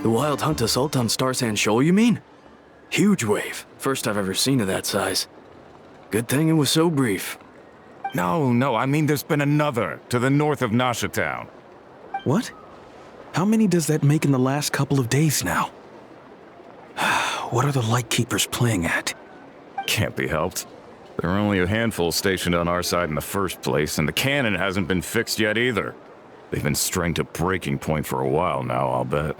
The Wild Hunt assault on Star Sand Shoal, you mean? Huge wave. First I've ever seen of that size. Good thing it was so brief. No, I mean there's been another to the north of Nasha Town. What? How many does that make in the last couple of days now? What are the Lightkeepers playing at? Can't be helped. There are only a handful stationed on our side in the first place, and the cannon hasn't been fixed yet either. They've been strained to breaking point for a while now, I'll bet.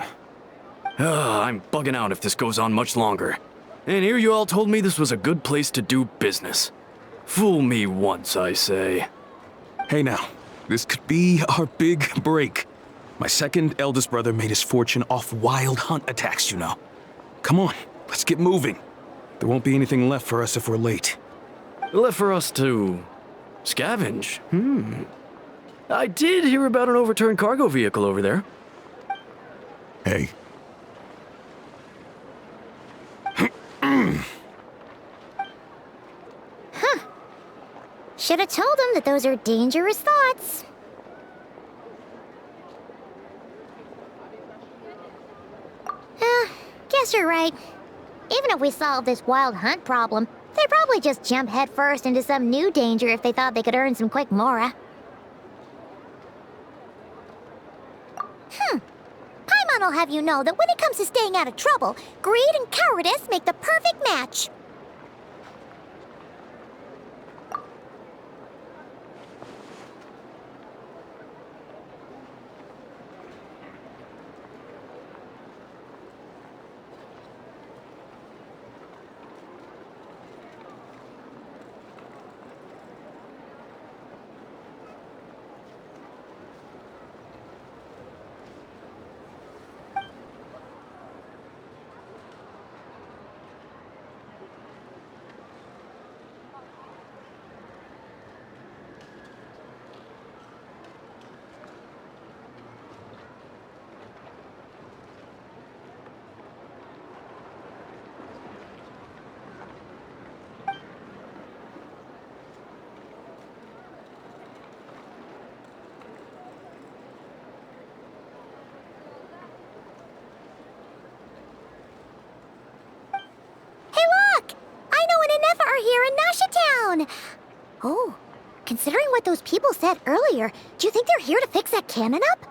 I'm bugging out if this goes on much longer. And here you all told me this was a good place to do business. Fool me once, I say. Hey now, this could be our big break. My second eldest brother made his fortune off Wild Hunt attacks, you know. Come on, let's get moving. There won't be anything left for us if we're late. Left for us to scavenge? I did hear about an overturned cargo vehicle over there. Hey. Should have told him that those are dangerous thoughts. Guess you're right. Even if we solve this Wild Hunt problem, they'd probably just jump headfirst into some new danger if they thought they could earn some quick mora. Paimon will have you know that when it comes to staying out of trouble, greed and cowardice make the perfect match. Here in Nasha Town. Oh, considering what those people said earlier, do you think they're here to fix that cannon up?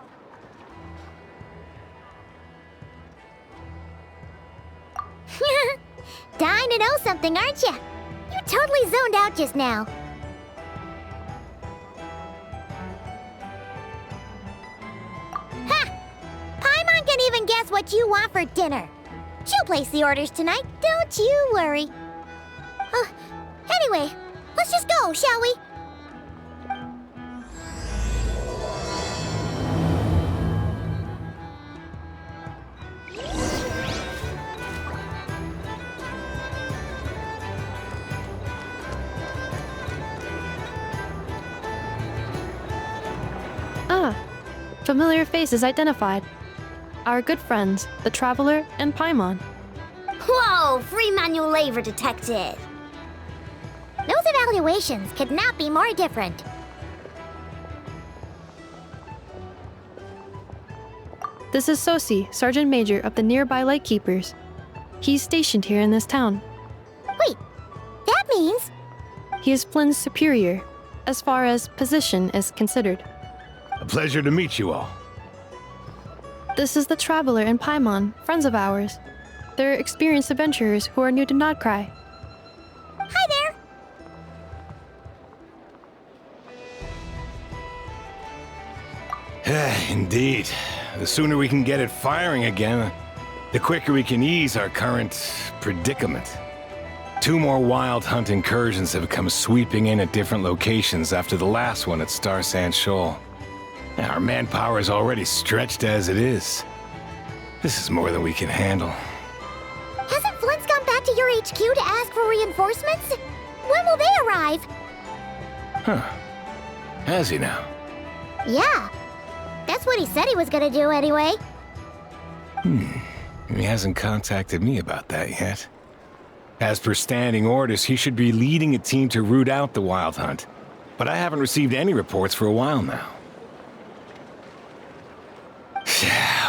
Dying to know something, aren't you? You totally zoned out just now. Ha! Paimon can even guess what you want for dinner. She'll place the orders tonight, don't you worry. Anyway, let's just go, shall we? Familiar faces identified. Our good friends, the Traveler and Paimon. Whoa, free manual labor detected. Those evaluations could not be more different. This is Sosi, Sergeant Major of the nearby Lightkeepers. He's stationed here in this town. Wait, that means... He is Flynn's superior, as far as position is considered. A pleasure to meet you all. This is the Traveler and Paimon, friends of ours. They're experienced adventurers who are new to Nodcry. Hi there! Indeed. The sooner we can get it firing again, the quicker we can ease our current predicament. 2 more wild hunt incursions have come sweeping in at different locations after the last one at Star Sand Shoal. Our manpower is already stretched as it is. This is more than we can handle. Hasn't Flint's gone back to your HQ to ask for reinforcements? When will they arrive? Huh. Has he now? Yeah. That's what he said he was gonna do anyway. He hasn't contacted me about that yet. As per standing orders, he should be leading a team to root out the wild hunt. But I haven't received any reports for a while now.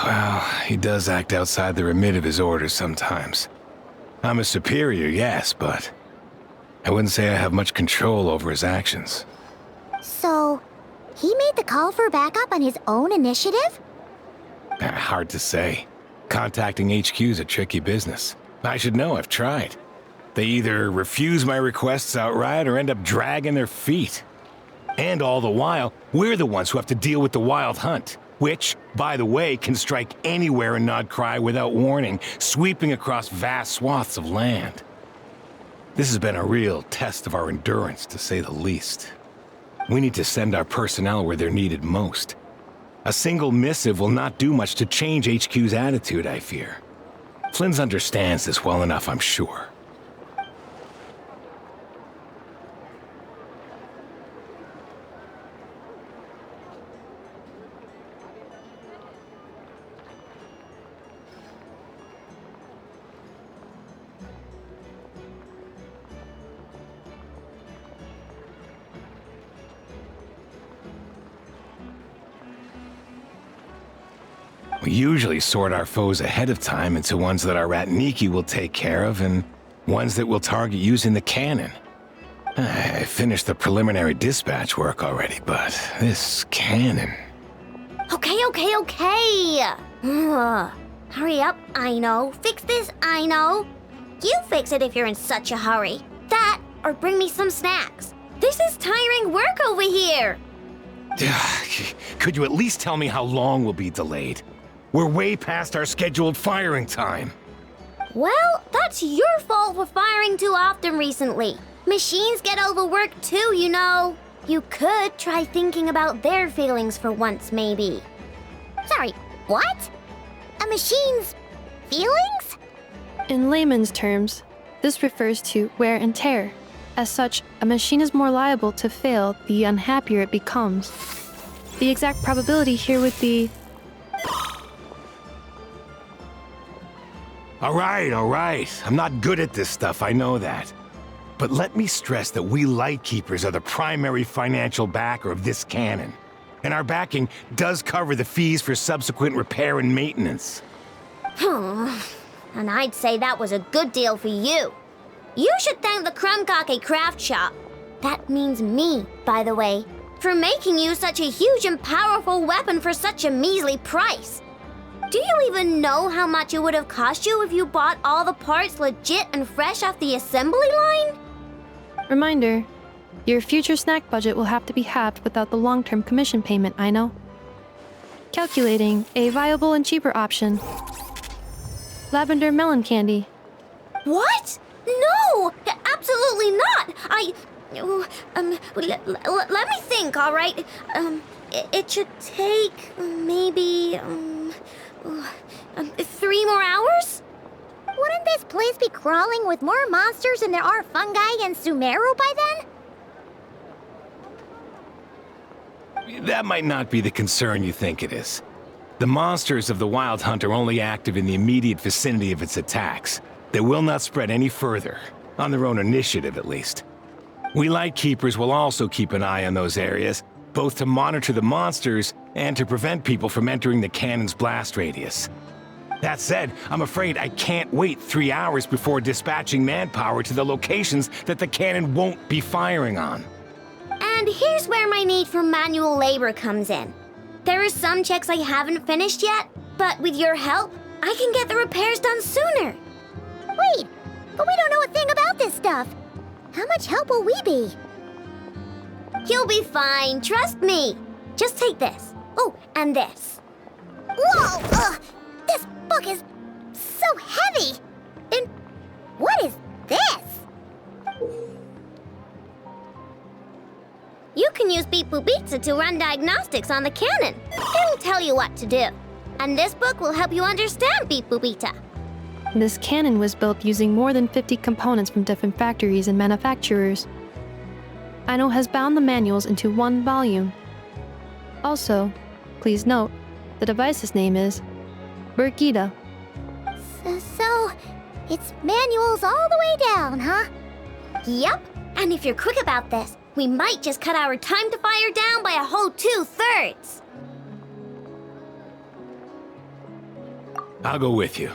Well, he does act outside the remit of his orders sometimes. I'm a superior, yes, but I wouldn't say I have much control over his actions. So, he made the call for backup on his own initiative? Hard to say. Contacting HQ is a tricky business. I should know, I've tried. They either refuse my requests outright or end up dragging their feet. And all the while, we're the ones who have to deal with the wild hunt, which, by the way, can strike anywhere in Nodcry without warning, sweeping across vast swaths of land. This has been a real test of our endurance, to say the least. We need to send our personnel where they're needed most. A single missive will not do much to change HQ's attitude, I fear. Flynn understands this well enough, I'm sure. We usually sort our foes ahead of time into ones that our Ratniki will take care of and ones that we'll target using the cannon. I finished the preliminary dispatch work already, but this cannon... Okay. Hurry up, I know. Fix this, I know. You fix it if you're in such a hurry. That, or bring me some snacks. This is tiring work over here. Could you at least tell me how long we'll be delayed? We're way past our scheduled firing time. Well, that's your fault for firing too often recently. Machines get overworked too, you know. You could try thinking about their feelings for once, maybe. Sorry, what? A machine's feelings? In layman's terms, this refers to wear and tear. As such, a machine is more liable to fail the unhappier it becomes. The exact probability here would be... All right. I'm not good at this stuff, I know that. But let me stress that we Lightkeepers are the primary financial backer of this cannon. And our backing does cover the fees for subsequent repair and maintenance. And I'd say that was a good deal for you. You should thank the Krumkake craft shop. That means me, by the way, for making you such a huge and powerful weapon for such a measly price. Do you even know how much it would have cost you if you bought all the parts legit and fresh off the assembly line? Reminder, your future snack budget will have to be halved without the long-term commission payment, I know. Calculating a viable and cheaper option. Lavender melon candy. What? No! Absolutely not! Let me think, all right? It should take maybe 3 more hours? Wouldn't this place be crawling with more monsters than there are fungi in Sumeru by then? That might not be the concern you think it is. The monsters of the Wild Hunt are only active in the immediate vicinity of its attacks. They will not spread any further, on their own initiative at least. We Lightkeepers will also keep an eye on those areas, both to monitor the monsters and to prevent people from entering the cannon's blast radius. That said, I'm afraid I can't wait 3 hours before dispatching manpower to the locations that the cannon won't be firing on. And here's where my need for manual labor comes in. There are some checks I haven't finished yet, but with your help, I can get the repairs done sooner. Wait, but we don't know a thing about this stuff. How much help will we be? You'll be fine, trust me. Just take this. Oh, and this. Whoa! This book is so heavy! And what is this? You can use Beep Boop Pizza to run diagnostics on the cannon. It'll tell you what to do. And this book will help you understand Beep Boop Pizza. This cannon was built using more than 50 components from different factories and manufacturers. Aino has bound the manuals into one volume. Also, please note, the device's name is Birgitta. So, it's manuals all the way down, huh? Yup. And if you're quick about this, we might just cut our time to fire down by a whole 2/3. I'll go with you.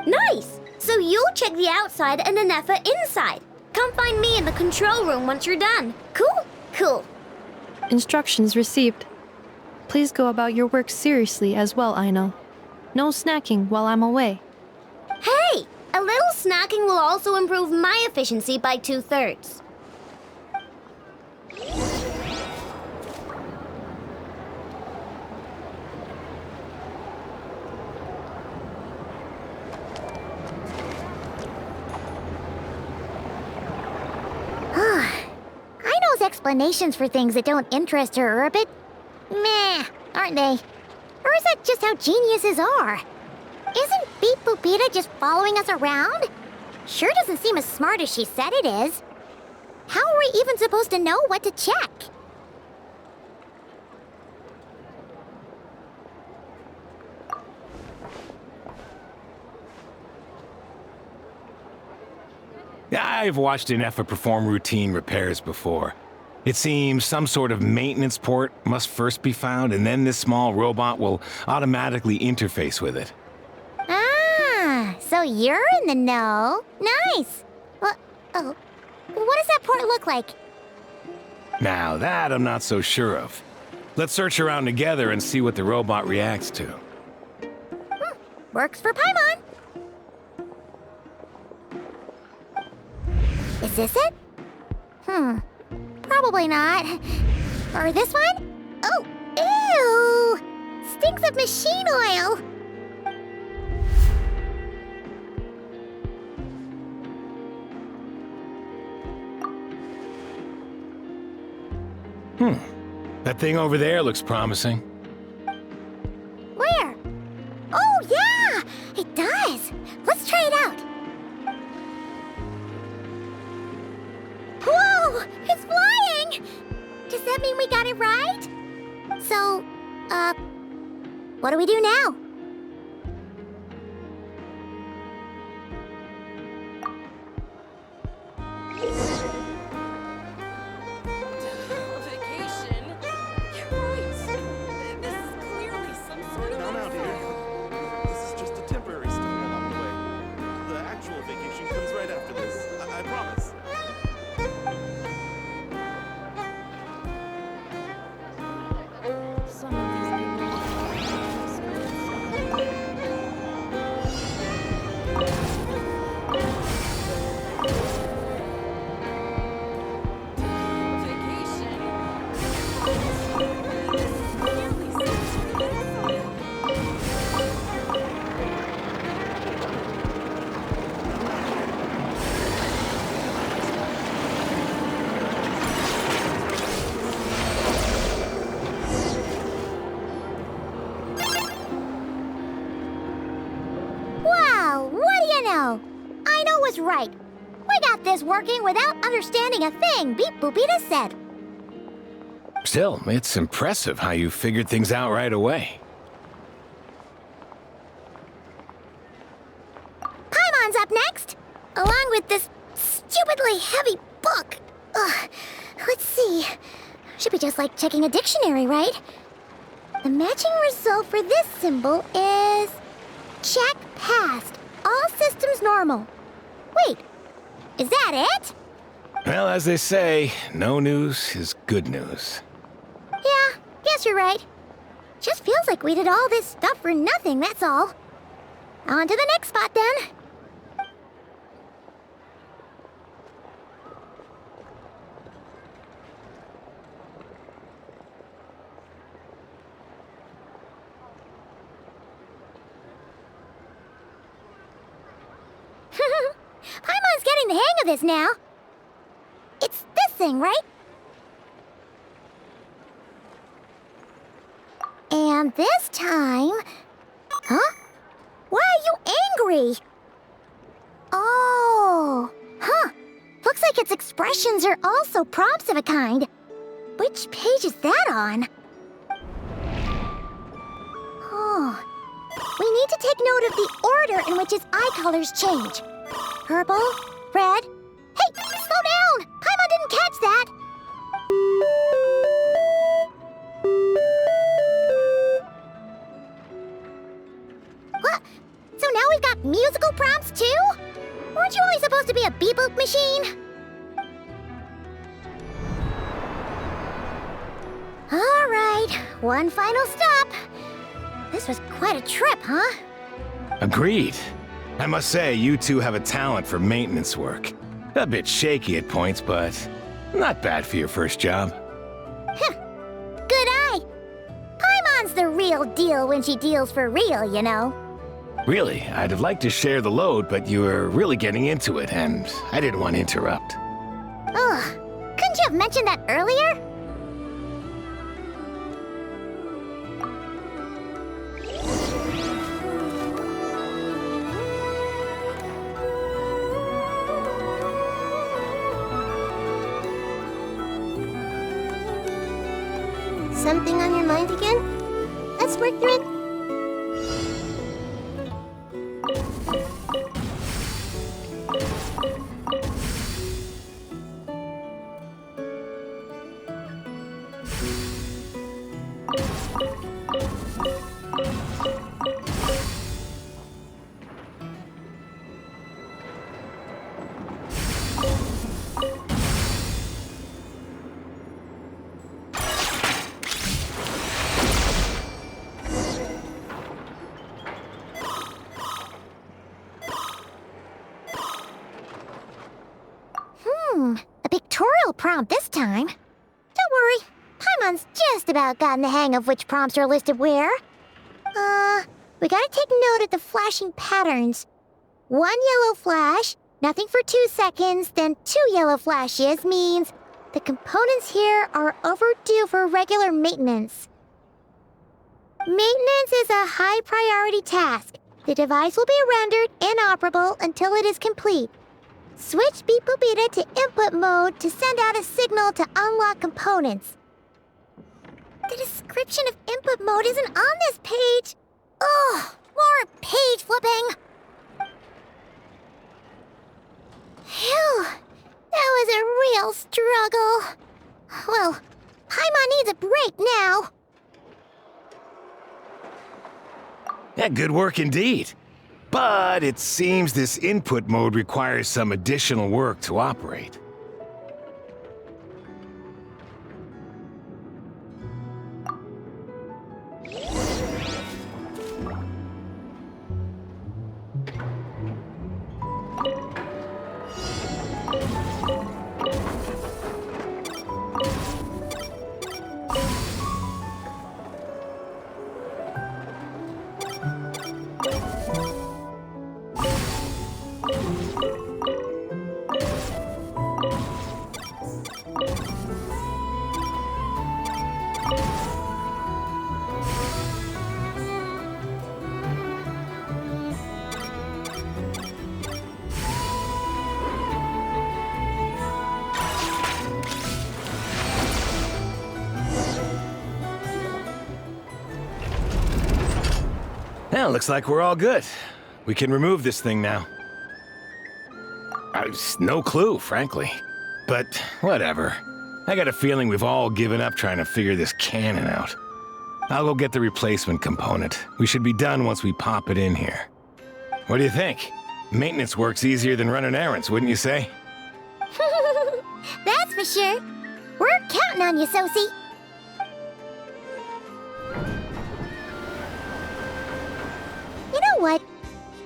Nice! So you'll check the outside and Anefa inside. Come find me in the control room once you're done. Cool? Cool. Instructions received. Please go about your work seriously as well, Aino. No snacking while I'm away. Hey! A little snacking will also improve my efficiency by 2/3. Aino's explanations for things that don't interest her are a bit meh, aren't they? Or is that just how geniuses are? Isn't Beep Boop Pizza just following us around? Sure doesn't seem as smart as she said it is. How are we even supposed to know what to check? I've watched Anefa perform routine repairs before. It seems some sort of maintenance port must first be found, and then this small robot will automatically interface with it. Ah, so you're in the know. Nice. What does that port look like? Now that I'm not so sure of. Let's search around together and see what the robot reacts to. Works for Paimon. Is this it? Probably not. Or this one? Oh, ew! Stinks of machine oil! That thing over there looks promising. Where? Oh, yeah! It does! Let's try it out! Whoa! It's flying! Does that mean we got it right? So, what do we do now? Vacation? You're right. This is clearly some sort of... No, dear. This is just a temporary stop along the way. The actual vacation comes right after this. I promise. Some of these Wow, what do you know? Aino was right. We got this working without understanding a thing Beep Boopita said. Still, it's impressive how you figured things out right away. Paimon's up next, along with this stupidly heavy book. Ugh, let's see. Should be just like checking a dictionary, right? The matching result for this symbol is... check passed. All systems normal. Wait, is that it? Well, as they say, no news is good news. Yeah, guess you're right. Just feels like we did all this stuff for nothing, that's all. On to the next spot, then. Paimon's getting the hang of this now. It's this thing, right? And this time... Huh? Why are you angry? Oh, huh. Looks like its expressions are also prompts of a kind. Which page is that on? Oh. We need to take note of the order in which its eye colors change. Purple, red... Hey, slow down! Paimon didn't catch that! What? So now we've got musical prompts too? Weren't you only supposed to be a beep-boop machine? Alright, one final stop. This was quite a trip, huh? Agreed. I must say, you two have a talent for maintenance work. A bit shaky at points, but not bad for your first job. Good eye. Paimon's the real deal when she deals for real, you know. Really, I'd have liked to share the load, but you were really getting into it, and I didn't want to interrupt. Ugh, couldn't you have mentioned that earlier? Something on your mind again? Let's work through it. A pictorial prompt this time. Don't worry, Paimon's just about gotten the hang of which prompts are listed where. We gotta take note of the flashing patterns. 1 yellow flash, nothing for 2 seconds, then 2 yellow flashes means the components here are overdue for regular maintenance. Maintenance is a high priority task. The device will be rendered inoperable until it is complete. Switch Beep Boopita to input mode to send out a signal to unlock components. The description of input mode isn't on this page. Ugh, more page flipping. Phew, that was a real struggle. Well, Paimon needs a break now. Yeah, good work indeed. But it seems this input mode requires some additional work to operate. Well, looks like we're all good. We can remove this thing now. No clue, frankly. But whatever. I got a feeling we've all given up trying to figure this cannon out. I'll go get the replacement component. We should be done once we pop it in here. What do you think? Maintenance work's easier than running errands, wouldn't you say? That's for sure. We're counting on you, Sosie. You know what?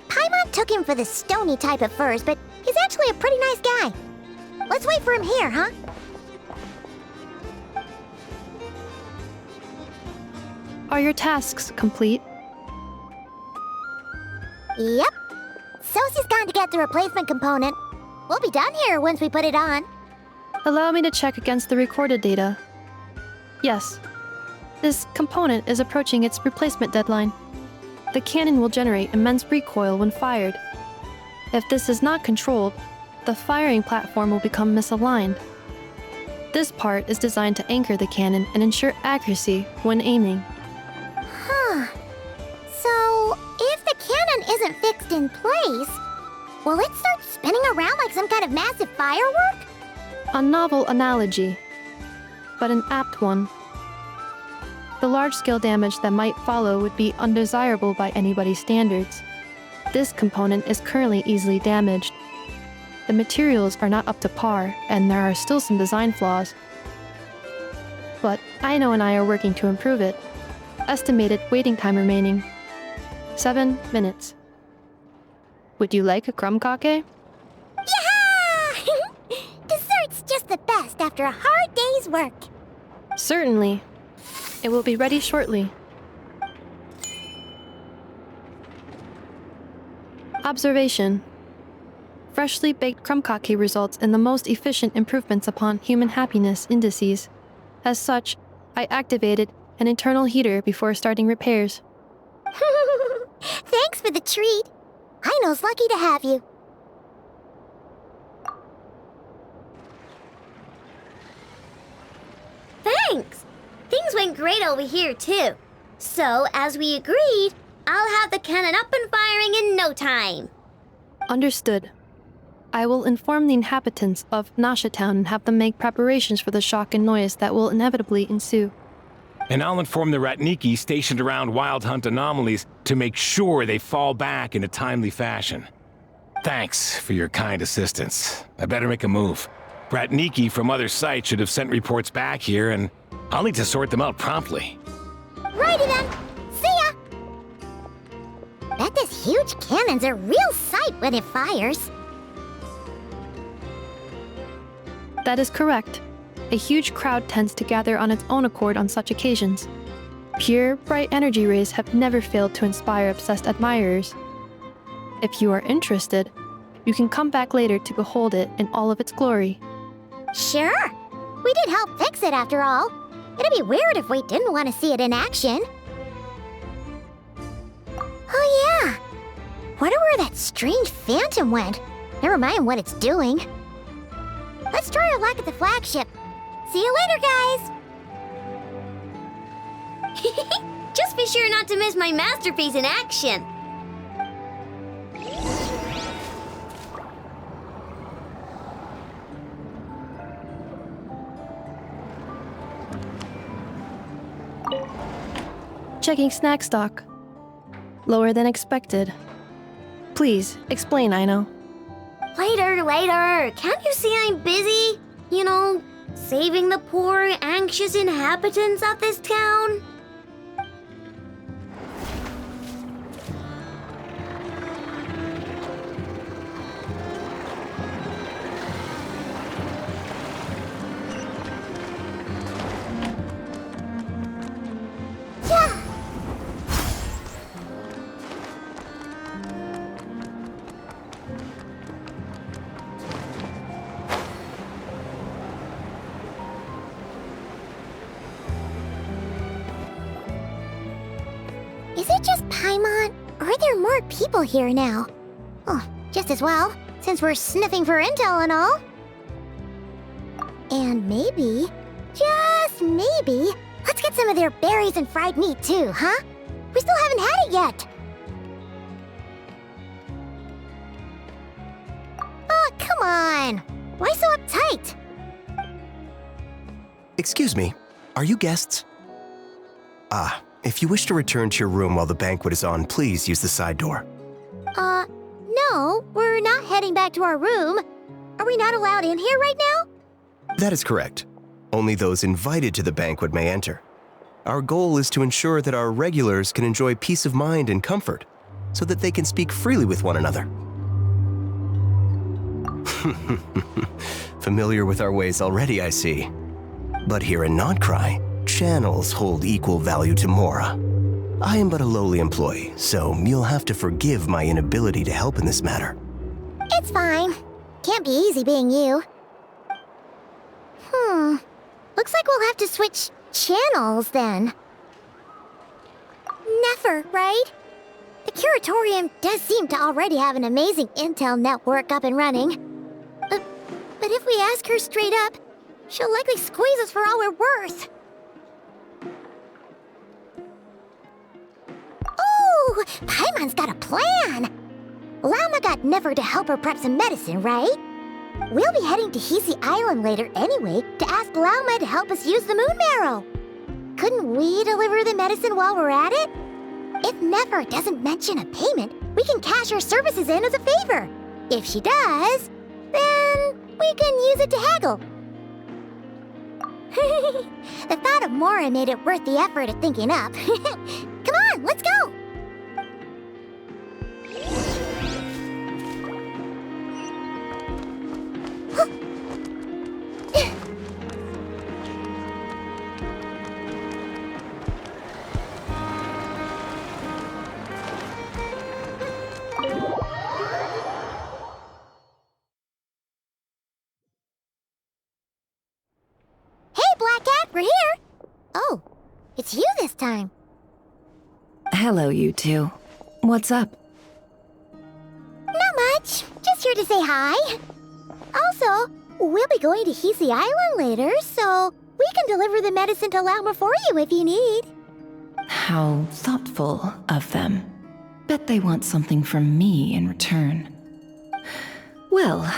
Paimon took him for the stony type at first, but he's actually a pretty nice guy. Let's wait for him here, huh? Are your tasks complete? Yep. Sosie's gone to get the replacement component. We'll be done here once we put it on. Allow me to check against the recorded data. Yes. This component is approaching its replacement deadline. The cannon will generate immense recoil when fired. If this is not controlled, the firing platform will become misaligned. This part is designed to anchor the cannon and ensure accuracy when aiming. Huh. So, if the cannon isn't fixed in place, will it start spinning around like some kind of massive firework? A novel analogy, but an apt one. The large-scale damage that might follow would be undesirable by anybody's standards. This component is currently easily damaged. The materials are not up to par, and there are still some design flaws. But Aino and I are working to improve it. Estimated waiting time remaining: 7 minutes. Would you like a crumb cake? Yeah! Dessert's just the best after a hard day's work. Certainly. It will be ready shortly. Observation. Freshly baked crumb cake results in the most efficient improvements upon human happiness indices. As such, I activated an internal heater before starting repairs. Thanks for the treat. Aino's lucky to have you. Thanks. Things went great over here, too. So, as we agreed, I'll have the cannon up and firing in no time. Understood. I will inform the inhabitants of Nasha Town and have them make preparations for the shock and noise that will inevitably ensue. And I'll inform the Ratniki stationed around Wild Hunt anomalies to make sure they fall back in a timely fashion. Thanks for your kind assistance. I better make a move. Ratniki from other sites should have sent reports back here, and I'll need to sort them out promptly. Righty then. See ya! Bet this huge cannon's a real sight when it fires. That is correct. A huge crowd tends to gather on its own accord on such occasions. Pure, bright energy rays have never failed to inspire obsessed admirers. If you are interested, you can come back later to behold it in all of its glory. Sure. We did help fix it after all. It'd be weird if we didn't want to see it in action. Oh yeah. Wonder where that strange phantom went. Never mind what it's doing. Let's try our luck at the flagship. See you later, guys! Just be sure not to miss my masterpiece in action. Checking snack stock. Lower than expected. Please, explain, Aino. Later. Can't you see I'm busy? You know, saving the poor, anxious inhabitants of this town? Is it just Paimon, or are there more people here now? Oh, just as well, since we're sniffing for intel and all. And maybe, just maybe, let's get some of their berries and fried meat too, huh? We still haven't had it yet. Oh, come on. Why so uptight? Excuse me, are you guests? If you wish to return to your room while the banquet is on, please use the side door. No, we're not heading back to our room. Are we not allowed in here right now? That is correct. Only those invited to the banquet may enter. Our goal is to ensure that our regulars can enjoy peace of mind and comfort, so that they can speak freely with one another. Familiar with our ways already, I see. But here in Notcry, channels hold equal value to Mora. I am but a lowly employee, so you'll have to forgive my inability to help in this matter. It's fine. Can't be easy being you. have to switch channels then? Never, right? The Curatorium does seem to already have an amazing intel network up and running. But if we ask her straight up, she'll likely squeeze us for all we're worth. Ooh, Paimon's got a plan! Llama got Never to help her prep some medicine, right? We'll be heading to Hisi Island later anyway to ask Llama to help us use the moon marrow. Couldn't we deliver the medicine while we're at it? If Never doesn't mention a payment, we can cash our services in as a favor. If she does, then we can use it to haggle. The thought of Mora made it worth the effort of thinking up. Come on, let's go! Black Cat, we're here! Oh, it's you this time. Hello, you two. What's up? Not much. Just here to say hi. Also, we'll be going to Hisi Island later, so we can deliver the medicine to Llama for you if you need. How thoughtful of them. Bet they want something from me in return. Well,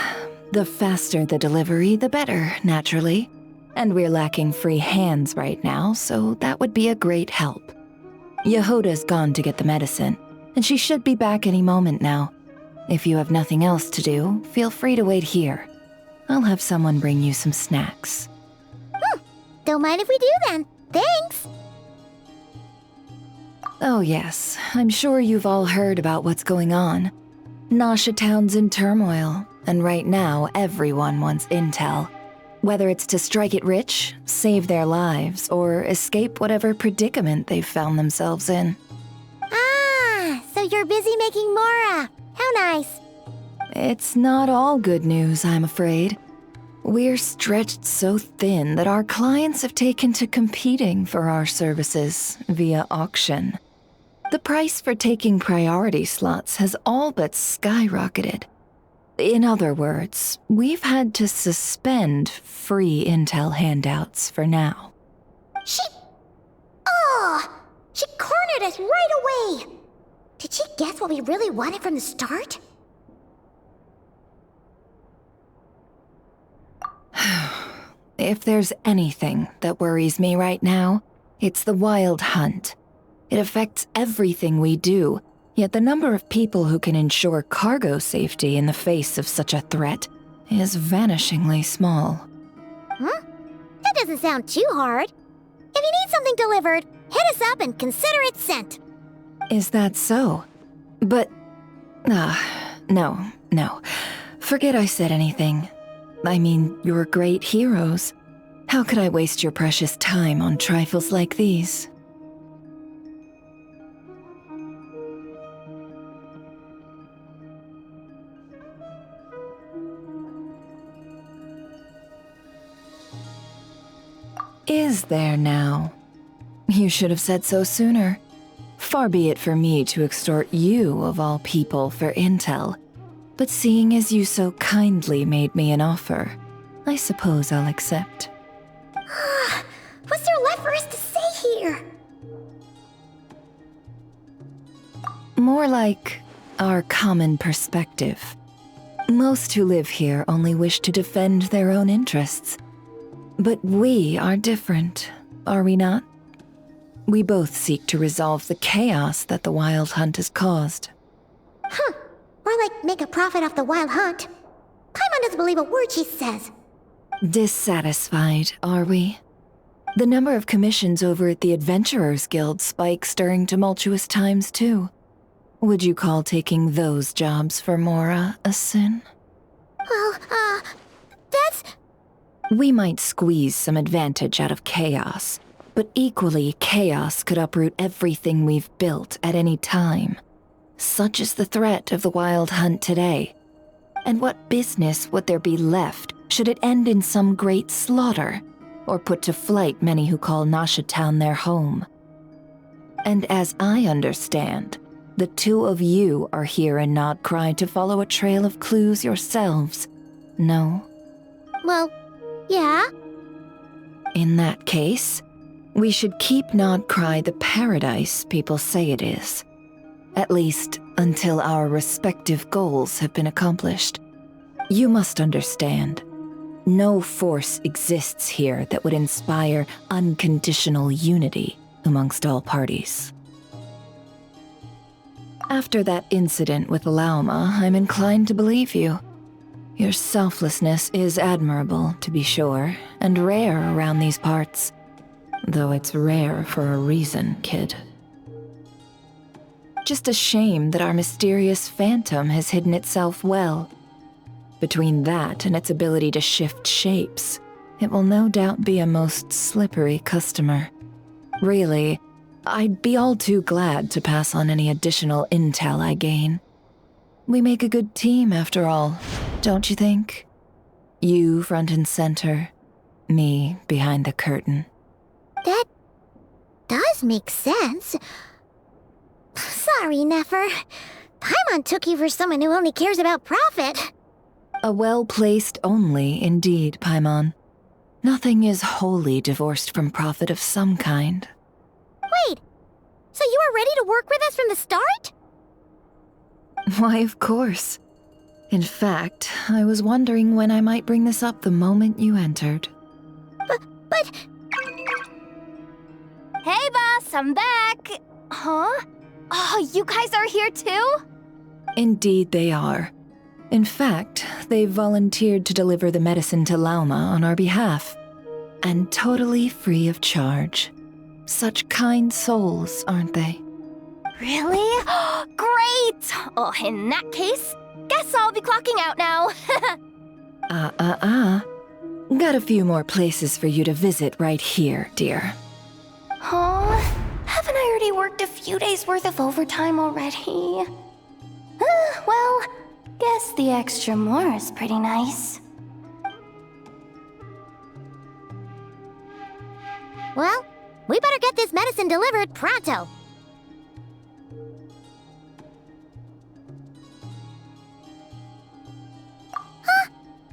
the faster the delivery, the better, naturally. And we're lacking free hands right now, so that would be a great help. Yehoda's gone to get the medicine, and she should be back any moment now. If you have nothing else to do, feel free to wait here. I'll have someone bring you some snacks. Don't mind if we do then. Thanks! Oh yes, I'm sure you've all heard about what's going on. Nasha Town's in turmoil, and right now everyone wants intel. Whether it's to strike it rich, save their lives, or escape whatever predicament they've found themselves in. Ah, so you're busy making Mora. How nice. It's not all good news, I'm afraid. We're stretched so thin that our clients have taken to competing for our services via auction. The price for taking priority slots has all but skyrocketed. In other words, we've had to suspend free intel handouts for now. She cornered us right away! Did she guess what we really wanted from the start? If there's anything that worries me right now, it's the Wild Hunt. It affects everything we do, yet the number of people who can ensure cargo safety in the face of such a threat is vanishingly small. Huh? That doesn't sound too hard. If you need something delivered, hit us up and consider it sent. Is that so? But... no. Forget I said anything. I mean, you're great heroes. How could I waste your precious time on trifles like these? Is there now? You should have said so sooner. Far be it for me to extort you, of all people, for intel. But seeing as you so kindly made me an offer, I suppose I'll accept. What's there left for us to say here? More like our common perspective. Most who live here only wish to defend their own interests. But we are different, are we not? We both seek to resolve the chaos that the Wild Hunt has caused. More like make a profit off the Wild Hunt. Paimon doesn't believe a word she says. Dissatisfied, are we? The number of commissions over at the Adventurers Guild spikes during tumultuous times, too. Would you call taking those jobs for Mora a sin? Well, that's... We might squeeze some advantage out of chaos, but equally, chaos could uproot everything we've built at any time. Such is the threat of the Wild Hunt today. And what business would there be left should it end in some great slaughter? or put to flight many who call Nasha Town their home. And as I understand, the two of you are here in Nodcry to follow a trail of clues yourselves, no? Well, yeah. In that case, we should keep Nodcry the paradise people say it is. At least until our respective goals have been accomplished. You must understand, no force exists here that would inspire unconditional unity amongst all parties. After that incident with Lauma, I'm inclined to believe you. Your selflessness is admirable, to be sure, and rare around these parts. Though it's rare for a reason, kid. Just a shame that our mysterious phantom has hidden itself well. Between that and its ability to shift shapes, it will no doubt be a most slippery customer. Really, I'd be all too glad to pass on any additional intel I gain. We make a good team after all, don't you think? You front and center, me behind the curtain. That does make sense. Sorry, Nefer. Paimon took you for someone who only cares about profit. A well-placed only, indeed, Paimon. Nothing is wholly divorced from profit of some kind. Wait, so you were ready to work with us from the start? Why, of course. In fact, I was wondering when I might bring this up the moment you entered. But... Hey, boss, I'm back! Huh? Oh, you guys are here too? Indeed they are. In fact, they've volunteered to deliver the medicine to Lauma on our behalf. And totally free of charge. Such kind souls, aren't they? Really? Great! Oh, in that case, guess I'll be clocking out now. Got a few more places for you to visit right here, dear. Huh? Haven't I already worked a few days worth of overtime already? Well, guess the extra more is pretty nice. Well, we better get this medicine delivered pronto. Huh?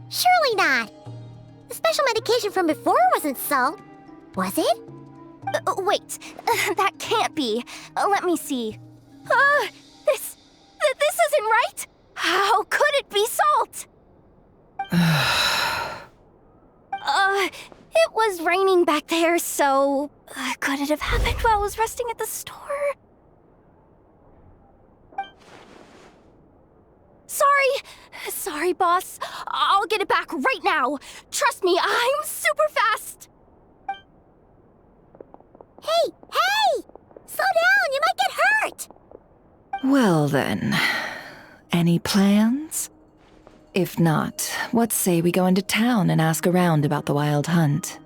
Surely not. The special medication from before wasn't salt, was it? Wait, that can't be. Let me see. This isn't right. How could it be salt? It was raining back there, so could it have happened while I was resting at the store? Sorry, boss. I'll get it back right now. Trust me, I'm super fast. Hey! Slow down, you might get hurt! Well then, any plans? If not, what say we go into town and ask around about the wild hunt?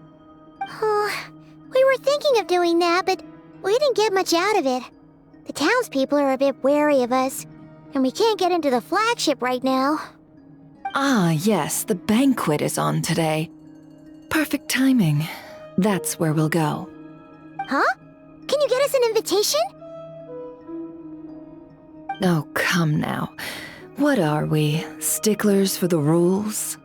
We were thinking of doing that, but we didn't get much out of it. The townspeople are a bit wary of us, and we can't get into the flagship right now. Ah, yes, the banquet is on today. Perfect timing. That's where we'll go. Huh? Can you get us an invitation? Oh, come now. What are we, sticklers for the rules?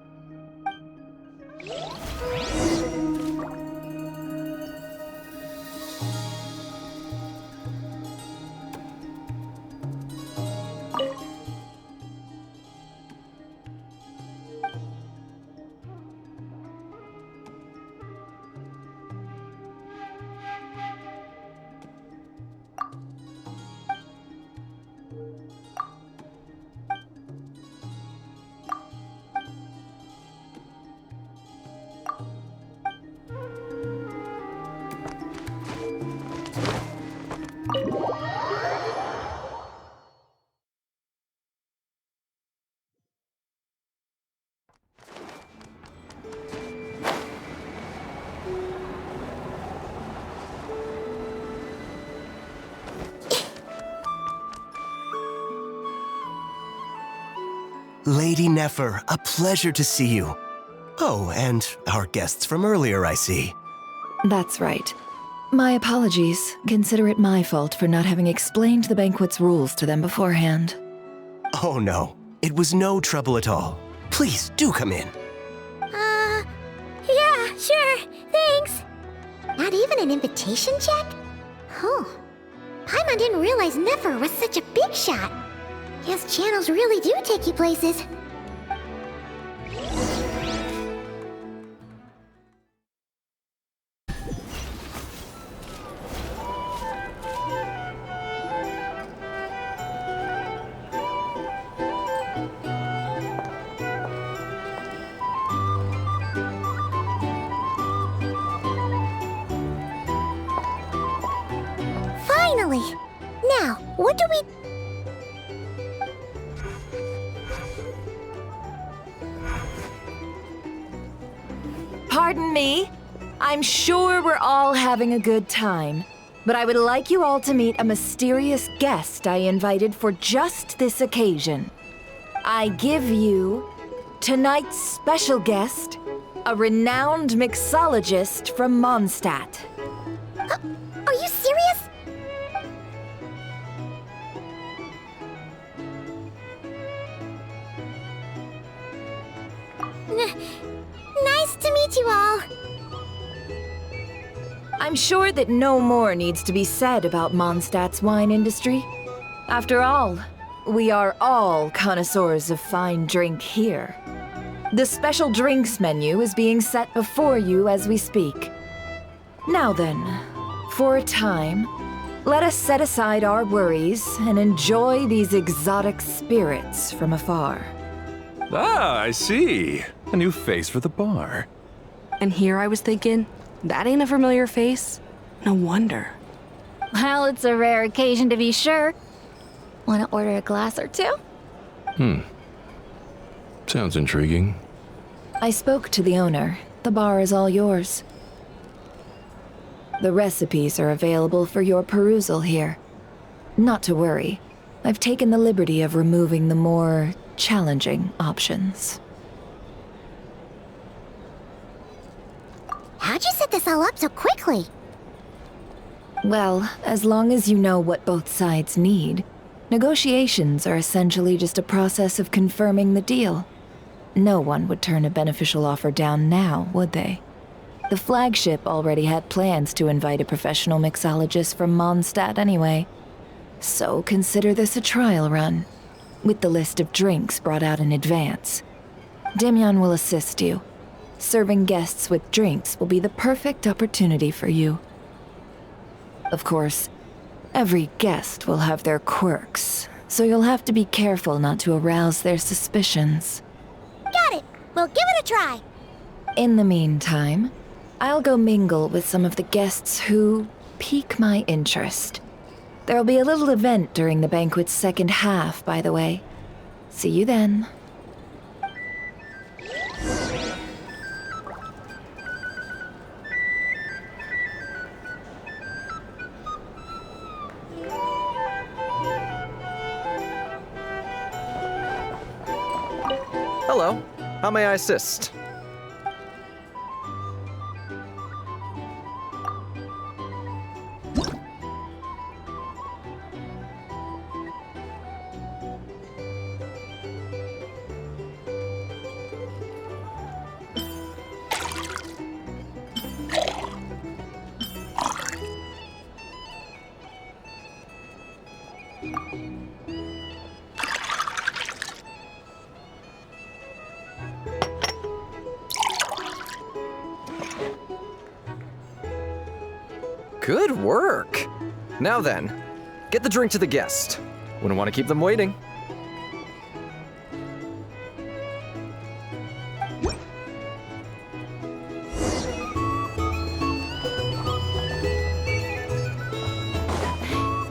Lady Nefer, a pleasure to see you. Oh, and our guests from earlier, I see. That's right. My apologies. Consider it my fault for not having explained the banquet's rules to them beforehand. Oh no, it was no trouble at all. Please do come in. Yeah, sure, thanks. Not even an invitation check? Oh, Paimon didn't realize Nefer was such a big shot. His channels really do take you places. Finally! Now, what do we... Pardon me. I'm sure we're all having a good time, but I would like you all to meet a mysterious guest I invited for just this occasion. I give you tonight's special guest, a renowned mixologist from Mondstadt. Are you serious? Nice to meet you all. I'm sure that no more needs to be said about Mondstadt's wine industry. After all, we are all connoisseurs of fine drink here. The special drinks menu is being set before you as we speak. Now then, for a time, let us set aside our worries and enjoy these exotic spirits from afar. Ah, I see. A new face for the bar. And here I was thinking, that ain't a familiar face. No wonder. Well, it's a rare occasion to be sure. Want to order a glass or two? Sounds intriguing. I spoke to the owner. The bar is all yours. The recipes are available for your perusal here. Not to worry. I've taken the liberty of removing the more challenging options. How'd you set this all up so quickly? Well, as long as you know what both sides need, negotiations are essentially just a process of confirming the deal. No one would turn a beneficial offer down now, would they? The flagship already had plans to invite a professional mixologist from Mondstadt anyway. So consider this a trial run, with the list of drinks brought out in advance. Demyon will assist you. Serving guests with drinks will be the perfect opportunity for you. Of course, every guest will have their quirks, so you'll have to be careful not to arouse their suspicions. Got it. We'll give it a try. In the meantime, I'll go mingle with some of the guests who pique my interest. There'll be a little event during the banquet's second half, by the way. See you then. Hello. How may I assist? Good work! Now then, get the drink to the guest. Wouldn't want to keep them waiting.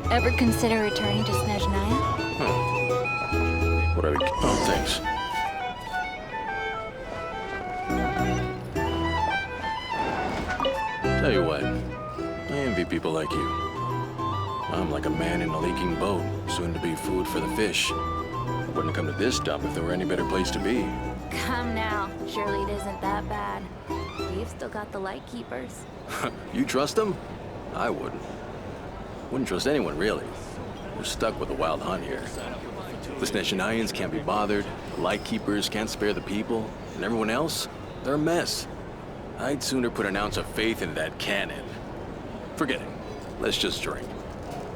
Ever consider returning to Snezhnaya? What are we... Oh, thanks. Tell you what, I envy people like you. I'm like a man in a leaking boat, soon to be food for the fish. I wouldn't come to this dump if there were any better place to be. Come now. Surely it isn't that bad. We've still got the light keepers. You trust them? I wouldn't. Wouldn't trust anyone, really. We're stuck with the wild hunt here. The Sneshanians can't be bothered, the Lightkeepers can't spare the people, and everyone else, they're a mess. I'd sooner put an ounce of faith in that cannon. Forget it. Let's just drink.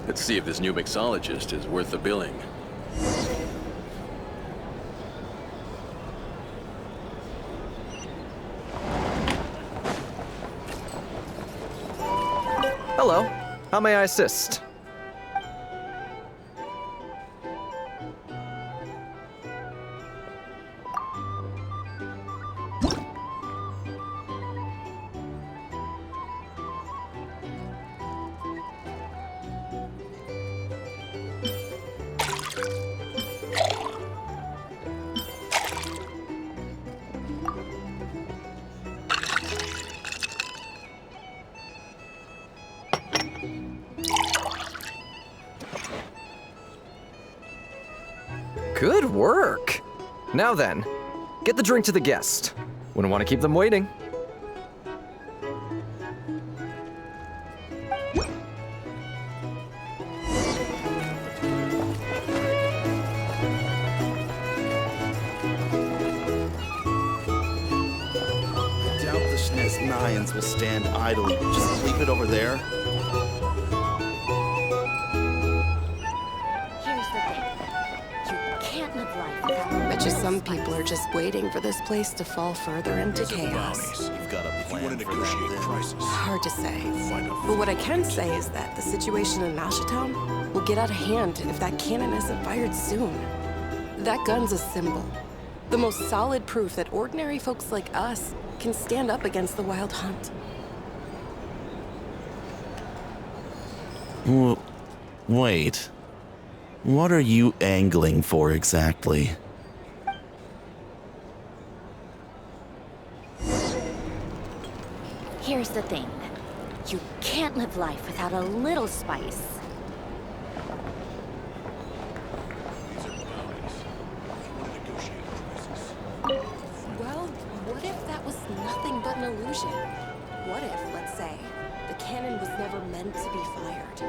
Let's see if this new mixologist is worth the billing. Hello. How may I assist? Good work! Now then, get the drink to the guest. Wouldn't want to keep them waiting. I doubt the Sneznians will stand idly. Just leave it over there. Here's the thing. You can't live life without Bet you some people are just waiting for this place to fall further into chaos. You've got a plan for that, then. Hard to say. But what I can say is that the situation in Nashatown will get out of hand if that cannon isn't fired soon. That gun's a symbol. The most solid proof that ordinary folks like us can stand up against the Wild Hunt. Wait. What are you angling for exactly? Here's the thing. You can't live life without a little spice. Well, what if that was nothing but an illusion? What if, let's say, the cannon was never meant to be fired?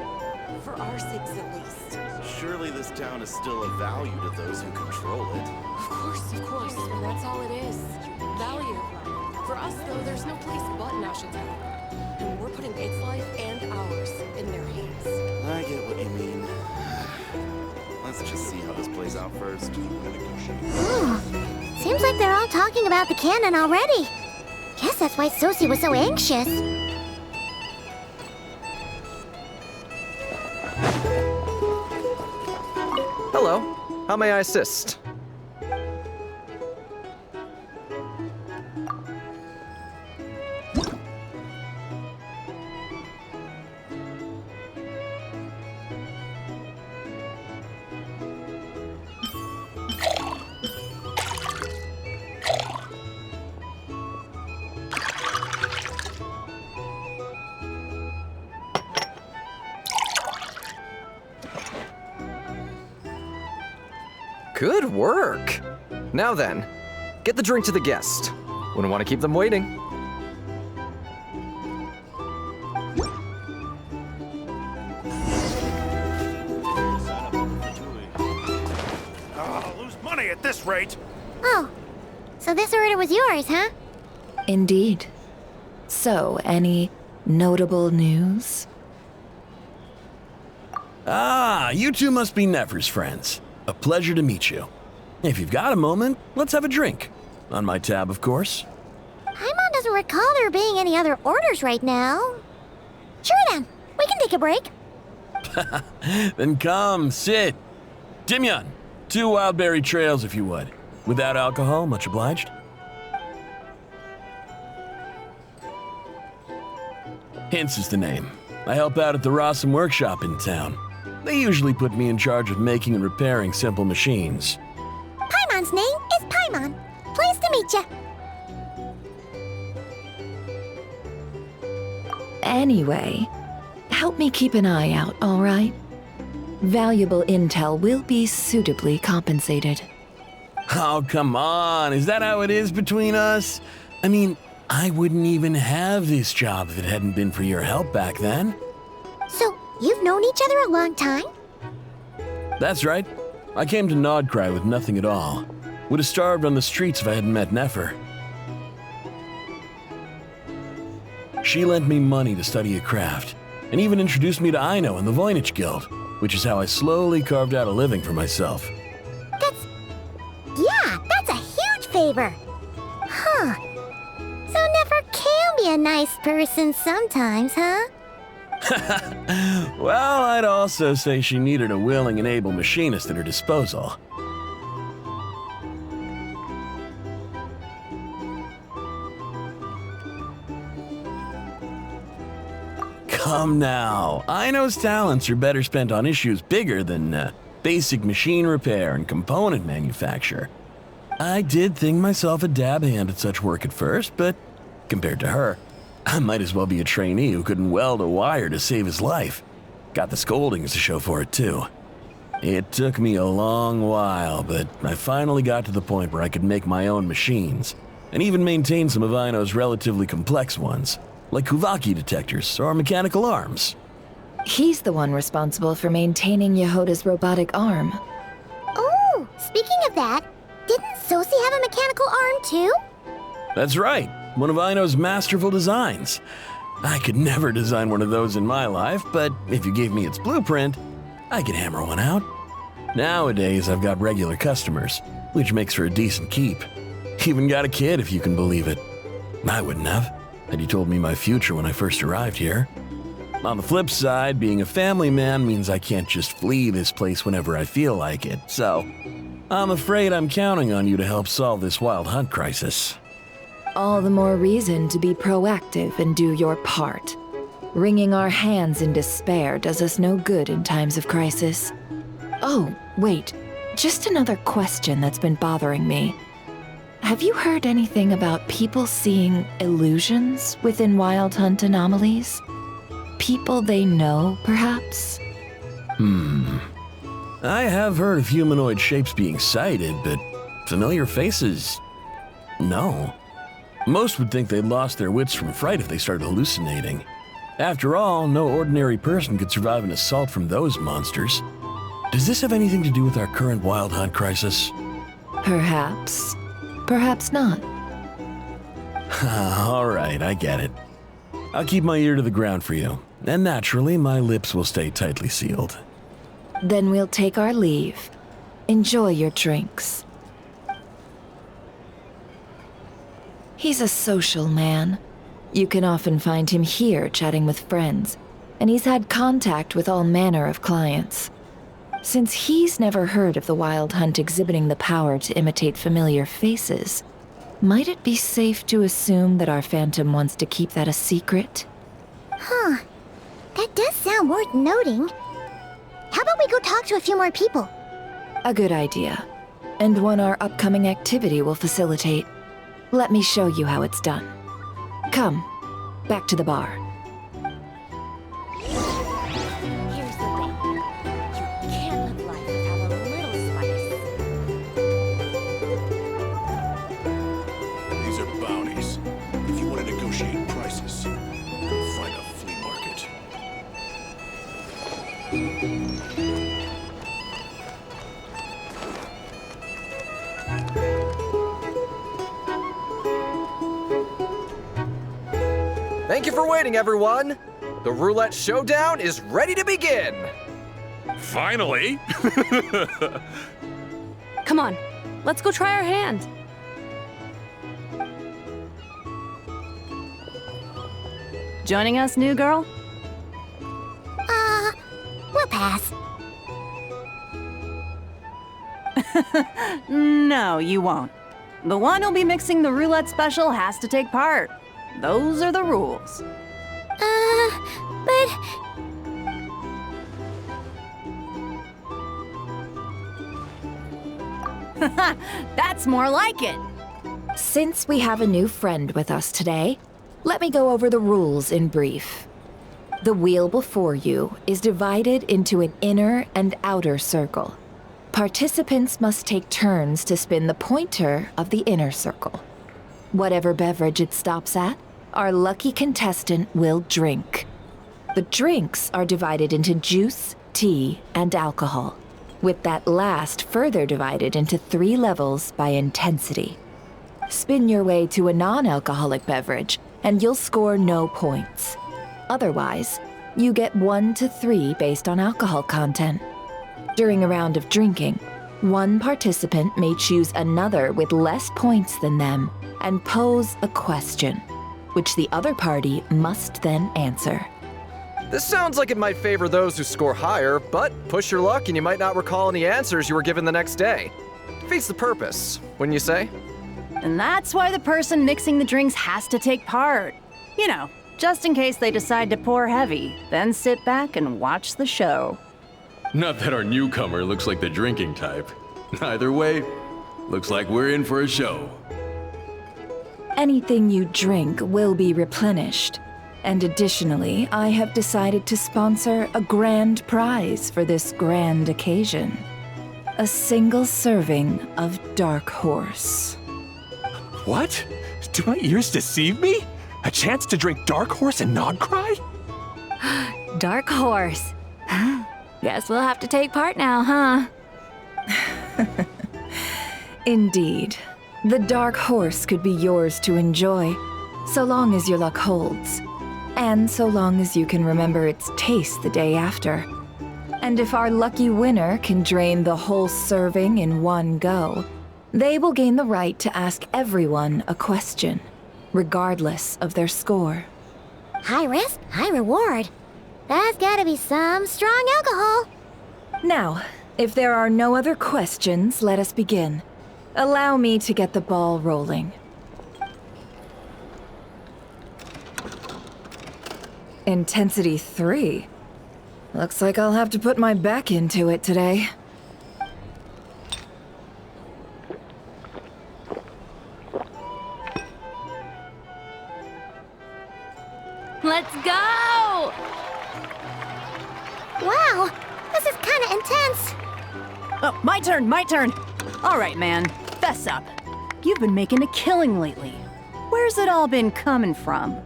For our sakes, at least. Surely this town is still of value to those who control it. Of course, well, that's all it is. Value. For us, though, there's no place but Nashatown. And we're putting its life and ours in their hands. I get what you mean. Let's just see how this plays out first. Ooh, seems like they're all talking about the cannon already. Guess that's why Sosie was so anxious. Hello. How may I assist? Good work! Now then, get the drink to the guest. Wouldn't want to keep them waiting. I'll lose money at this rate. Oh, so this order was yours, huh? Indeed. So, any notable news? Ah, you two must be Nefer's friends. A pleasure to meet you. If you've got a moment, let's have a drink. On my tab, of course. Paimon doesn't recall there being any other orders right now. Sure then, we can take a break. Then come, sit. Dimyon, 2 wildberry trails if you would. Without alcohol, much obliged. Hints is the name. I help out at the Rossum workshop in town. They usually put me in charge of making and repairing simple machines. Paimon's name is Paimon. Pleased to meet ya. Anyway, help me keep an eye out, all right? Valuable intel will be suitably compensated. Oh, come on. Is that how it is between us? I mean, I wouldn't even have this job if it hadn't been for your help back then. So, you've known each other a long time? That's right. I came to Nodcry with nothing at all. Would have starved on the streets if I hadn't met Nefer. She lent me money to study a craft, and even introduced me to Aino and the Voynich Guild, which is how I slowly carved out a living for myself. That's a huge favor. Huh. So Nefer can be a nice person sometimes, huh? Well, I'd also say she needed a willing and able machinist at her disposal. Come now, Aino's talents are better spent on issues bigger than basic machine repair and component manufacture. I did think myself a dab hand at such work at first, but compared to her, I might as well be a trainee who couldn't weld a wire to save his life. Got the scoldings to show for it, too. It took me a long while, but I finally got to the point where I could make my own machines, and even maintain some of Aino's relatively complex ones, like Kuvaki detectors or mechanical arms. He's the one responsible for maintaining Yehoda's robotic arm. Oh, speaking of that, didn't Sosi have a mechanical arm too? That's right, one of Aino's masterful designs. I could never design one of those in my life, but if you gave me its blueprint, I could hammer one out. Nowadays, I've got regular customers, which makes for a decent keep. Even got a kid, if you can believe it. I wouldn't have, had you told me my future when I first arrived here. On the flip side, being a family man means I can't just flee this place whenever I feel like it, so I'm afraid I'm counting on you to help solve this wild hunt crisis. All the more reason to be proactive and do your part. Wringing our hands in despair does us no good in times of crisis. Oh, wait. Just another question that's been bothering me. Have you heard anything about people seeing illusions within Wild Hunt anomalies? People they know, perhaps? I have heard of humanoid shapes being sighted, but familiar faces? No. Most would think they'd lost their wits from fright if they started hallucinating. After all, no ordinary person could survive an assault from those monsters. Does this have anything to do with our current Wild Hunt crisis? Perhaps. Perhaps not. All right, I get it. I'll keep my ear to the ground for you, and naturally, my lips will stay tightly sealed. Then we'll take our leave. Enjoy your drinks. He's a social man. You can often find him here chatting with friends, and he's had contact with all manner of clients. Since he's never heard of the Wild Hunt exhibiting the power to imitate familiar faces, might it be safe to assume that our Phantom wants to keep that a secret? Huh. That does sound worth noting. How about we go talk to a few more people? A good idea. And one our upcoming activity will facilitate. Let me show you how it's done. Come, back to the bar. Here's the thing. You can't live life without a little spice. These are bounties. If you want to negotiate prices, go find a flea market. Thank you for waiting, everyone. The roulette showdown is ready to begin. Finally! Come on, let's go try our hand. Joining us, new girl? We'll pass. No, you won't. The one who'll be mixing the roulette special has to take part. Those are the rules. But... That's more like it. Since we have a new friend with us today, let me go over the rules in brief. The wheel before you is divided into an inner and outer circle. Participants must take turns to spin the pointer of the inner circle. Whatever beverage it stops at, our lucky contestant will drink. The drinks are divided into juice, tea, and alcohol, with that last further divided into 3 levels by intensity. Spin your way to a non-alcoholic beverage, and you'll score no points. Otherwise, you get 1 to 3 based on alcohol content. During a round of drinking, one participant may choose another with less points than them and pose a question, which the other party must then answer. This sounds like it might favor those who score higher, but push your luck and you might not recall any answers you were given the next day. Defeats the purpose, wouldn't you say? And that's why the person mixing the drinks has to take part. You know, just in case they decide to pour heavy, then sit back and watch the show. Not that our newcomer looks like the drinking type. Either way, looks like we're in for a show. Anything you drink will be replenished. And additionally, I have decided to sponsor a grand prize for this grand occasion. A single serving of Dark Horse. What? Do my ears deceive me? A chance to drink Dark Horse and not cry? Dark Horse. Guess we'll have to take part now, huh? Indeed. The Dark Horse could be yours to enjoy, so long as your luck holds. And so long as you can remember its taste the day after. And if our lucky winner can drain the whole serving in one go, they will gain the right to ask everyone a question, regardless of their score. High risk, high reward. That's gotta be some strong alcohol. Now, if there are no other questions, let us begin. Allow me to get the ball rolling. Intensity 3. Looks like I'll have to put my back into it today. Let's go! Wow, this is kinda intense. Oh, my turn. All right, man, fess up. You've been making a killing lately. Where's it all been coming from?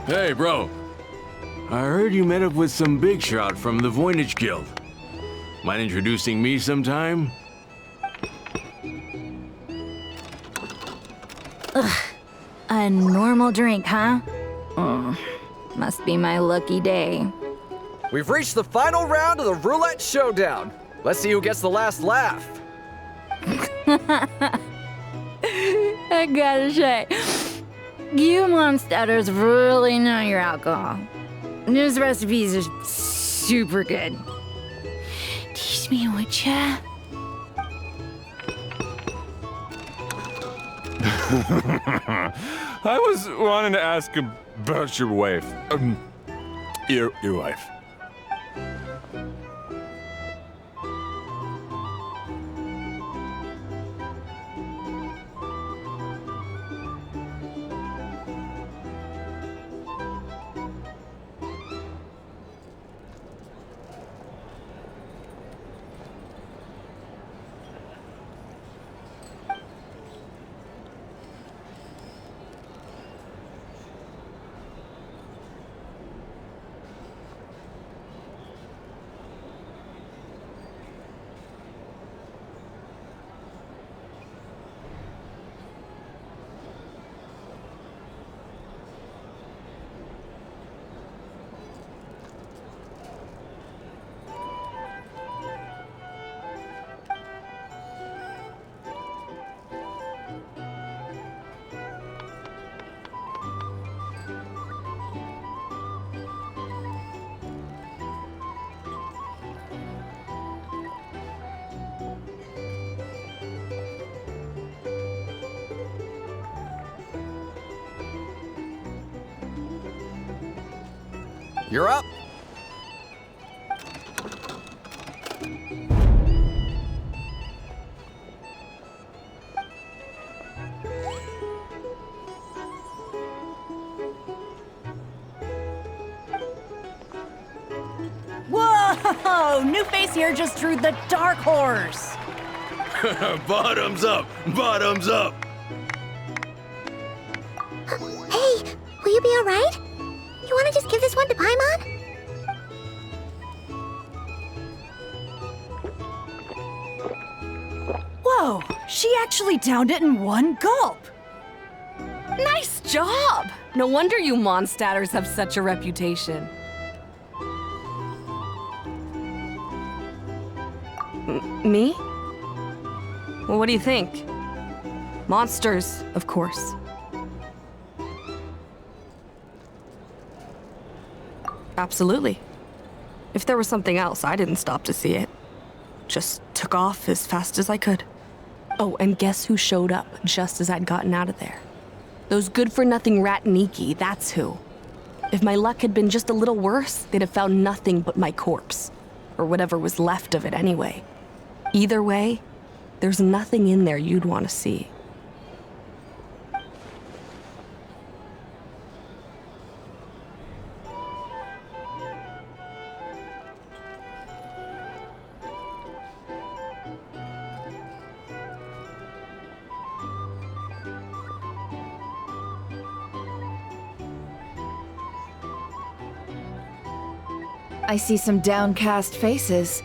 Hey, bro. I heard you met up with some big shot from the Voynich Guild. Mind introducing me sometime? Ugh. A normal drink, huh? Must be my lucky day. We've reached the final round of the Roulette Showdown. Let's see who gets the last laugh. I gotta say, you monsters really know your alcohol. This recipes are super good. Teach me, would ya? I was wanting to ask about your wife. Your wife. You're up. Whoa! New face here just drew the Dark Horse. Bottoms up! Bottoms up! Hey, will you be alright? You wanna just give this one to Paimon? Whoa, she actually downed it in one gulp. Nice job! No wonder you monstaters have such a reputation. Me? Well, what do you think? Monsters, of course. Absolutely. If there was something else, I didn't stop to see it. Just took off as fast as I could. Oh, and guess who showed up just as I'd gotten out of there? Those good-for-nothing rat Niki, that's who. If my luck had been just a little worse, they'd have found nothing but my corpse. Or whatever was left of it anyway. Either way, there's nothing in there you'd want to see. I see some downcast faces.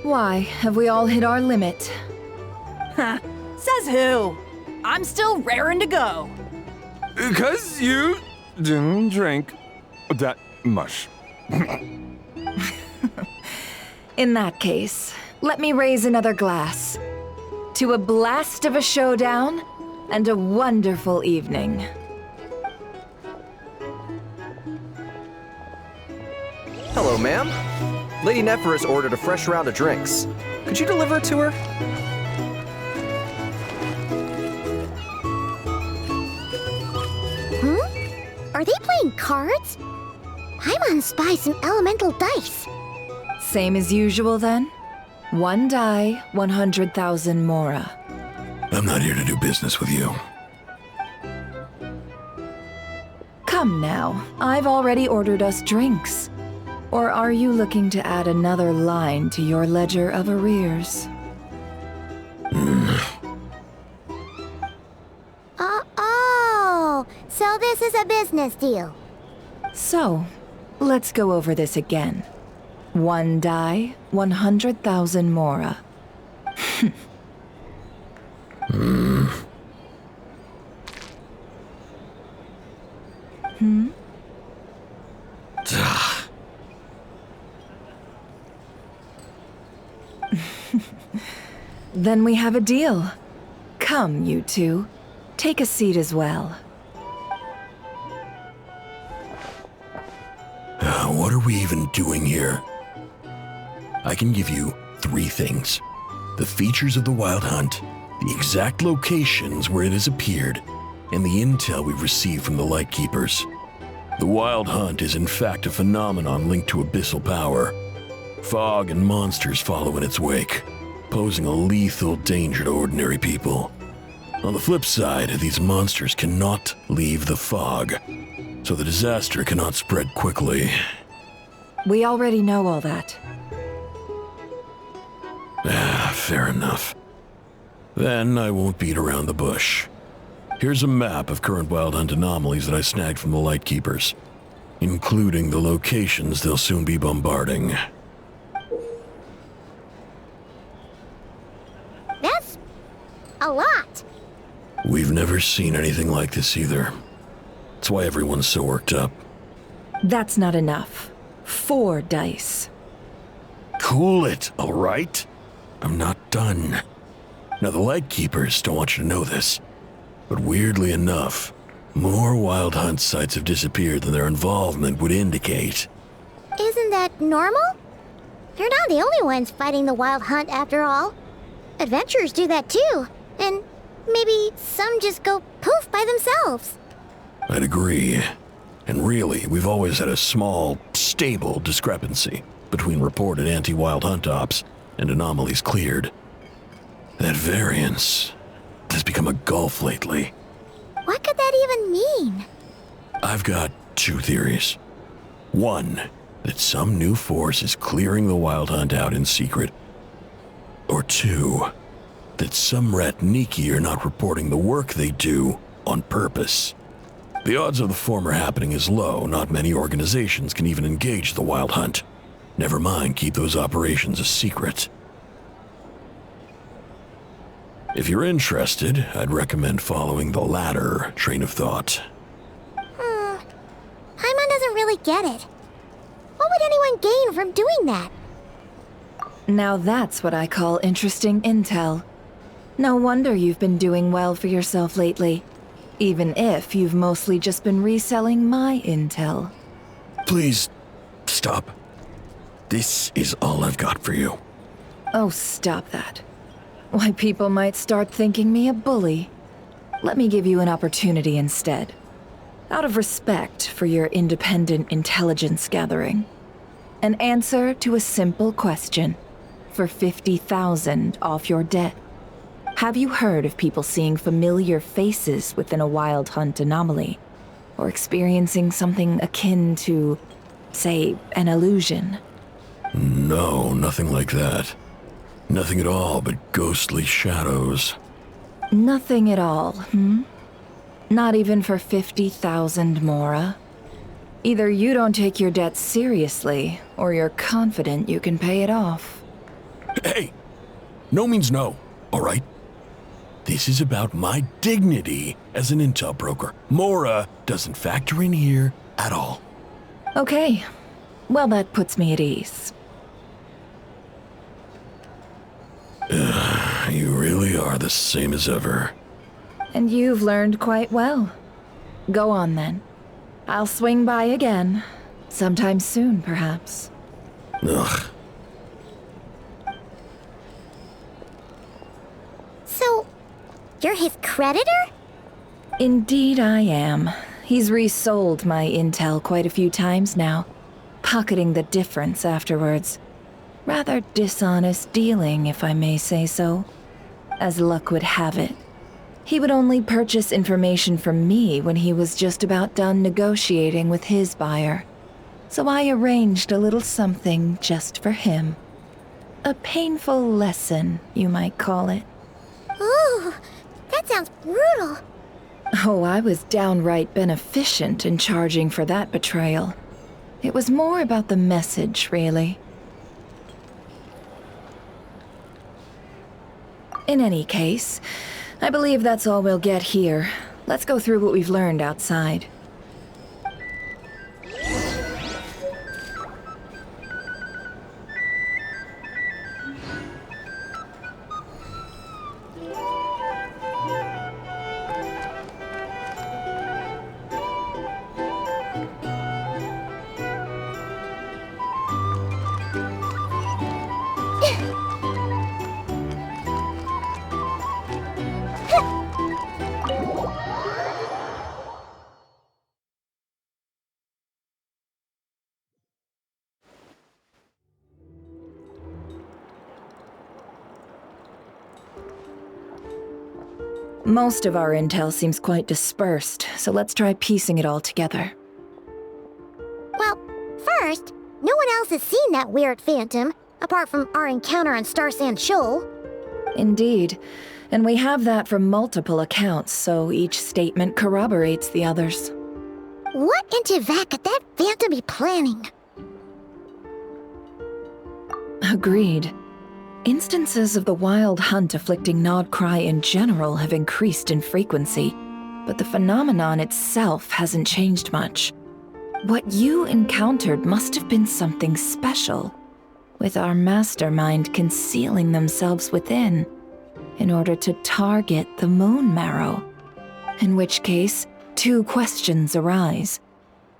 Why, have we all hit our limit? Huh, says who? I'm still raring to go. 'Cause you didn't drink that much. In that case, let me raise another glass. To a blast of a showdown and a wonderful evening. Hello, ma'am. Lady Nefer has ordered a fresh round of drinks. Could you deliver it to her? Are they playing cards? Paimon spies some elemental dice. Same as usual then? One die, 100,000 mora. I'm not here to do business with you. Come now, I've already ordered us drinks. Or are you looking to add another line to your ledger of arrears? Oh, so this is a business deal. So, let's go over this again. One die, 100,000 mora. Then we have a deal. Come, you two. Take a seat as well. What are we even doing here? I can give you 3 things. The features of the Wild Hunt, the exact locations where it has appeared, and the intel we've received from the Lightkeepers. The Wild Hunt is in fact a phenomenon linked to abyssal power. Fog and monsters follow in its wake, posing a lethal danger to ordinary people. On the flip side, these monsters cannot leave the fog, so the disaster cannot spread quickly. We already know all that. Fair enough. Then I won't beat around the bush. Here's a map of current Wild Hunt anomalies that I snagged from the Lightkeepers, including the locations they'll soon be bombarding. That's a lot. We've never seen anything like this either. That's why everyone's so worked up. That's not enough. 4 dice. Cool it, all right? I'm not done. Now, the Lightkeepers don't want you to know this, but weirdly enough, more Wild Hunt sites have disappeared than their involvement would indicate. Isn't that normal? They're not the only ones fighting the Wild Hunt after all. Adventurers do that too, and maybe some just go poof by themselves. I'd agree. And really, we've always had a small, stable discrepancy between reported anti-Wild Hunt ops and anomalies cleared. That variance has become a gulf lately. What could that even mean? I've got 2 theories. One, that some new force is clearing the Wild Hunt out in secret. Or 2, that some Ratniki are not reporting the work they do on purpose. The odds of the former happening is low. Not many organizations can even engage the Wild Hunt. Never mind keep those operations a secret. If you're interested, I'd recommend following the latter train of thought. Paimon doesn't really get it. What would anyone gain from doing that? Now that's what I call interesting intel. No wonder you've been doing well for yourself lately. Even if you've mostly just been reselling my intel. Please, stop. This is all I've got for you. Oh, stop that. Why, people might start thinking me a bully. Let me give you an opportunity instead. Out of respect for your independent intelligence gathering. An answer to a simple question. For 50,000 off your debt. Have you heard of people seeing familiar faces within a Wild Hunt anomaly? Or experiencing something akin to, say, an illusion? No, nothing like that. Nothing at all but ghostly shadows. Nothing at all, Not even for 50,000 Mora? Either you don't take your debt seriously, or you're confident you can pay it off. Hey! No means no, all right? This is about my dignity as an intel broker. Mora doesn't factor in here at all. Okay. Well, that puts me at ease. You really are the same as ever. And you've learned quite well. Go on then. I'll swing by again. Sometime soon, perhaps. Ugh. So, you're his creditor? Indeed I am. He's resold my intel quite a few times now, pocketing the difference afterwards. Rather dishonest dealing, if I may say so. As luck would have it, he would only purchase information from me when he was just about done negotiating with his buyer. So I arranged a little something just for him. A painful lesson, you might call it. Ooh, that sounds brutal. Oh, I was downright beneficent in charging for that betrayal. It was more about the message, really. In any case, I believe that's all we'll get here. Let's go through what we've learned outside. Most of our intel seems quite dispersed, so let's try piecing it all together. Well, first, no one else has seen that weird phantom, apart from our encounter on Star Sand Shoal. Indeed, and we have that from multiple accounts, so each statement corroborates the others. What in Tivat could that phantom be planning? Agreed. Instances of the Wild Hunt afflicting Nodcry in general have increased in frequency, but the phenomenon itself hasn't changed much. What you encountered must have been something special, with our mastermind concealing themselves within, in order to target the Moon Marrow. In which case, two questions arise.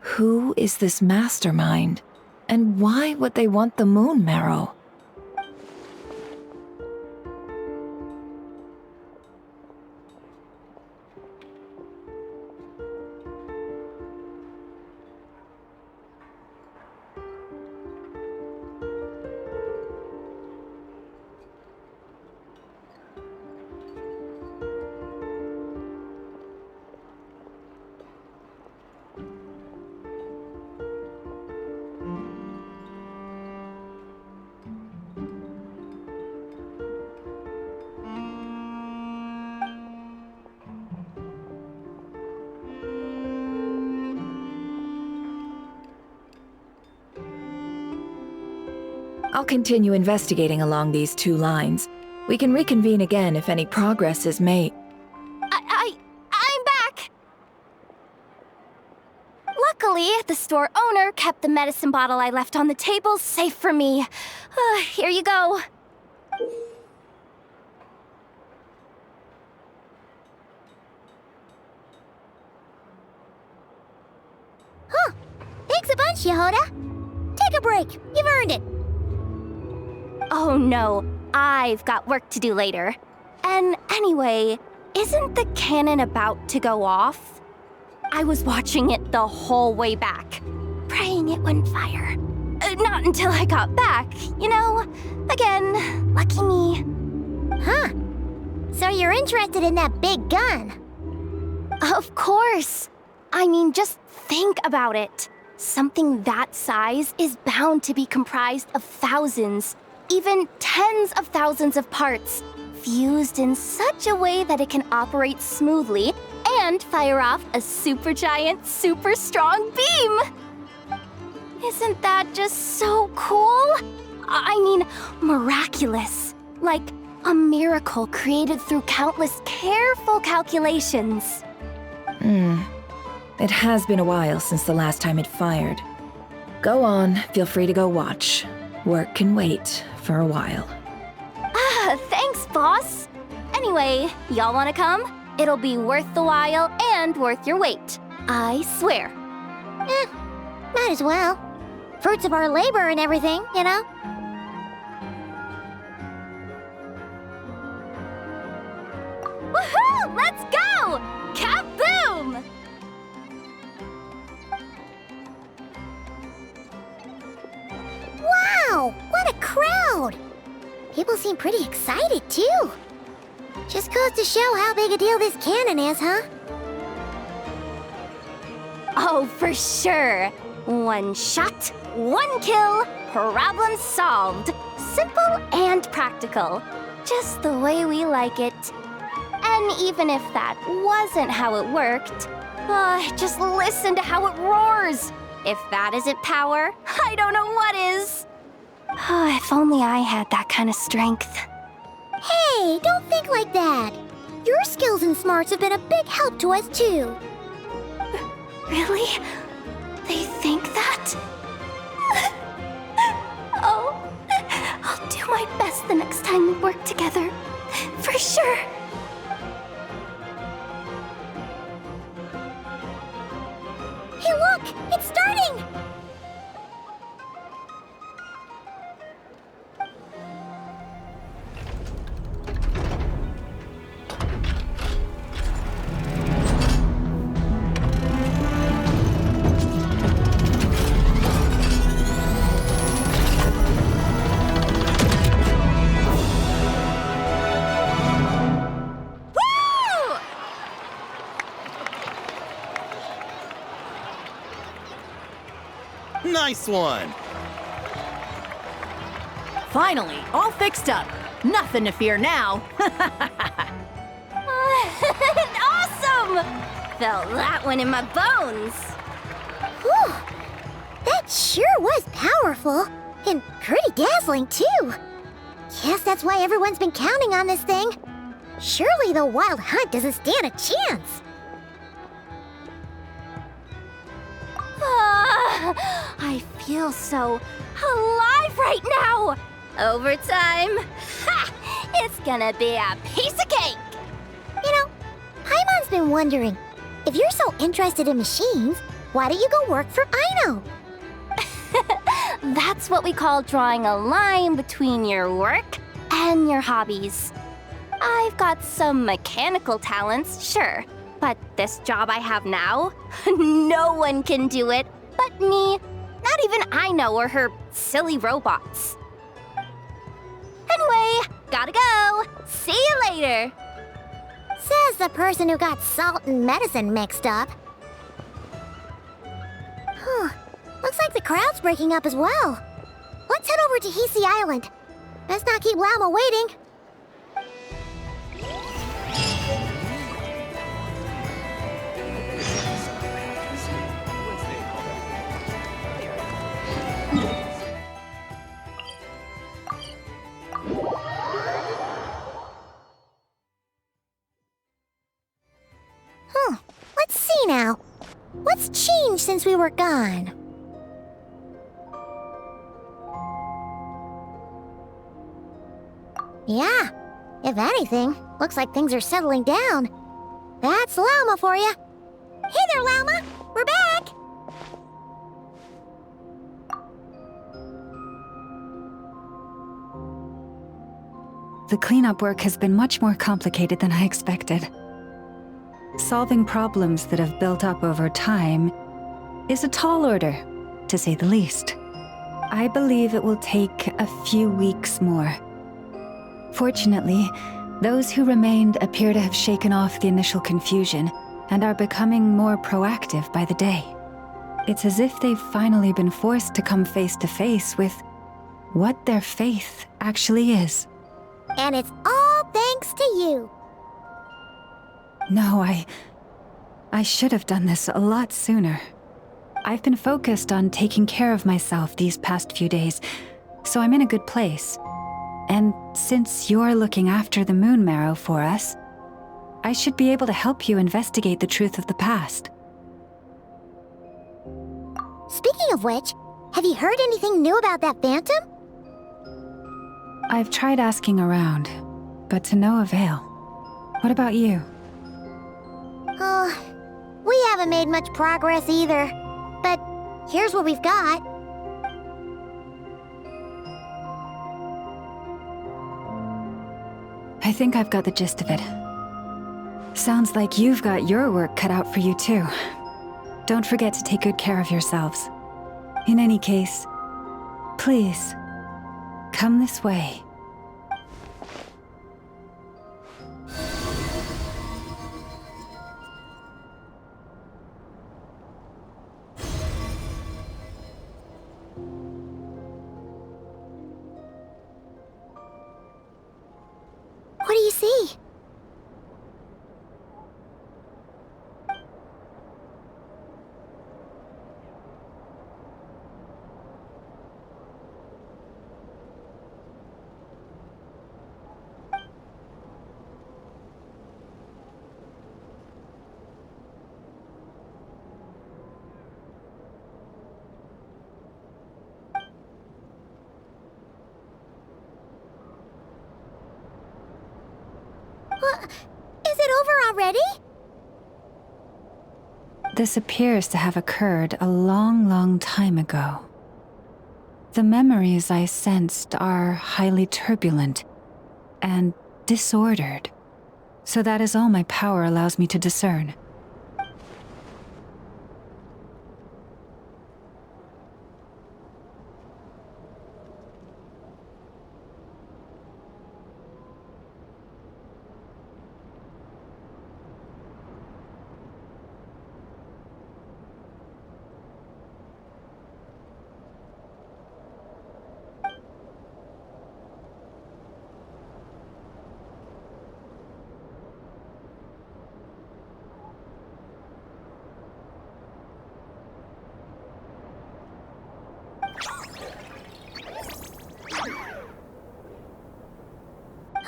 Who is this mastermind, and why would they want the Moon Marrow? I'll continue investigating along these two lines. We can reconvene again if any progress is made. I'm back! Luckily, the store owner kept the medicine bottle I left on the table safe for me. Here you go. Huh. Thanks a bunch, Yehoda. Take a break. You've earned it. Oh no, I've got work to do later. And anyway, isn't the cannon about to go off? I was watching it the whole way back, praying it wouldn't fire. Not until I got back, you know? Again, lucky me. Huh. So you're interested in that big gun? Of course. I mean, just think about it. Something that size is bound to be comprised of thousands, even tens of thousands of parts, fused in such a way that it can operate smoothly and fire off a supergiant, super strong beam! Isn't that just so cool? I mean, miraculous. Like a miracle created through countless careful calculations. It has been a while since the last time it fired. Go on, feel free to go watch. Work can wait for a while. Thanks, boss. Anyway, y'all wanna come? It'll be worth the while and worth your wait. I swear. Might as well. Fruits of our labor and everything, you know? Woohoo! Let's go! Kaboom! Wow! What a crowd! People seem pretty excited, too. Just goes to show how big a deal this cannon is, huh? Oh, for sure. One shot, one kill, problem solved. Simple and practical. Just the way we like it. And even if that wasn't how it worked, just listen to how it roars. If that isn't power, I don't know what is. If only I had that kind of strength. Hey, don't think like that. Your skills and smarts have been a big help to us, too. Really? They think that? Oh, I'll do my best the next time we work together. For sure. Hey, look! It's starting! Nice one! Finally, all fixed up. Nothing to fear now. Awesome! Felt that one in my bones. Whew! That sure was powerful. And pretty dazzling, too. Guess that's why everyone's been counting on this thing. Surely the Wild Hunt doesn't stand a chance. I feel so alive right now! Overtime? Ha! It's gonna be a piece of cake! You know, Paimon's been wondering, if you're so interested in machines, why don't you go work for Aino? That's what we call drawing a line between your work and your hobbies. I've got some mechanical talents, sure, but this job I have now, no one can do it but me. Not even Aino or her silly robots. Anyway, gotta go. See you later. Says the person who got salt and medicine mixed up. Looks like the crowd's breaking up as well. Let's head over to Hisi Island. Let's not keep Lama waiting. What's changed since we were gone? Yeah, if anything, looks like things are settling down. That's Llama for you. Hey there, Llama! We're back! The cleanup work has been much more complicated than I expected. Solving problems that have built up over time is a tall order, to say the least. I believe it will take a few weeks more. Fortunately, those who remained appear to have shaken off the initial confusion and are becoming more proactive by the day. It's as if they've finally been forced to come face to face with what their faith actually is. And it's all thanks to you. No, I should have done this a lot sooner. I've been focused on taking care of myself these past few days, so I'm in a good place. And since you're looking after the Moon Marrow for us, I should be able to help you investigate the truth of the past. Speaking of which, have you heard anything new about that phantom? I've tried asking around, but to no avail. What about you? We haven't made much progress either. But here's what we've got. I think I've got the gist of it. Sounds like you've got your work cut out for you too. Don't forget to take good care of yourselves. In any case, please, come this way. What do you see? Is it over already? This appears to have occurred a long, long time ago. The memories I sensed are highly turbulent and disordered, so that is all my power allows me to discern.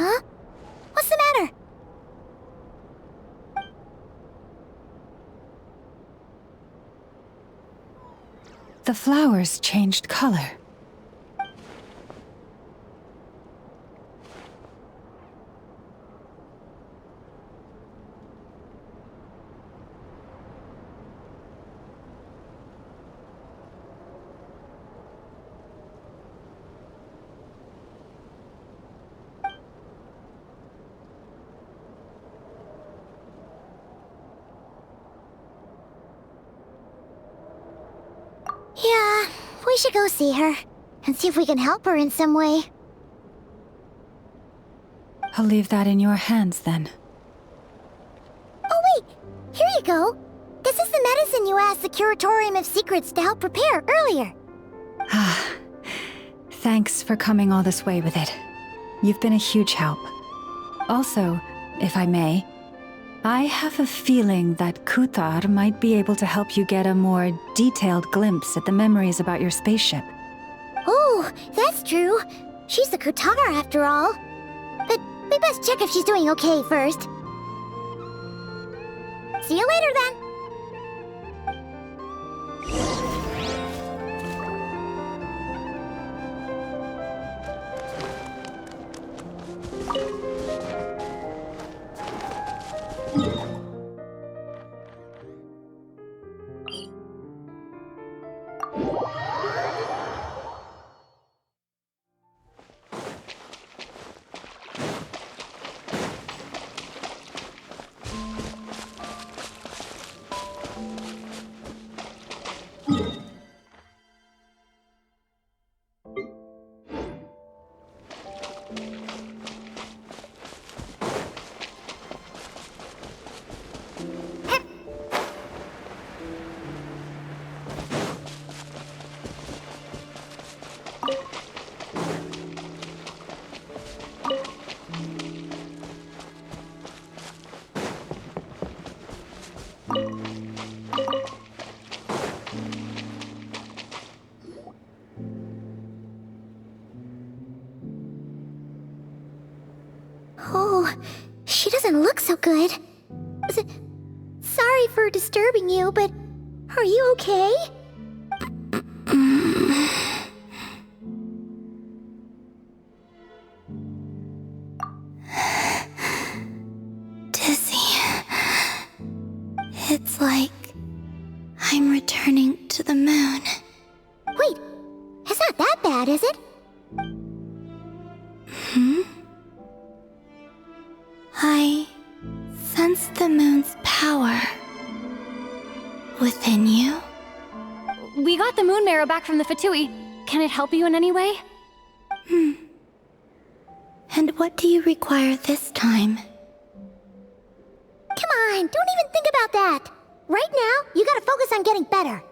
Huh? What's the matter? The flowers changed color. Yeah, we should go see her and see if we can help her in some way. I'll leave that in your hands then. Oh wait, here you go. This is the medicine you asked the Curatorium of Secrets to help prepare earlier. Thanks for coming all this way with it. You've been a huge help. Also, if I may, I have a feeling that Kuthar might be able to help you get a more detailed glimpse at the memories about your spaceship. Oh, that's true. She's the Kutar after all. But we best check if she's doing okay first. See you later then. good. Sorry for disturbing you, but are you okay? Dizzy. It's like I'm returning to the moon. Wait, it's not that bad, is it? I sense the moon's power within you. We got the moon marrow back from the Fatui. Can it help you in any way? And what do you require this time? Come on, don't even think about that. Right now, you gotta focus on getting better.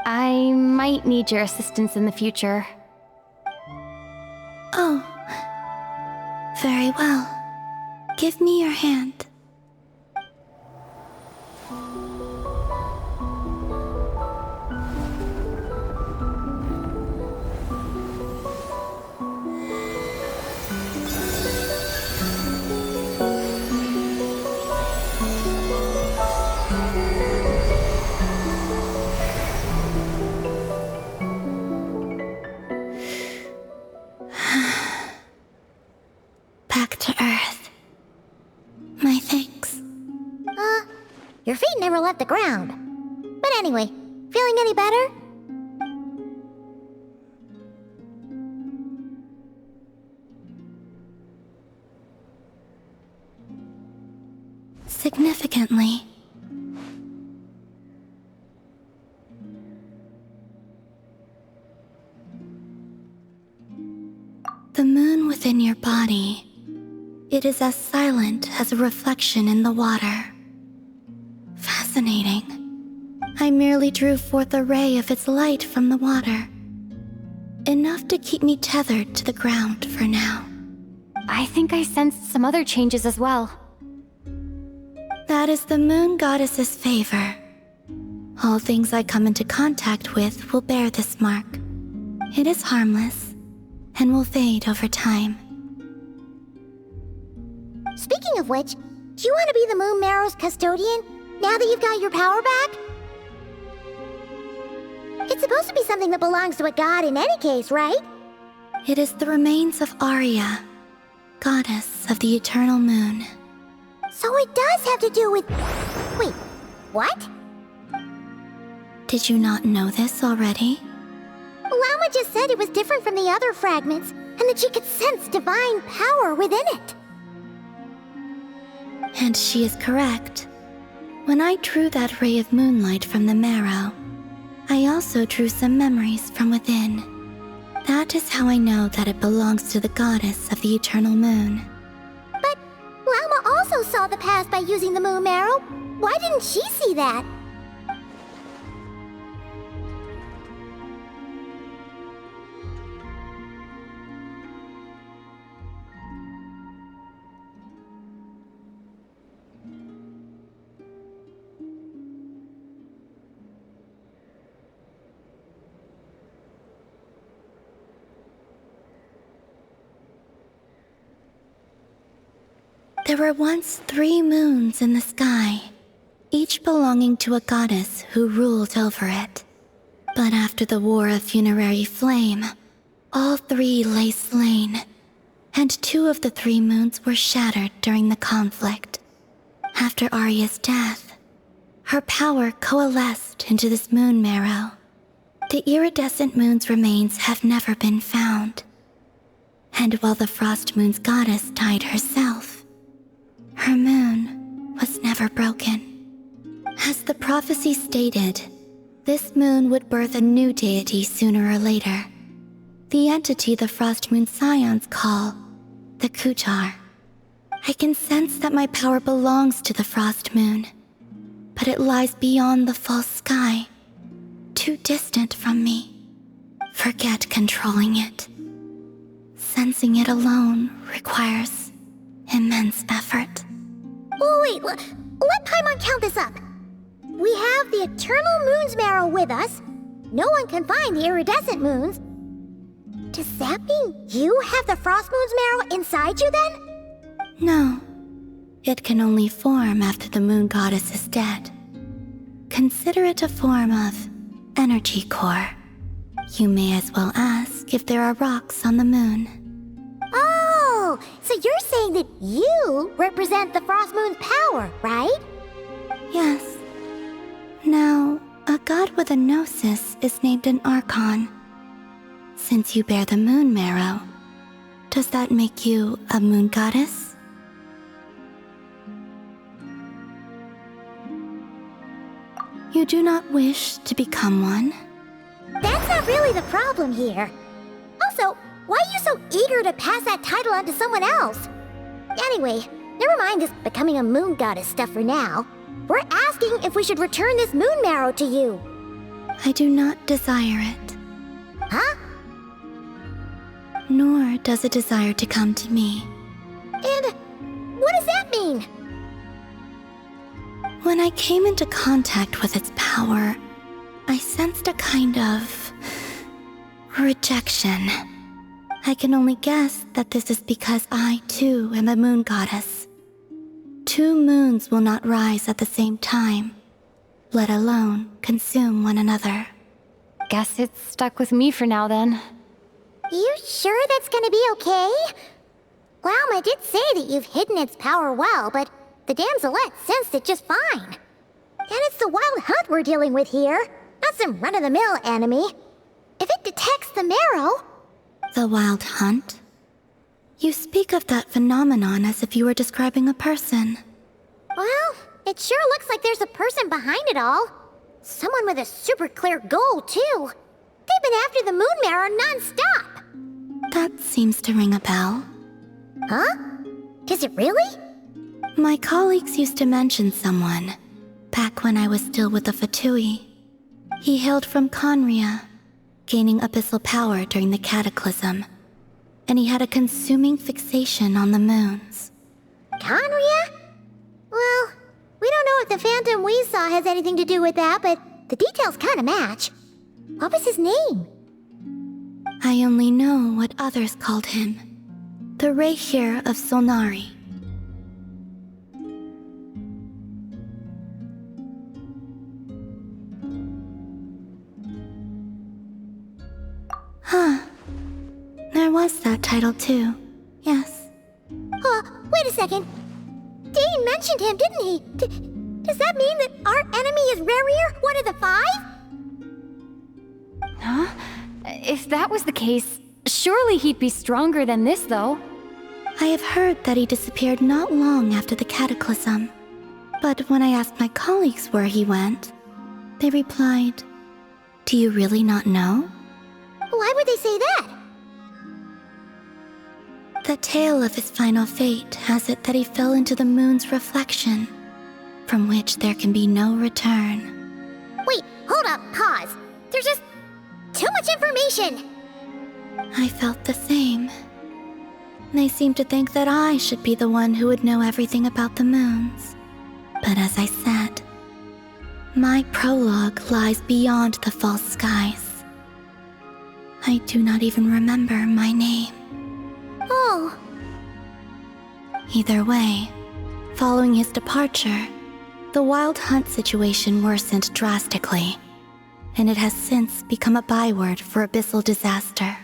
I might need your assistance in the future. Oh. Very well. Give me your hand. Back to Earth. My thanks. Your feet never left the ground. But anyway, feeling any better? Significantly. The moon within your body, it is as silent as a reflection in the water. Fascinating. I merely drew forth a ray of its light from the water. Enough to keep me tethered to the ground for now. I think I sensed some other changes as well. That is the moon goddess's favor. All things I come into contact with will bear this mark. It is harmless and will fade over time. Speaking of which, do you want to be the Moon Marrow's custodian now that you've got your power back? It's supposed to be something that belongs to a god in any case, right? It is the remains of Arya, goddess of the eternal moon. So it does have to do with... Wait, what? Did you not know this already? Lama just said it was different from the other fragments, and that she could sense divine power within it. And she is correct. When I drew that ray of moonlight from the marrow, I also drew some memories from within. That is how I know that it belongs to the goddess of the eternal moon. But Lama also saw the past by using the moon marrow. Why didn't she see that? There were once 3 moons in the sky, each belonging to a goddess who ruled over it. But after the War of Funerary Flame, all 3 lay slain, and 2 of the 3 moons were shattered during the conflict. After Arya's death, her power coalesced into this moon marrow. The iridescent moon's remains have never been found. And while the Frost Moon's goddess died herself, her moon was never broken. As the prophecy stated, this moon would birth a new deity sooner or later. The entity the Frost Moon Scions call the Kutar. I can sense that my power belongs to the Frost Moon, but it lies beyond the false sky, too distant from me. Forget controlling it. Sensing it alone requires immense effort. Oh, wait, let Paimon count this up. We have the Eternal Moon's Marrow with us. No one can find the iridescent moons. Does that mean you have the Frost Moon's Marrow inside you then? No. It can only form after the Moon Goddess is dead. Consider it a form of energy core. You may as well ask if there are rocks on the moon. Oh, so you're saying that you represent the Frost Moon's power, right? Yes. Now, a god with a gnosis is named an Archon. Since you bear the Moon Marrow, does that make you a Moon Goddess? You do not wish to become one? That's not really the problem here. Also, why are you so eager to pass that title on to someone else? Anyway, never mind this becoming a moon goddess stuff for now. We're asking if we should return this moon marrow to you. I do not desire it. Huh? Nor does it desire to come to me. And what does that mean? When I came into contact with its power, I sensed a kind of rejection. I can only guess that this is because I, too, am a moon goddess. Two moons will not rise at the same time, let alone consume one another. Guess it's stuck with me for now then. You sure that's gonna be okay? Glauma did say that you've hidden its power well, but the damselette sensed it just fine. And it's the wild hunt we're dealing with here, not some run-of-the-mill enemy. If it detects the marrow... The wild hunt? You speak of that phenomenon as if you were describing a person. Well, it sure looks like there's a person behind it all. Someone with a super clear goal, too. They've been after the moon marrow non-stop. That seems to ring a bell. Huh? Is it really? My colleagues used to mention someone, back when I was still with the Fatui. He hailed from Conria, gaining abyssal power during the Cataclysm, and he had a consuming fixation on the moons. Conria? Well, we don't know if the phantom we saw has anything to do with that, but the details kinda match. What was his name? I only know what others called him. The Reihir of Solnari. Huh. There was that title too. Yes. Wait a second. Dane mentioned him, didn't he? Does that mean that our enemy is Reihir, one of the five? Huh? If that was the case, surely he'd be stronger than this, though. I have heard that he disappeared not long after the Cataclysm. But when I asked my colleagues where he went, they replied, "Do you really not know?" Why would they say that? The tale of his final fate has it that he fell into the moon's reflection, from which there can be no return. Wait, hold up, pause. There's just too much information. I felt the same. They seemed to think that I should be the one who would know everything about the moons. But as I said, my prologue lies beyond the false skies. I do not even remember my name. Oh. Either way, following his departure, the wild hunt situation worsened drastically, and it has since become a byword for abyssal disaster.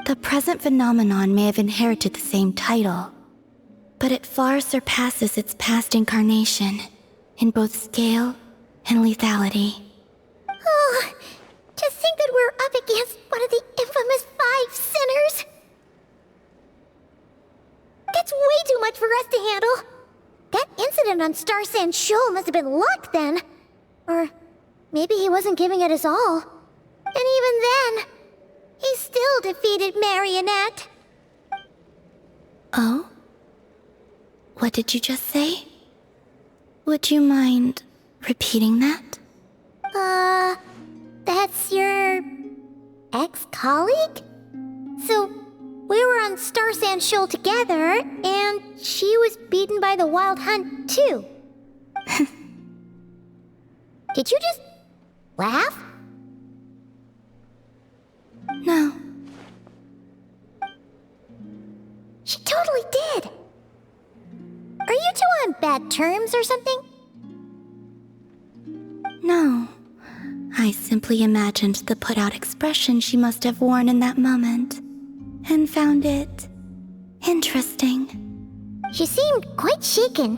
The present phenomenon may have inherited the same title, but it far surpasses its past incarnation in both scale and lethality. Oh, to think that we're up against one of the infamous 5 sinners! That's way too much for us to handle. That incident on Star Sand Shoal must have been luck then. Or maybe he wasn't giving it his all. And even then, he still defeated Marionette. Oh? What did you just say? Would you mind repeating that? That's your ex-colleague? colleague? So, we were on Star Sand Shoal together, and she was beaten by the Wild Hunt, too. Did you just laugh? No. She totally did. Are you two on bad terms or something? No. I simply imagined the put-out expression she must have worn in that moment, and found it interesting. She seemed quite shaken.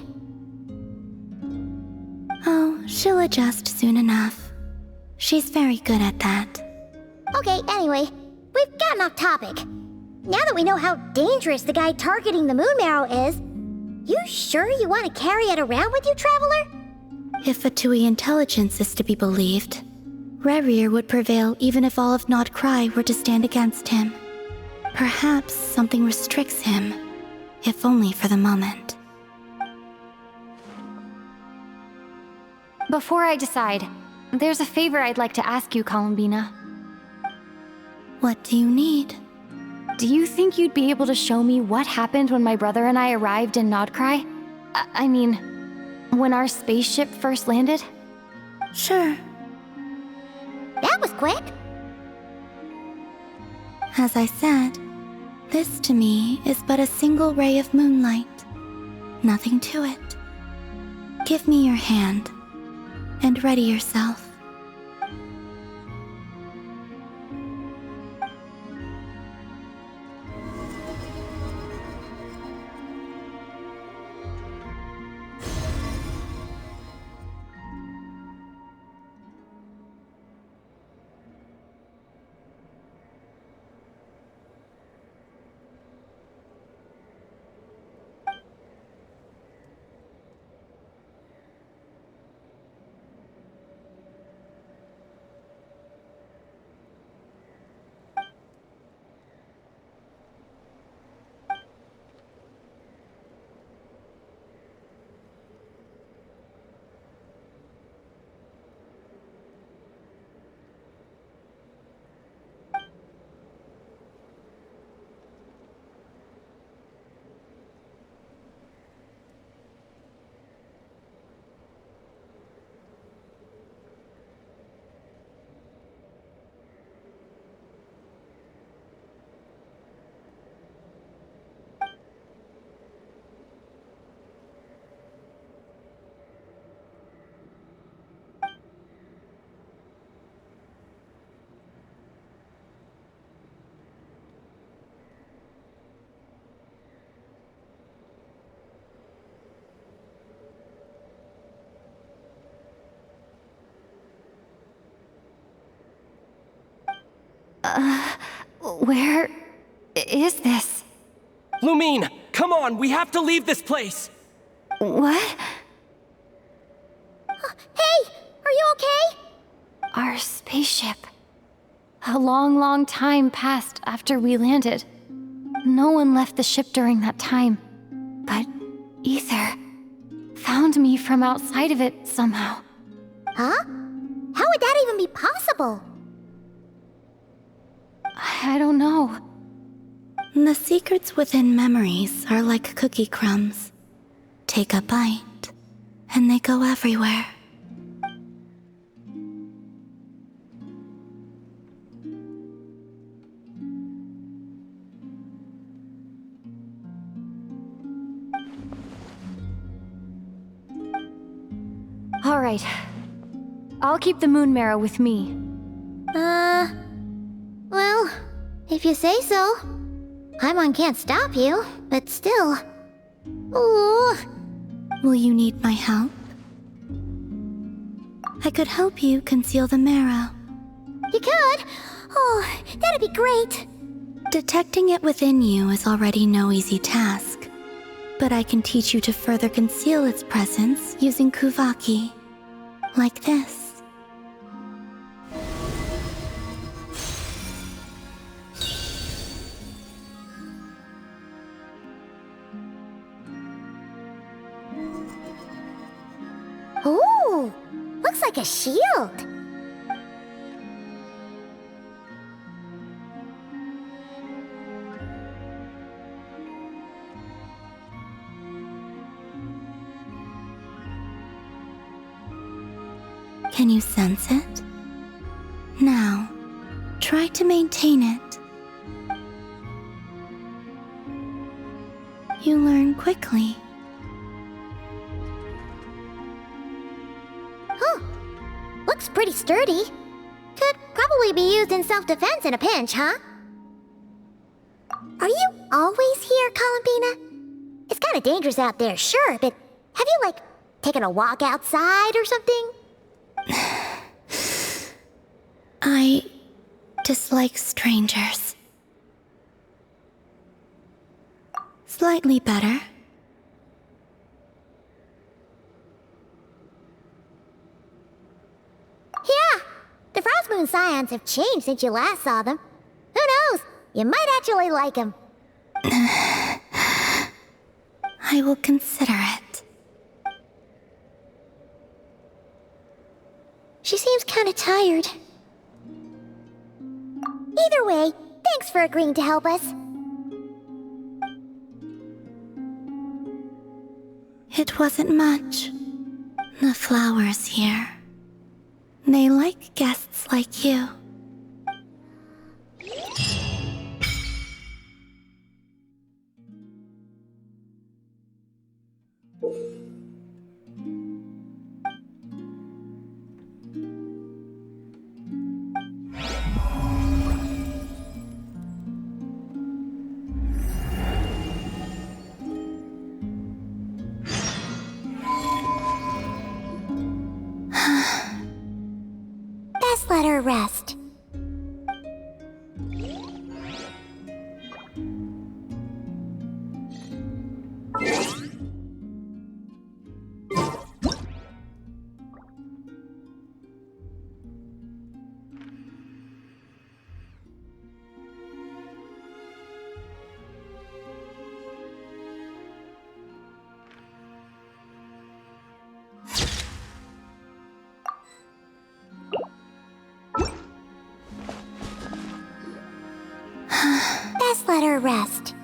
Oh, she'll adjust soon enough. She's very good at that. Okay, anyway, we've gotten off topic. Now that we know how dangerous the guy targeting the moon marrow is, you sure you want to carry it around with you, Traveler? If Fatui intelligence is to be believed, Rerir would prevail even if all of Nod Cry were to stand against him. Perhaps something restricts him, if only for the moment. Before I decide, there's a favor I'd like to ask you, Columbina. What do you need? Do you think you'd be able to show me what happened when my brother and I arrived in Nodcry? I mean, when our spaceship first landed? Sure. That was quick. As I said, this to me is but a single ray of moonlight. Nothing to it. Give me your hand, and ready yourself. Where is this? Lumine, come on, we have to leave this place! What? Hey, are you okay? Our spaceship. A long, long time passed after we landed. No one left the ship during that time. But Ether found me from outside of it somehow. Huh? How would that even be possible? I don't know. The secrets within memories are like cookie crumbs. Take a bite, and they go everywhere. All right. I'll keep the moon marrow with me. Well, if you say so. Paimon can't stop you, but still. Ooh. Will you need my help? I could help you conceal the marrow. You could? Oh, that'd be great. Detecting it within you is already no easy task. But I can teach you to further conceal its presence using Kuvaki. Like this. Ooh, looks like a shield. Can you sense it? Now, try to maintain it. You learn quickly. Huh. Looks pretty sturdy. Could probably be used in self-defense in a pinch, huh? Are you always here, Columbina? It's kind of dangerous out there, sure, but have you, like, taken a walk outside or something? I dislike strangers. Slightly better. Yeah, the Frost Moon Scions have changed since you last saw them. Who knows? You might actually like them. I will consider it. She seems kind of tired. Either way, thanks for agreeing to help us. It wasn't much. The flowers here. They like guests like you. Best let her rest. Best let her rest.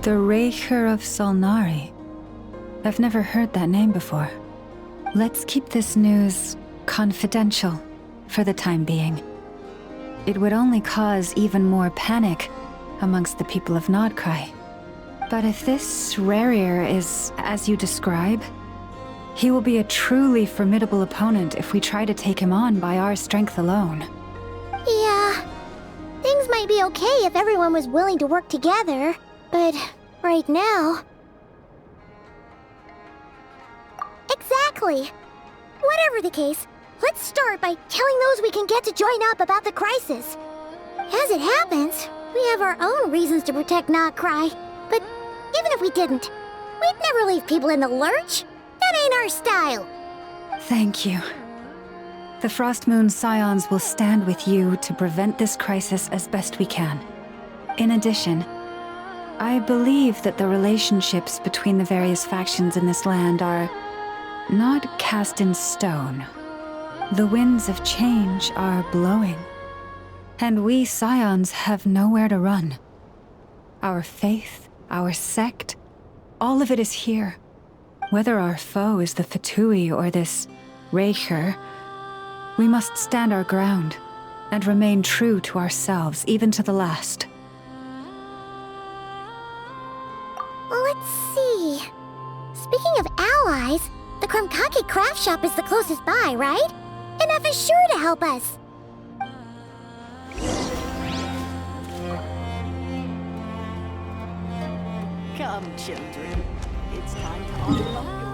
The Raker of Solnari. I've never heard that name before. Let's keep this news confidential for the time being. It would only cause even more panic amongst the people of Nodcry. But if this Rarir is as you describe, he will be a truly formidable opponent if we try to take him on by our strength alone. Yeah, things might be okay if everyone was willing to work together, but right now... Exactly! Whatever the case, let's start by telling those we can get to join up about the crisis. As it happens, we have our own reasons to protect Nodcry, but even if we didn't, we'd never leave people in the lurch. That ain't our style. Thank you. The Frost Moon Scions will stand with you to prevent this crisis as best we can. In addition, I believe that the relationships between the various factions in this land are not cast in stone. The winds of change are blowing, and we Scions have nowhere to run. Our faith, our sect, all of it is here. Whether our foe is the Fatui or this Raker, we must stand our ground and remain true to ourselves, even to the last. Let's see. Speaking of allies, the Krumkake craft shop is the closest by, right? Enough is sure to help us. Come, children. It's time to unlock your...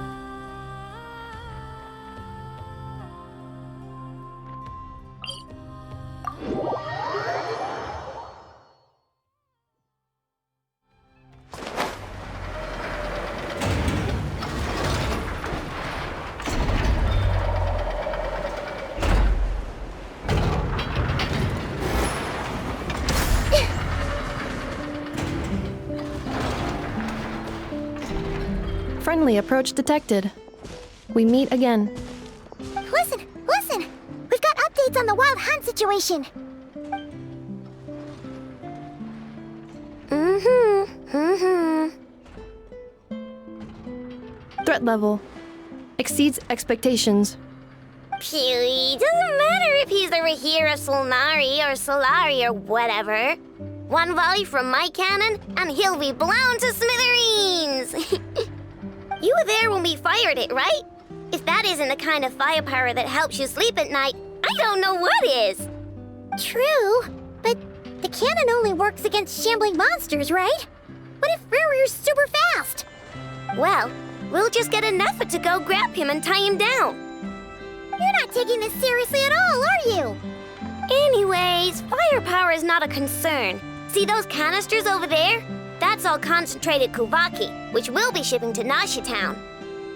Friendly approach detected. We meet again. Listen! We've got updates on the Wild Hunt situation. Threat level exceeds expectations. Phew, doesn't matter if he's the Rahira Solnari or Solari or whatever. One volley from my cannon, and he'll be blown to smithereens! You were there when we fired it, right? If that isn't the kind of firepower that helps you sleep at night, I don't know what is. True, but the cannon only works against shambling monsters, right? What if Rurir's super fast? Well, we'll just get an effort to go grab him and tie him down. You're not taking this seriously at all, are you? Anyways, firepower is not a concern. See those canisters over there? That's all concentrated Kuvaki, which we'll be shipping to Nasha Town.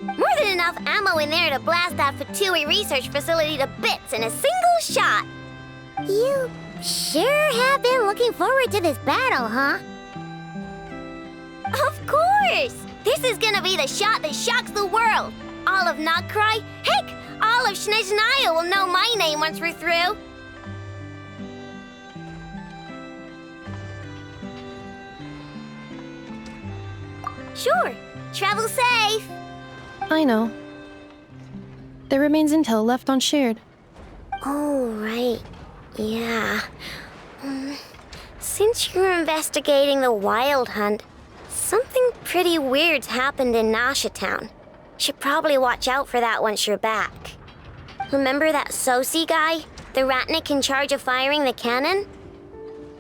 More than enough ammo in there to blast that Fatui research facility to bits in a single shot. You sure have been looking forward to this battle, huh? Of course! This is gonna be the shot that shocks the world. All of Nokrai, heck, all of Snezhnaya will know my name once we're through. Sure. Travel safe. I know. There remains intel left unshared. Oh, right. Yeah. Since you're investigating the Wild Hunt, something pretty weird's happened in Nasha Town. Should probably watch out for that once you're back. Remember that Sosi guy? The Ratnik in charge of firing the cannon?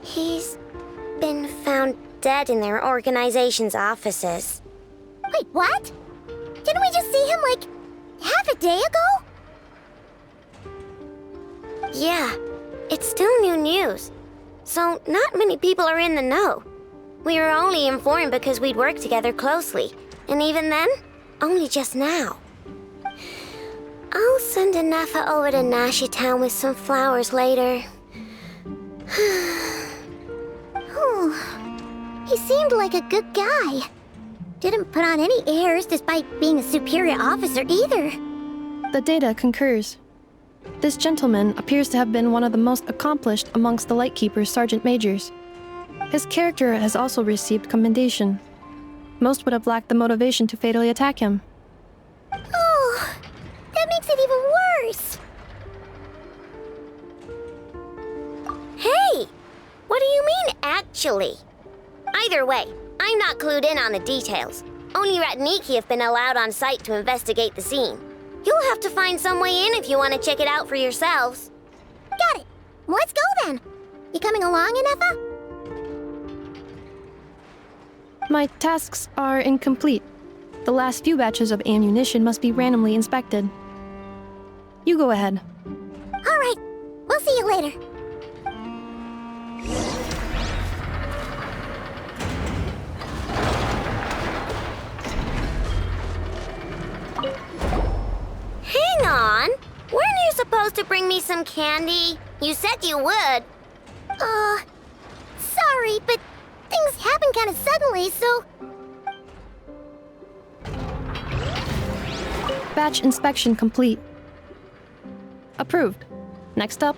He's been found dead in their organization's offices. Wait, what? Didn't we just see him, like, half a day ago? Yeah, it's still new news. So not many people are in the know. We were only informed because we'd worked together closely. And even then, only just now. I'll send Anafa over to Nashi Town with some flowers later. He seemed like a good guy. Didn't put on any airs despite being a superior officer either. The data concurs. This gentleman appears to have been one of the most accomplished amongst the Lightkeeper's sergeant majors. His character has also received commendation. Most would have lacked the motivation to fatally attack him. Oh, that makes it even worse. Hey, what do you mean, actually? Either way, I'm not clued in on the details. Only Ratniki have been allowed on site to investigate the scene. You'll have to find some way in if you want to check it out for yourselves. Got it. Let's go then. You coming along, Anefa? My tasks are incomplete. The last few batches of ammunition must be randomly inspected. You go ahead. All right. We'll see you later. Hang on. Weren't you supposed to bring me some candy? You said you would. Sorry, but things happened kind of suddenly, so... Batch inspection complete. Approved. Next up.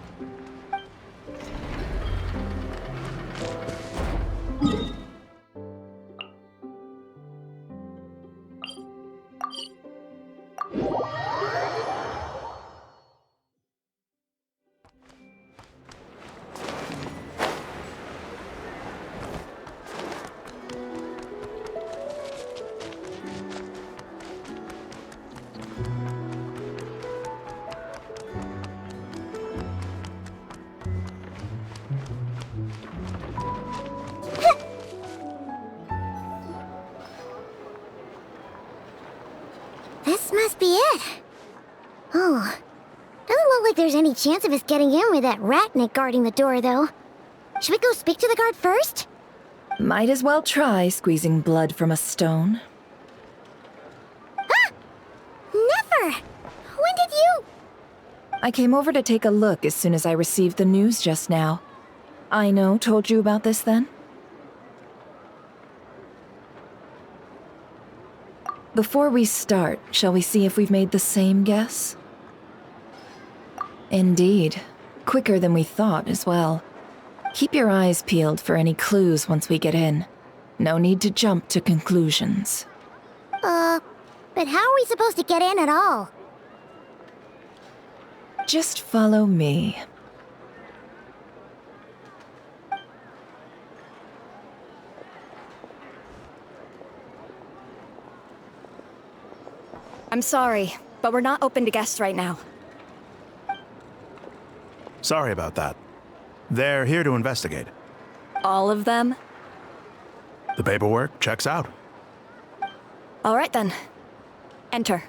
This must be it. Oh, doesn't look like there's any chance of us getting in with that ratnik guarding the door, though. Should we go speak to the guard first? Might as well try squeezing blood from a stone. Ah! Never! When did you... I came over to take a look as soon as I received the news just now. Aino told you about this then? Before we start, shall we see if we've made the same guess? Indeed. Quicker than we thought as well. Keep your eyes peeled for any clues once we get in. No need to jump to conclusions. But how are we supposed to get in at all? Just follow me. I'm sorry, but we're not open to guests right now. Sorry about that. They're here to investigate. All of them? The paperwork checks out. All right then. Enter.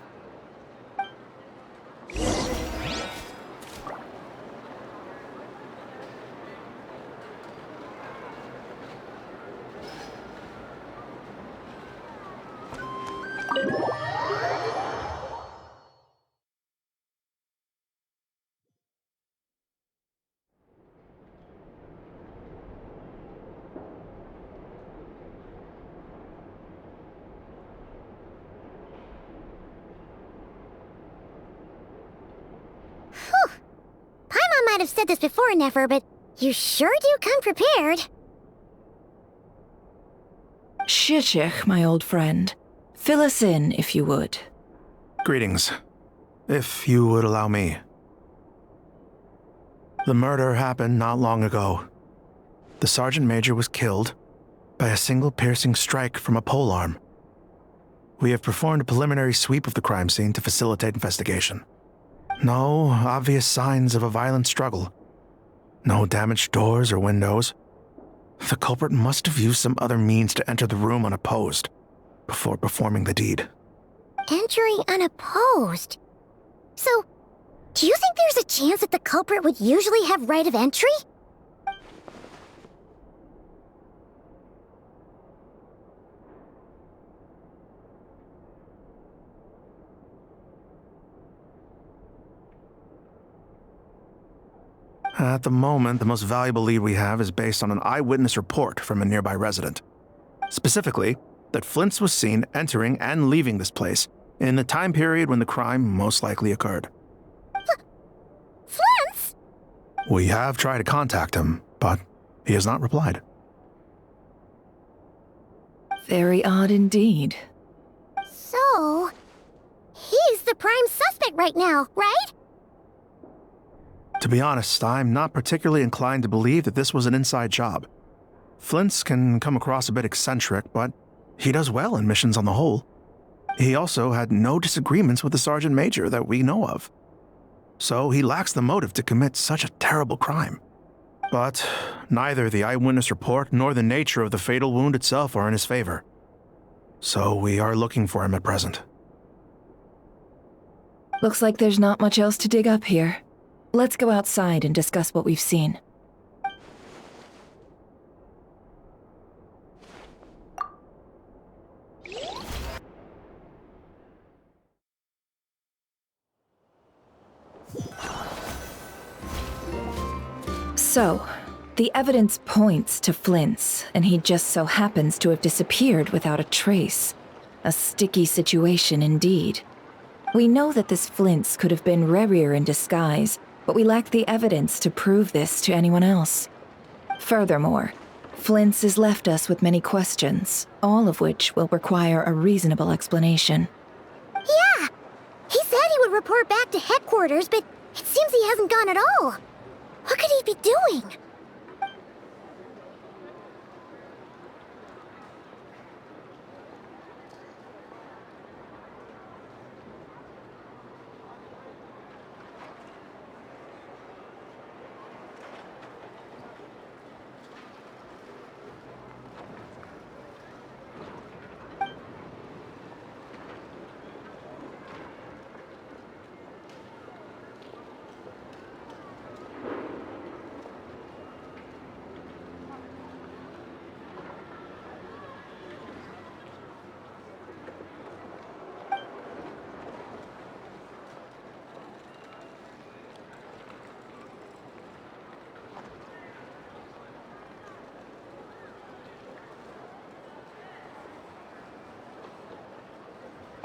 Paimon might have said this before, Nefer, but you sure do come prepared. Shishich, my old friend. Fill us in, if you would. Greetings. If you would allow me. The murder happened not long ago. The Sergeant Major was killed by a single piercing strike from a polearm. We have performed a preliminary sweep of the crime scene to facilitate investigation. No obvious signs of a violent struggle. No damaged doors or windows. The culprit must have used some other means to enter the room unopposed before performing the deed. Entering unopposed? So, do you think there's a chance that the culprit would usually have right of entry? At the moment, the most valuable lead we have is based on an eyewitness report from a nearby resident. Specifically, that Flint's was seen entering and leaving this place in the time period when the crime most likely occurred. Flint's? We have tried to contact him, but he has not replied. Very odd indeed. So, he's the prime suspect right now, right? To be honest, I'm not particularly inclined to believe that this was an inside job. Flint's can come across a bit eccentric, but he does well in missions on the whole. He also had no disagreements with the Sergeant Major that we know of. So he lacks the motive to commit such a terrible crime. But neither the eyewitness report nor the nature of the fatal wound itself are in his favor. So we are looking for him at present. Looks like there's not much else to dig up here. Let's go outside and discuss what we've seen. So, the evidence points to Flint's, and he just so happens to have disappeared without a trace. A sticky situation indeed. We know that this Flint's could have been Rerir in disguise, but we lack the evidence to prove this to anyone else. Furthermore, Flint's has left us with many questions, all of which will require a reasonable explanation. Yeah! He said he would report back to headquarters, but it seems he hasn't gone at all. What could he be doing?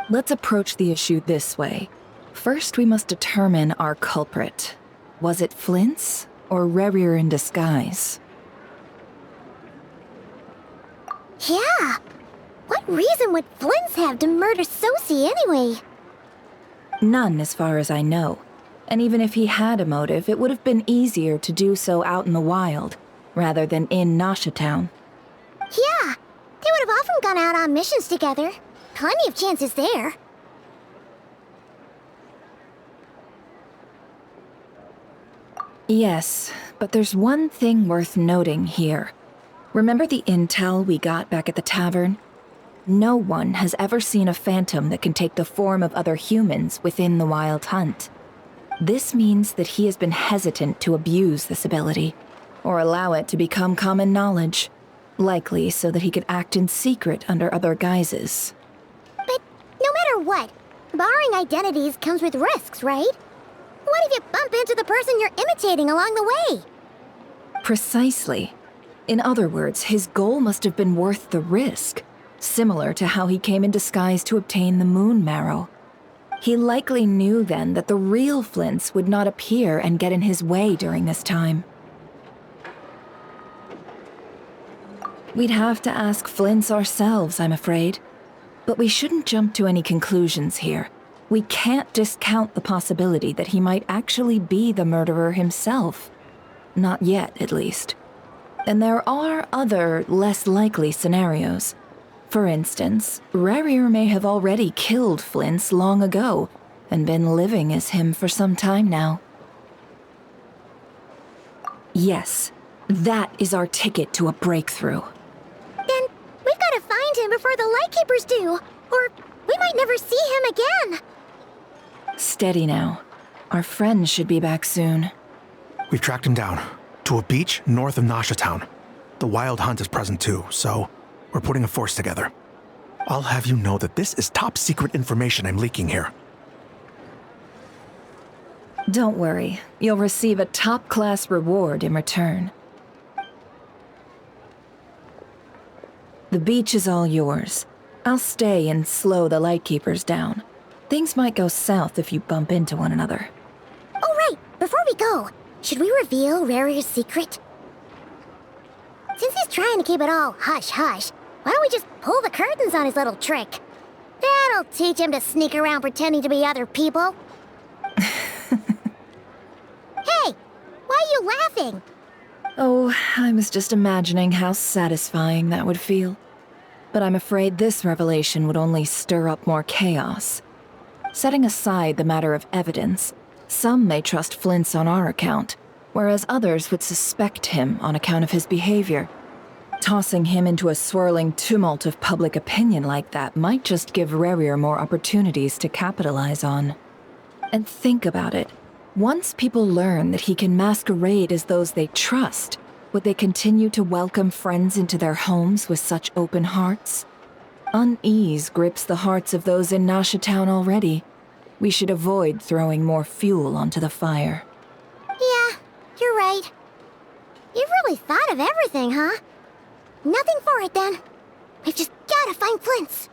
Let's approach the issue this way. First, we must determine our culprit. Was it Flint's or Rerir in disguise? Yeah! What reason would Flint's have to murder Sosie anyway? None, as far as I know. And even if he had a motive, it would have been easier to do so out in the wild, rather than in Nashatown. Yeah! They would have often gone out on missions together. Plenty of chances there. Yes, but there's one thing worth noting here. Remember the intel we got back at the tavern? No one has ever seen a phantom that can take the form of other humans within the Wild Hunt. This means that he has been hesitant to abuse this ability, or allow it to become common knowledge, likely so that he could act in secret under other guises. But no matter what, borrowing identities comes with risks, right? What if you bump into the person you're imitating along the way? Precisely. In other words, his goal must have been worth the risk, similar to how he came in disguise to obtain the moon marrow. He likely knew then that the real Flint's would not appear and get in his way during this time. We'd have to ask Flint's ourselves, I'm afraid. But we shouldn't jump to any conclusions here. We can't discount the possibility that he might actually be the murderer himself. Not yet, at least. And there are other, less likely scenarios. For instance, Rerir may have already killed Flint's long ago, and been living as him for some time now. Yes, that is our ticket to a breakthrough. Then we've got to find him before the Lightkeepers do, or we might never see him again. Steady now. Our friend should be back soon. We've tracked him down to a beach north of Nashatown. The Wild Hunt is present too, so we're putting a force together. I'll have you know that this is top secret information I'm leaking here. Don't worry, you'll receive a top-class reward in return. The beach is all yours. I'll stay and slow the Lightkeepers down. Things might go south if you bump into one another. Oh right, before we go, should we reveal Rerir's secret? Since he's trying to keep it all hush-hush, why don't we just pull the curtains on his little trick? That'll teach him to sneak around pretending to be other people. Hey, why are you laughing? Oh, I was just imagining how satisfying that would feel. But I'm afraid this revelation would only stir up more chaos. Setting aside the matter of evidence, some may trust Flint's on our account, whereas others would suspect him on account of his behavior. Tossing him into a swirling tumult of public opinion like that might just give Rerir more opportunities to capitalize on. And think about it. Once people learn that he can masquerade as those they trust, would they continue to welcome friends into their homes with such open hearts? Unease grips the hearts of those in Nashatown already. We should avoid throwing more fuel onto the fire. Yeah, you're right. You've really thought of everything, huh? Nothing for it then. We've just gotta find Flint's.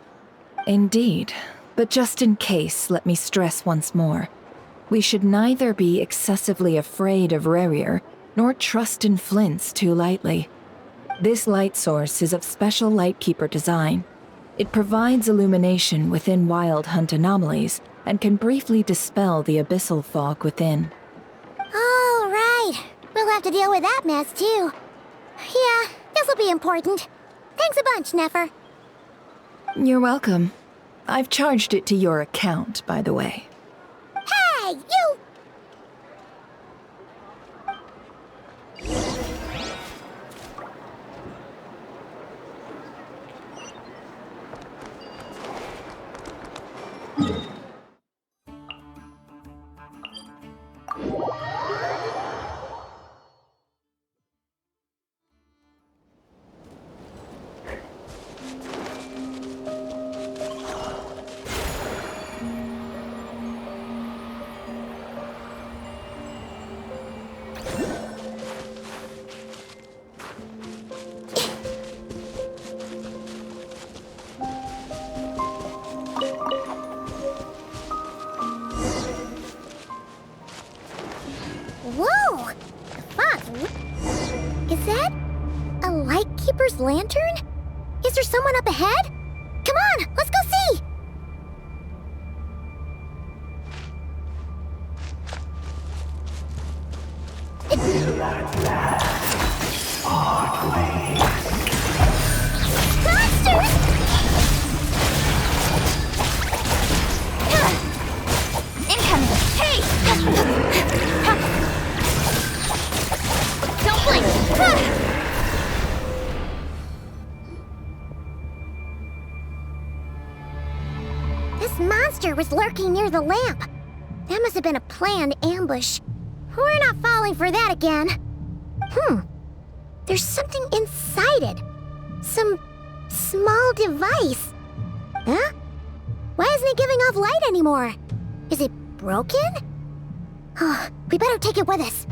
Indeed. But just in case, let me stress once more. We should neither be excessively afraid of Rerir, nor trust in Flints too lightly. This light source is of special Lightkeeper design. It provides illumination within Wild Hunt anomalies and can briefly dispel the abyssal fog within. Oh, right. We'll have to deal with that mess, too. Yeah, this'll be important. Thanks a bunch, Nefer. You're welcome. I've charged it to your account, by the way. Hey, you! Whoa! Fuck! Is that a Lightkeeper's lantern? Is there someone up ahead? Come on, let's go see! Monsters! Incoming! Hey! Don't blink! This monster was lurking near the lamp. That must have been a planned ambush. We're not falling for that again. There's something inside it. Some small device. Huh? Why isn't it giving off light anymore? Is it broken? Oh, we better take it with us.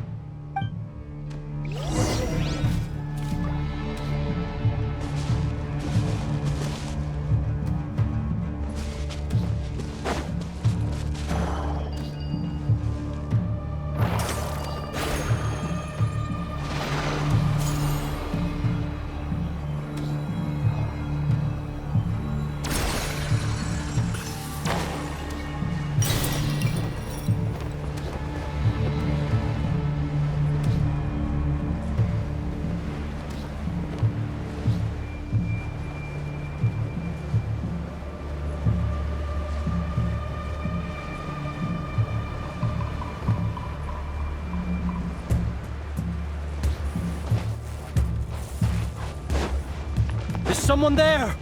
Is someone there?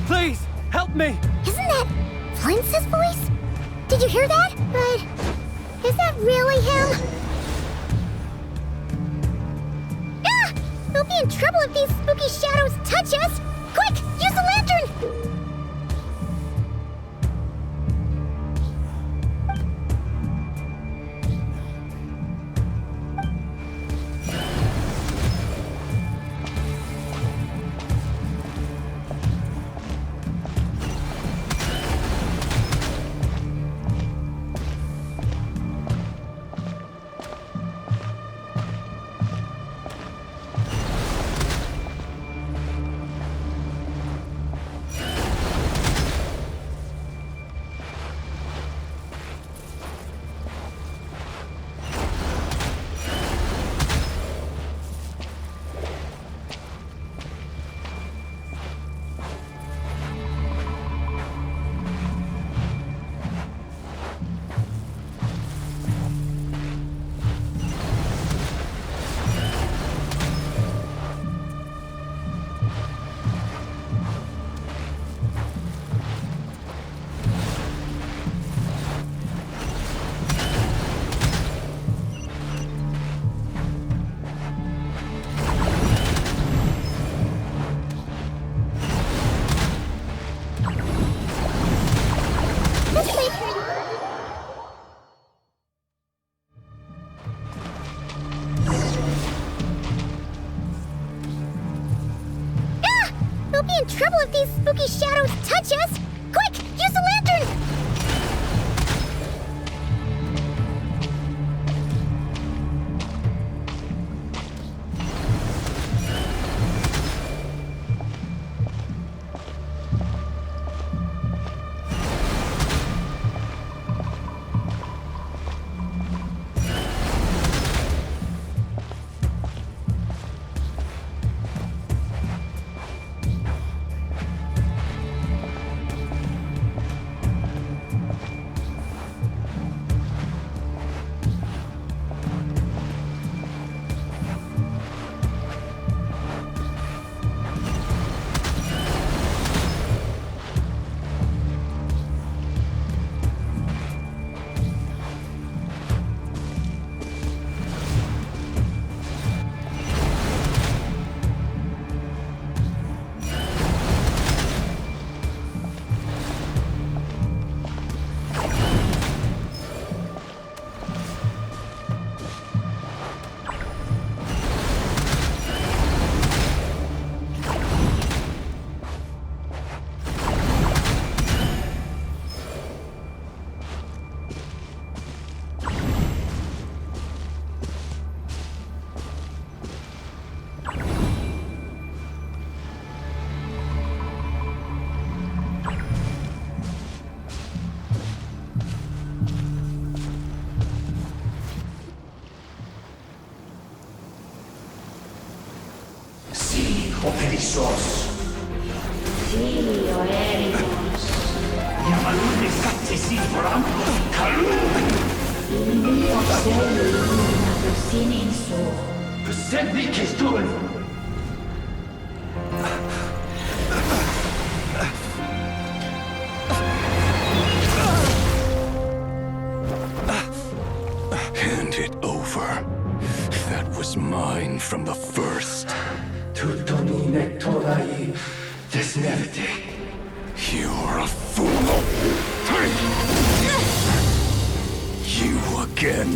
Please, help me! Isn't that Flints' voice? Did you hear that? But is that really him? Ah! We'll be in trouble if these spooky shadows touch us! Quick, use the lantern! We'll be in trouble if these spooky shadows touch us! Quick, use the lantern! Hand it over. That was mine from the first. You're a fool. You again.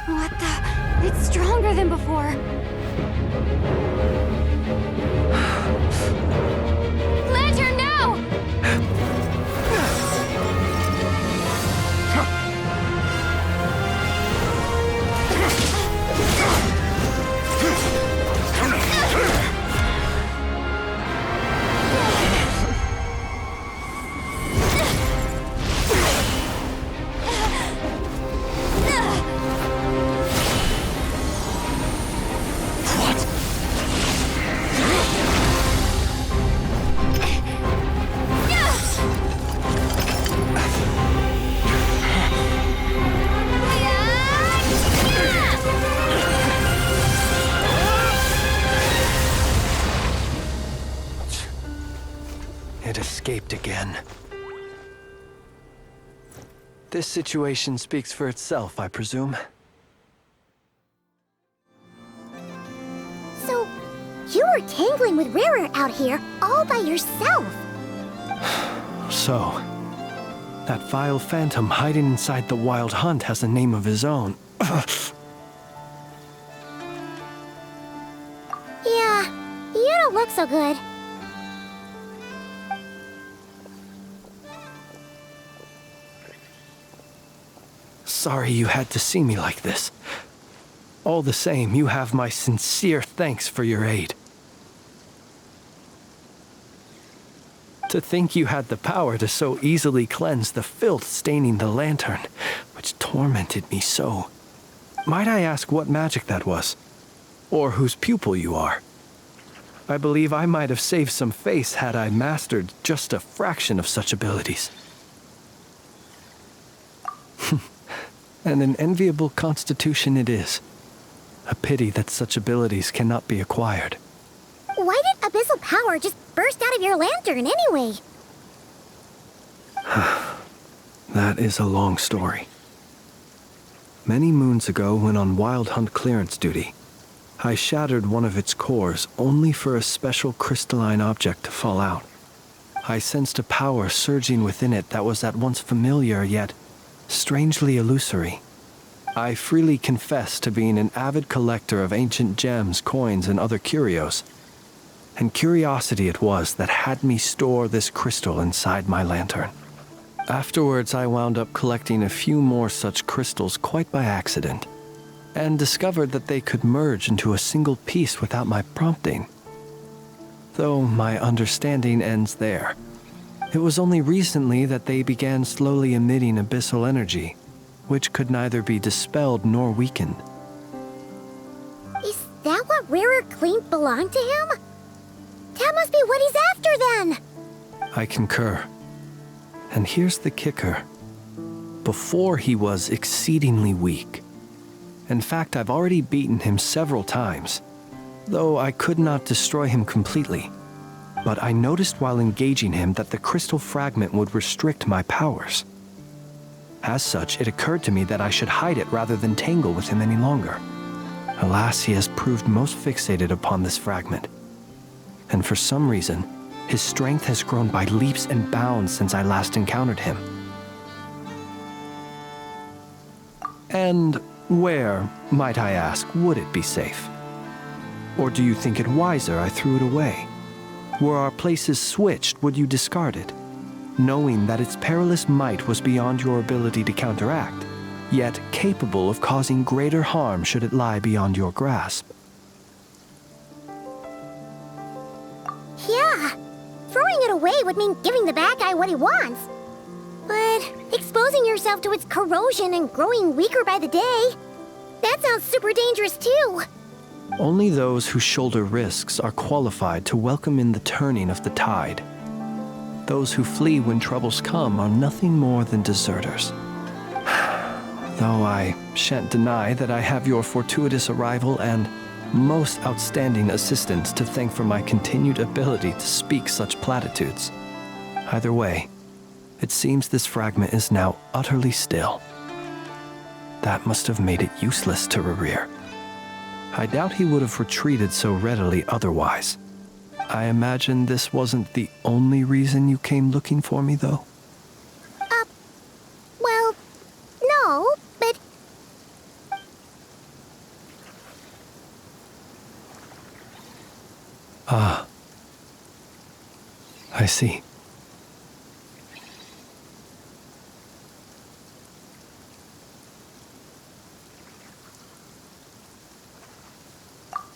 What the? It's stronger than before. Lantern, now! It escaped again. This situation speaks for itself, I presume. So, you were tangling with Rarer out here all by yourself. So, that vile phantom hiding inside the Wild Hunt has a name of his own. Yeah, you don't look so good. Sorry you had to see me like this. All the same, you have my sincere thanks for your aid. To think you had the power to so easily cleanse the filth staining the lantern, which tormented me so. Might I ask what magic that was? Or whose pupil you are? I believe I might have saved some face had I mastered just a fraction of such abilities. And an enviable constitution it is. A pity that such abilities cannot be acquired. Why did abyssal power just burst out of your lantern anyway? That is a long story. Many moons ago, when on Wild Hunt clearance duty, I shattered one of its cores only for a special crystalline object to fall out. I sensed a power surging within it that was at once familiar yet strangely illusory. I freely confess to being an avid collector of ancient gems, coins, and other curios. And curiosity it was that had me store this crystal inside my lantern. Afterwards, I wound up collecting a few more such crystals quite by accident, and discovered that they could merge into a single piece without my prompting. Though my understanding ends there. It was only recently that they began slowly emitting abyssal energy, which could neither be dispelled nor weakened. Is that what Rarer claimed belonged to him? That must be what he's after then! I concur. And here's the kicker. Before he was exceedingly weak. In fact, I've already beaten him several times, though I could not destroy him completely. But I noticed while engaging him that the crystal fragment would restrict my powers. As such, it occurred to me that I should hide it rather than tangle with him any longer. Alas, he has proved most fixated upon this fragment. And for some reason, his strength has grown by leaps and bounds since I last encountered him. And where, might I ask, would it be safe? Or do you think it wiser I threw it away? Were our places switched, would you discard it, knowing that its perilous might was beyond your ability to counteract, yet capable of causing greater harm should it lie beyond your grasp? Yeah, throwing it away would mean giving the bad guy what he wants. But exposing yourself to its corrosion and growing weaker by the day. That sounds super dangerous too. Only those who shoulder risks are qualified to welcome in the turning of the tide. Those who flee when troubles come are nothing more than deserters. Though I shan't deny that I have your fortuitous arrival and most outstanding assistance to thank for my continued ability to speak such platitudes. Either way, it seems this fragment is now utterly still. That must have made it useless to Rerir. I doubt he would have retreated so readily otherwise. I imagine this wasn't the only reason you came looking for me, though? Well, no, but... Ah. I see.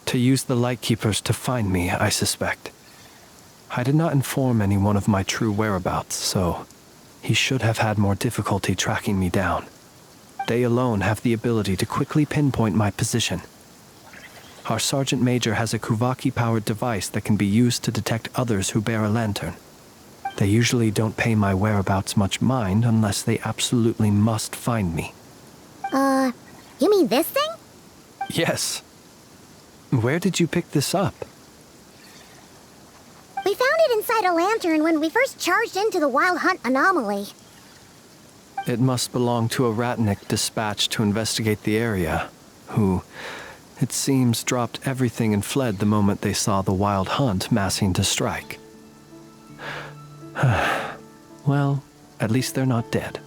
To use the Lightkeepers to find me, I suspect. I did not inform anyone of my true whereabouts, so he should have had more difficulty tracking me down. They alone have the ability to quickly pinpoint my position. Our Sergeant Major has a Kuvaki-powered device that can be used to detect others who bear a lantern. They usually don't pay my whereabouts much mind unless they absolutely must find me. You mean this thing? Yes. Where did you pick this up? We found it inside a lantern when we first charged into the Wild Hunt anomaly. It must belong to a Ratnik dispatched to investigate the area, who, it seems, dropped everything and fled the moment they saw the Wild Hunt massing to strike. Well, at least they're not dead.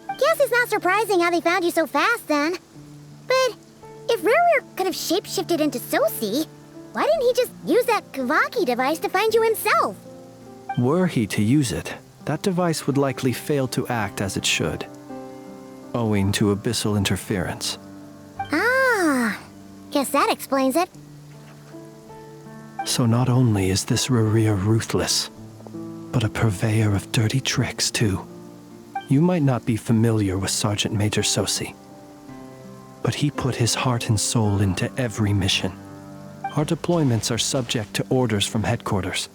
Guess it's not surprising how they found you so fast then. But if Rerir could have shapeshifted into Sosi, why didn't he just use that Kavaki device to find you himself? Were he to use it, that device would likely fail to act as it should, owing to abyssal interference. Ah, guess that explains it. So not only is this Rerir ruthless, but a purveyor of dirty tricks too. You might not be familiar with Sergeant Major Sosi, but he put his heart and soul into every mission. Our deployments are subject to orders from headquarters,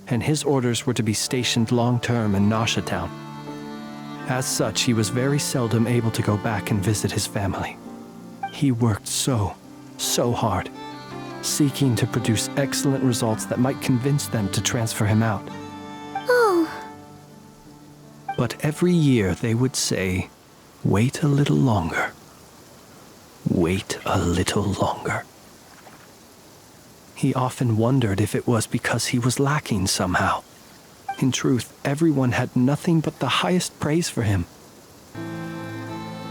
and his orders were to be stationed long-term in Nasha Town. As such, he was very seldom able to go back and visit his family. He worked so hard, seeking to produce excellent results that might convince them to transfer him out. Oh. But every year they would say, "Wait a little longer. Wait a little longer." He often wondered if it was because he was lacking somehow. In truth, everyone had nothing but the highest praise for him.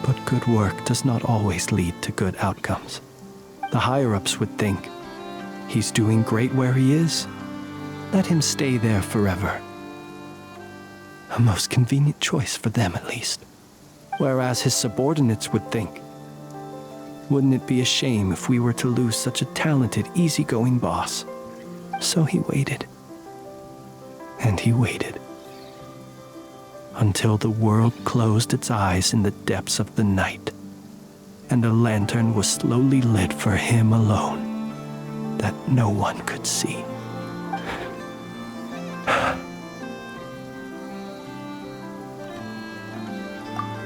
But good work does not always lead to good outcomes. The higher-ups would think, he's doing great where he is. Let him stay there forever. A most convenient choice for them, at least. Whereas his subordinates would think, wouldn't it be a shame if we were to lose such a talented, easygoing boss? So he waited. And he waited. Until the world closed its eyes in the depths of the night, and a lantern was slowly lit for him alone, that no one could see.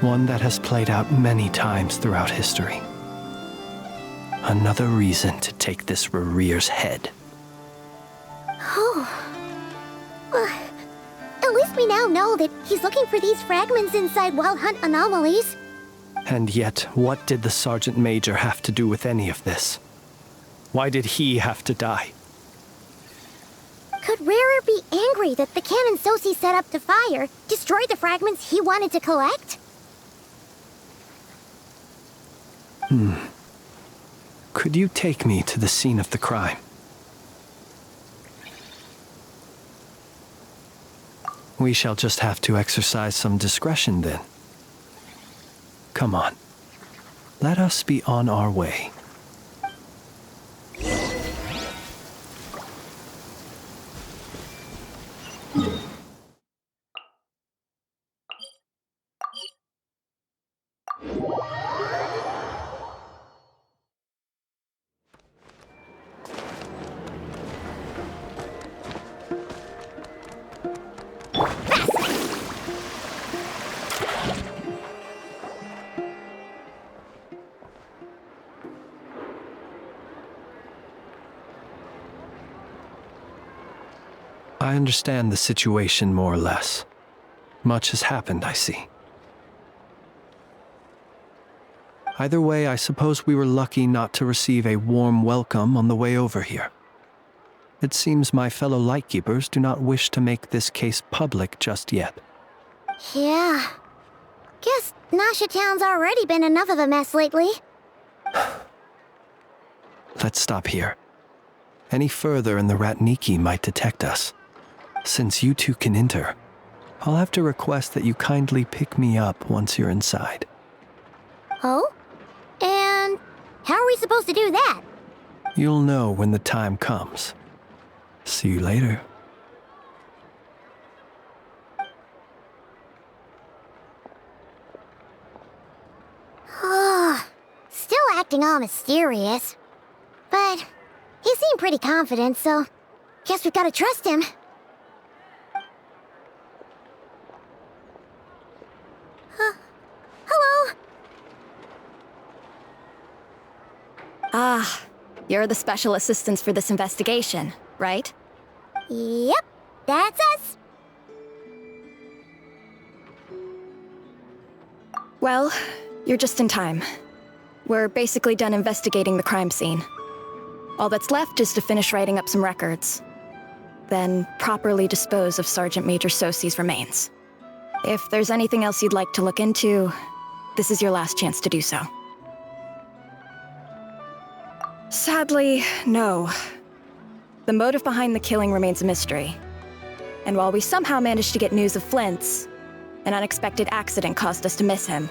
One that has played out many times throughout history. Another reason to take this Rerir's head. Oh. At least we now know that he's looking for these fragments inside Wild Hunt anomalies. And yet, what did the Sergeant Major have to do with any of this? Why did he have to die? Could Rerir be angry that the cannon Sosi set up to fire destroyed the fragments he wanted to collect? Could you take me to the scene of the crime? We shall just have to exercise some discretion then. Come on. Let us be on our way. I understand the situation more or less. Much has happened, I see. Either way, I suppose we were lucky not to receive a warm welcome on the way over here. It seems my fellow Lightkeepers do not wish to make this case public just yet. Yeah. Guess Nasha Town's already been enough of a mess lately. Let's stop here. Any further and the Ratniki might detect us. Since you two can enter, I'll have to request that you kindly pick me up once you're inside. Oh? And how are we supposed to do that? You'll know when the time comes. See you later. Still acting all mysterious. But he seemed pretty confident, so guess we've got to trust him. Hello? Ah, you're the special assistants for this investigation, right? Yep, that's us. Well, you're just in time. We're basically done investigating the crime scene. All that's left is to finish writing up some records. Then properly dispose of Sergeant Major Sosi's remains. If there's anything else you'd like to look into, this is your last chance to do so. Sadly, no. The motive behind the killing remains a mystery. And while we somehow managed to get news of Flint's, an unexpected accident caused us to miss him.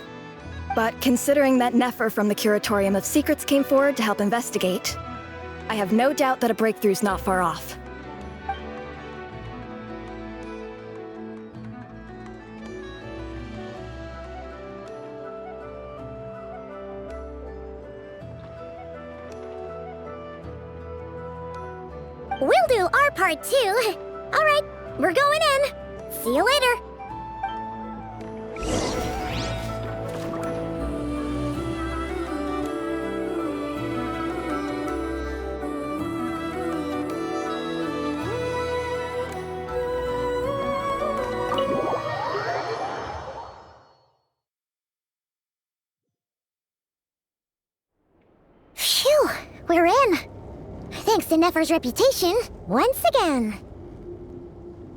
But considering that Nefer from the Curatorium of Secrets came forward to help investigate, I have no doubt that a breakthrough's not far off. We'll do our part too. All right, we're going in. See you later. Phew, we're in. Thanks to Nefer's reputation, once again.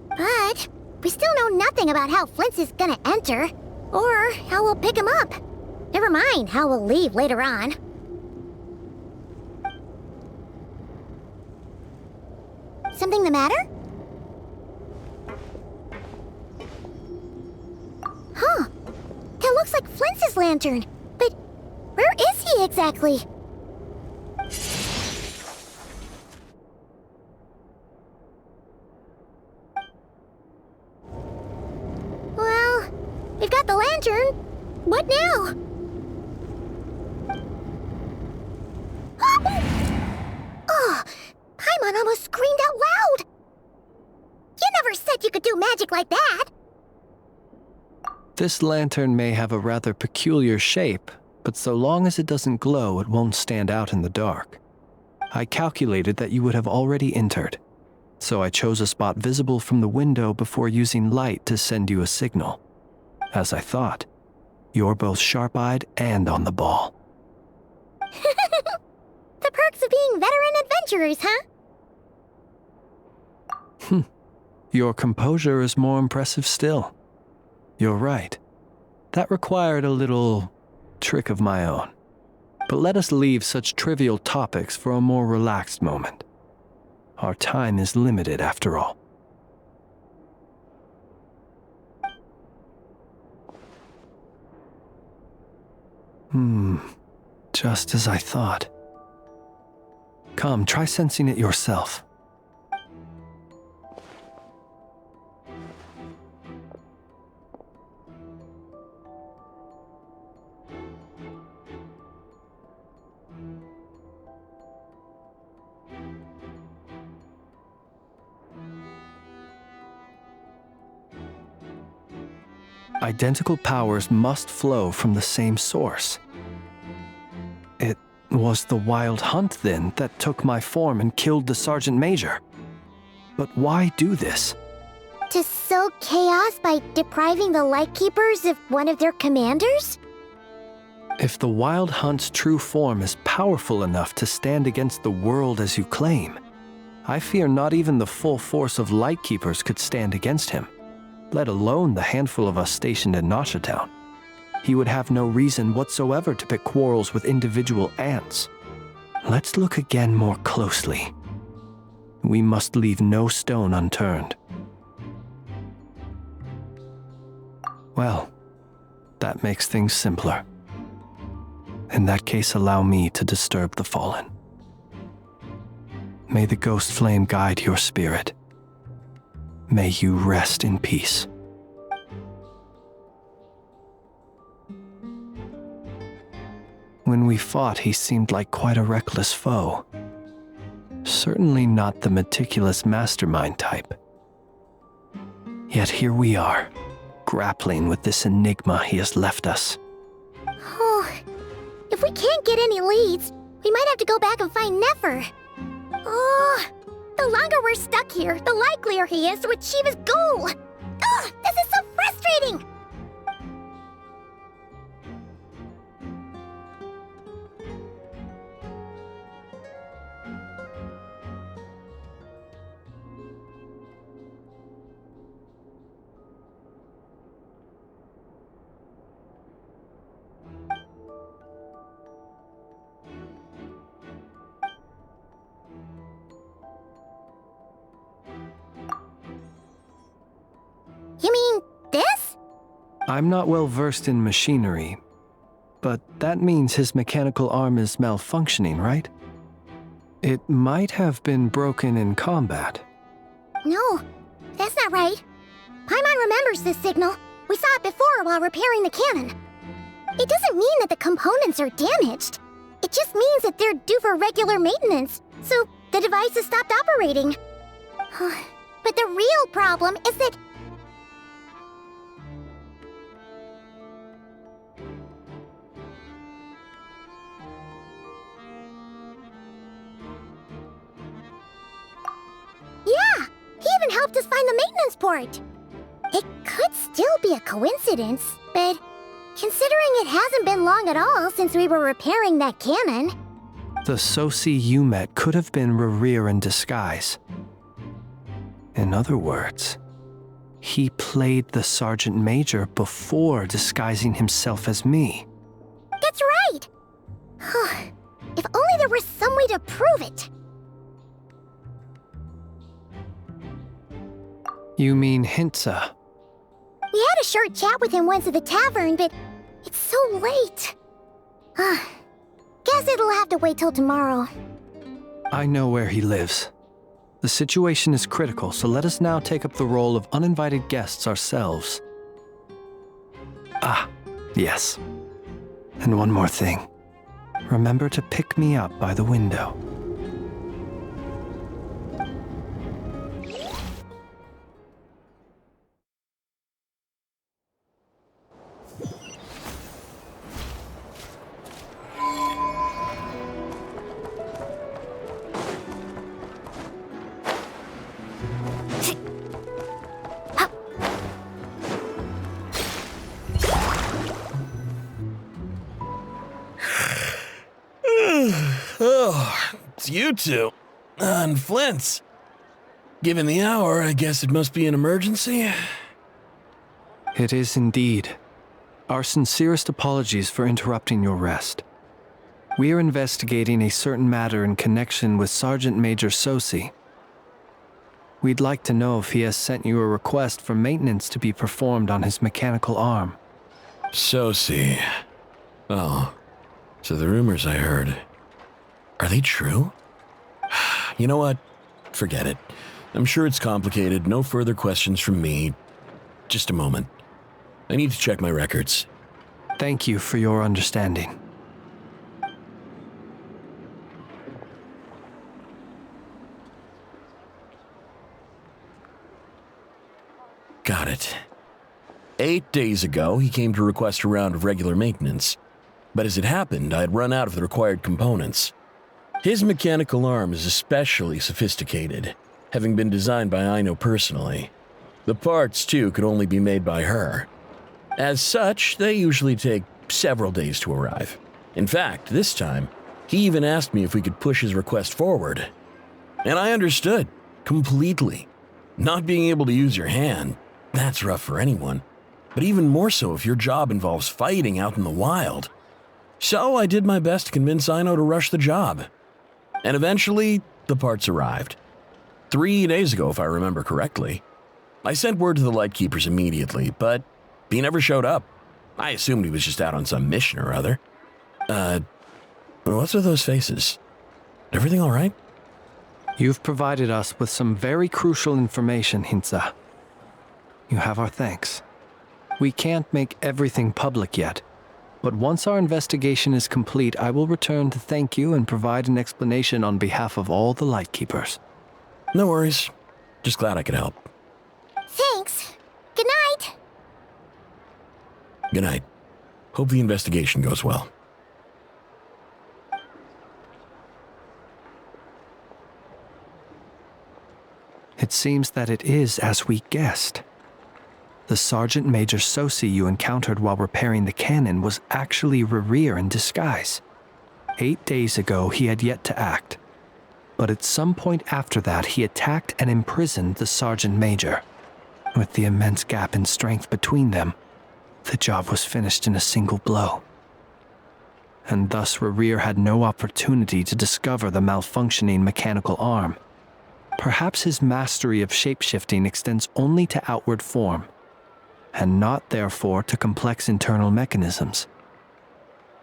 But we still know nothing about how Flint's is gonna enter, or how we'll pick him up. Never mind how we'll leave later on. Something the matter? Huh. That looks like Flint's lantern. But where is he exactly? Well, we've got the lantern. What now? Oh, Paimon almost screamed out loud. You never said you could do magic like that. This lantern may have a rather peculiar shape, but so long as it doesn't glow, it won't stand out in the dark. I calculated that you would have already entered, so I chose a spot visible from the window before using light to send you a signal. As I thought, you're both sharp-eyed and on the ball. The perks of being veteran adventurers, huh? Your composure is more impressive still. You're right. That required a little trick of my own. But let us leave such trivial topics for a more relaxed moment. Our time is limited after all. Just as I thought. Come, try sensing it yourself. Identical powers must flow from the same source. It was the Wild Hunt, then, that took my form and killed the Sergeant Major. But why do this? To sow chaos by depriving the Lightkeepers of one of their commanders? If the Wild Hunt's true form is powerful enough to stand against the world as you claim, I fear not even the full force of Lightkeepers could stand against him, let alone the handful of us stationed in Nashatown. He would have no reason whatsoever to pick quarrels with individual ants. Let's look again more closely. We must leave no stone unturned. Well, that makes things simpler. In that case, allow me to disturb the fallen. May the ghost flame guide your spirit. May you rest in peace. When we fought, he seemed like quite a reckless foe. Certainly not the meticulous mastermind type. Yet here we are, grappling with this enigma he has left us. Oh, if we can't get any leads, we might have to go back and find Nefer. Oh, the longer we're stuck here, the likelier he is to achieve his goal. Ugh, this is so frustrating! You mean this? I'm not well versed in machinery, but that means his mechanical arm is malfunctioning, right? It might have been broken in combat. No, that's not right. Paimon remembers this signal. We saw it before while repairing the cannon. It doesn't mean that the components are damaged. It just means that they're due for regular maintenance, so the device has stopped operating. But the real problem is that yeah, he even helped us find the maintenance port. It could still be a coincidence, but considering it hasn't been long at all since we were repairing that cannon. The Sosi you met could have been Rerir in disguise. In other words, he played the Sergeant Major before disguising himself as me. That's right! If only there was some way to prove it. You mean Hintsa? We had a short chat with him once at the tavern, but it's so late. Guess it'll have to wait till tomorrow. I know where he lives. The situation is critical, so let us now take up the role of uninvited guests ourselves. Ah, yes. And one more thing. Remember to pick me up by the window. Oh, it's you two. On Flint's. Given the hour, I guess it must be an emergency. It is indeed. Our sincerest apologies for interrupting your rest. We are investigating a certain matter in connection with Sergeant Major Sosi. We'd like to know if he has sent you a request for maintenance to be performed on his mechanical arm. Sosi. Oh, so the rumors I heard, are they true? You know what? Forget it. I'm sure it's complicated. No further questions from me. Just a moment. I need to check my records. Thank you for your understanding. Got it. 8 days ago, he came to request a round of regular maintenance. But as it happened, I had run out of the required components. His mechanical arm is especially sophisticated. having been designed by Aino personally. The parts, too, could only be made by her. As such, they usually take several days to arrive. In fact, this time, he even asked me if we could push his request forward. And I understood, completely. Not being able to use your hand, that's rough for anyone. But even more so if your job involves fighting out in the wild. So I did my best to convince Aino to rush the job. And eventually, the parts arrived. 3 days ago, if I remember correctly. I sent word to the Lightkeepers immediately, but he never showed up. I assumed he was just out on some mission or other. What's with those faces? Everything all right? You've provided us with some very crucial information, Hintsa. You have our thanks. We can't make everything public yet, but once our investigation is complete, I will return to thank you and provide an explanation on behalf of all the Lightkeepers. No worries. Just glad I could help. Thanks. Good night. Good night. Hope the investigation goes well. It seems that it is as we guessed. The Sergeant Major Sosi you encountered while repairing the cannon was actually Rerir in disguise. 8 days ago, he had yet to act. But at some point after that, he attacked and imprisoned the Sergeant Major. With the immense gap in strength between them, the job was finished in a single blow. And thus Rerir had no opportunity to discover the malfunctioning mechanical arm. Perhaps his mastery of shapeshifting extends only to outward form, and not therefore to complex internal mechanisms.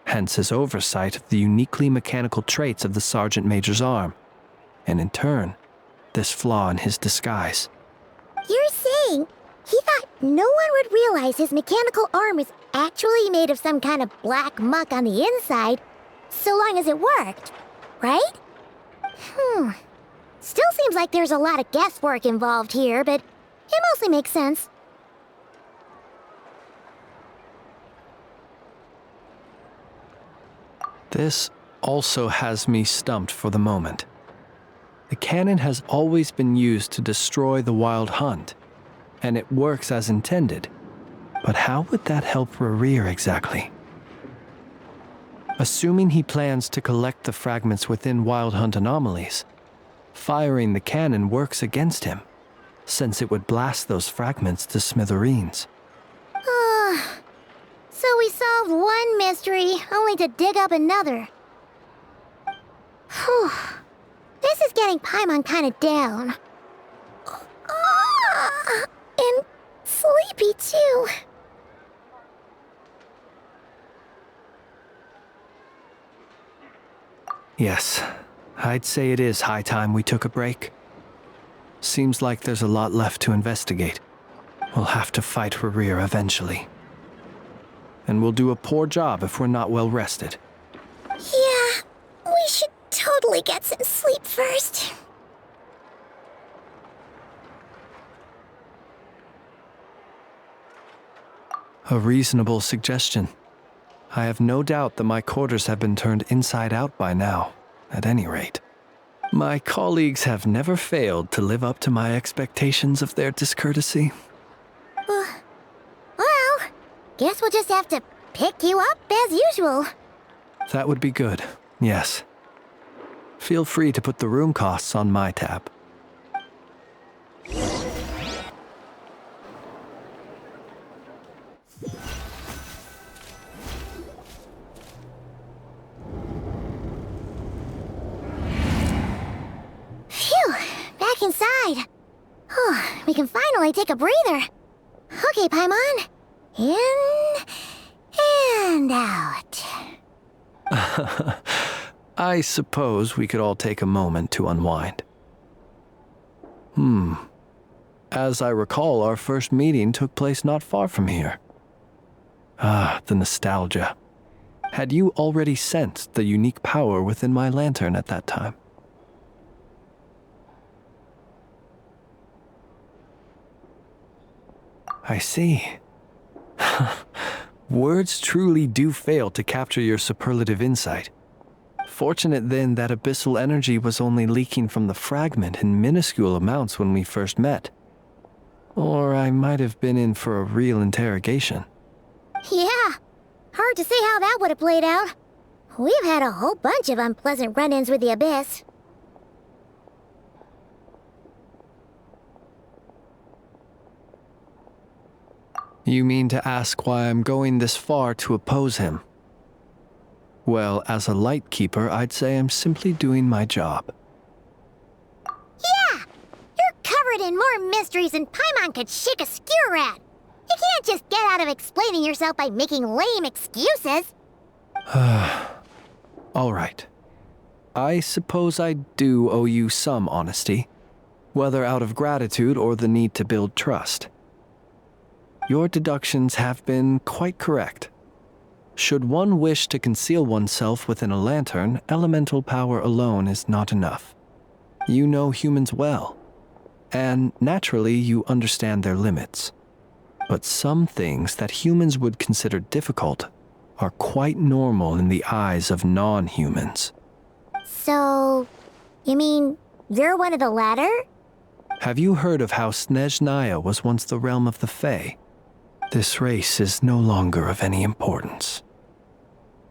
Hence his oversight of the uniquely mechanical traits of the Sergeant Major's arm, and in turn, this flaw in his disguise. You're saying he thought no one would realize his mechanical arm is actually made of some kind of black muck on the inside, so long as it worked, right? Still seems like there's a lot of guesswork involved here, but it mostly makes sense. This also has me stumped for the moment. The cannon has always been used to destroy the Wild Hunt, and it works as intended. But how would that help Rerir exactly? Assuming he plans to collect the fragments within Wild Hunt anomalies, firing the cannon works against him, since it would blast those fragments to smithereens. So we solved one mystery, only to dig up another. Whew. This is getting Paimon kinda down. And sleepy too. Yes, I'd say it is high time we took a break. Seems like there's a lot left to investigate. We'll have to fight Rerir eventually. And we'll do a poor job if we're not well rested. Yeah, we should totally get some sleep first. A reasonable suggestion. I have no doubt that my quarters have been turned inside out by now, at any rate. My colleagues have never failed to live up to my expectations of their discourtesy. Well, guess we'll just have to pick you up as usual. That would be good, yes. Feel free to put the room costs on my tab. Phew, back inside. We can finally take a breather. Okay, Paimon. In and out. I suppose we could all take a moment to unwind. As I recall, our first meeting took place not far from here. The nostalgia. Had you already sensed the unique power within my lantern at that time? I see. Words truly do fail to capture your superlative insight. Fortunate then that abyssal energy was only leaking from the fragment in minuscule amounts when we first met. Or I might have been in for a real interrogation. Yeah, hard to say how that would have played out. We've had a whole bunch of unpleasant run-ins with the Abyss. You mean to ask why I'm going this far to oppose him? Well, as a light keeper, I'd say I'm simply doing my job. Yeah! You're covered in more mysteries than Paimon could shake a skewer at. You can't just get out of explaining yourself by making lame excuses. All right. I suppose I do owe you some honesty, whether out of gratitude or the need to build trust. Your deductions have been quite correct. Should one wish to conceal oneself within a lantern, elemental power alone is not enough. You know humans well, and naturally you understand their limits. But some things that humans would consider difficult are quite normal in the eyes of non-humans. So, you mean you're one of the latter? Have you heard of how Snezhnaya was once the realm of the Fae? This race is no longer of any importance,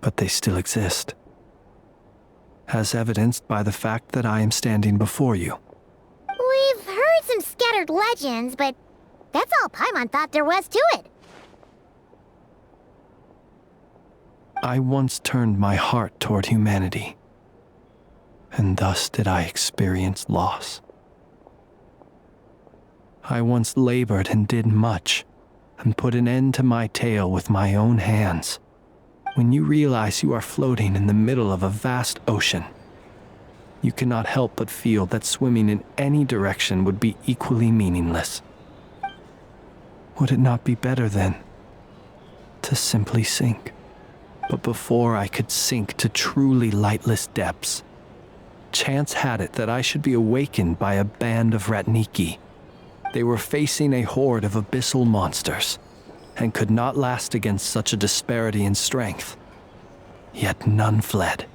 but they still exist, as evidenced by the fact that I am standing before you. We've heard some scattered legends, but that's all Paimon thought there was to it. I once turned my heart toward humanity, and thus did I experience loss. I once labored and did much, and put an end to my tale with my own hands. When you realize you are floating in the middle of a vast ocean, you cannot help but feel that swimming in any direction would be equally meaningless. Would it not be better, then, to simply sink? But before I could sink to truly lightless depths, chance had it that I should be awakened by a band of Ratniki. They were facing a horde of abyssal monsters, and could not last against such a disparity in strength. Yet none fled.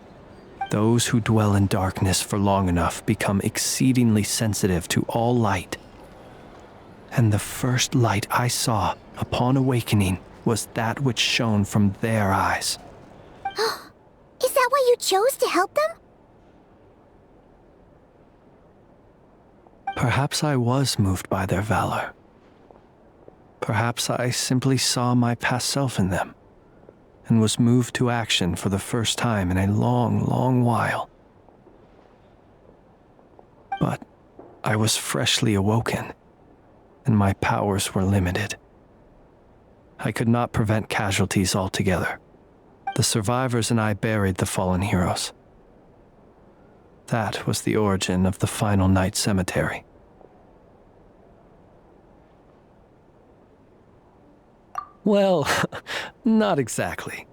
Those who dwell in darkness for long enough become exceedingly sensitive to all light. And the first light I saw upon awakening was that which shone from their eyes. Is that why you chose to help them? Perhaps I was moved by their valor. Perhaps I simply saw my past self in them, and was moved to action for the first time in a long, long while. But I was freshly awoken, and my powers were limited. I could not prevent casualties altogether. The survivors and I buried the fallen heroes. That was the origin of the final night cemetery. Well, not exactly.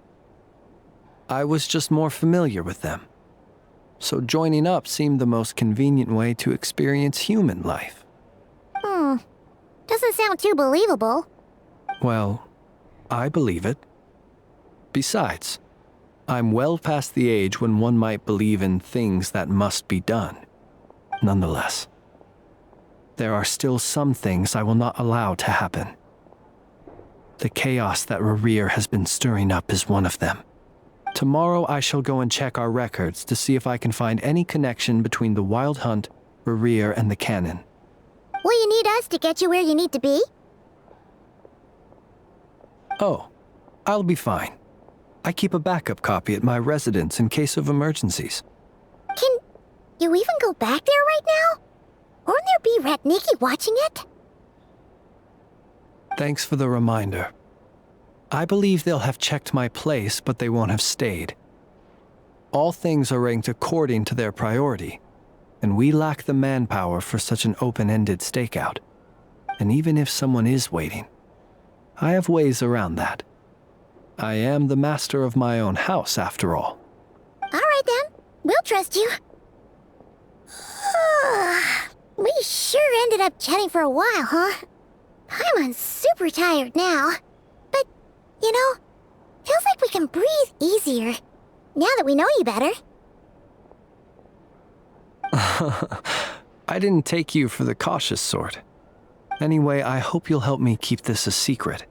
I was just more familiar with them. So joining up seemed the most convenient way to experience human life. Doesn't sound too believable. Well, I believe it. Besides, I'm well past the age when one might believe in things that must be done. Nonetheless, there are still some things I will not allow to happen. The chaos that Rerir has been stirring up is one of them. Tomorrow I shall go and check our records to see if I can find any connection between the Wild Hunt, Rerir, and the Cannon. Will you need us to get you where you need to be? Oh, I'll be fine. I keep a backup copy at my residence in case of emergencies. Can you even go back there right now? Won't there be Ratniki watching it? Thanks for the reminder. I believe they'll have checked my place, but they won't have stayed. All things are ranked according to their priority, and we lack the manpower for such an open-ended stakeout. And even if someone is waiting, I have ways around that. I am the master of my own house, after all. All right then, we'll trust you. We sure ended up chatting for a while, huh? I'm super tired now. But, you know, feels like we can breathe easier now that we know you better. I didn't take you for the cautious sort. Anyway, I hope you'll help me keep this a secret.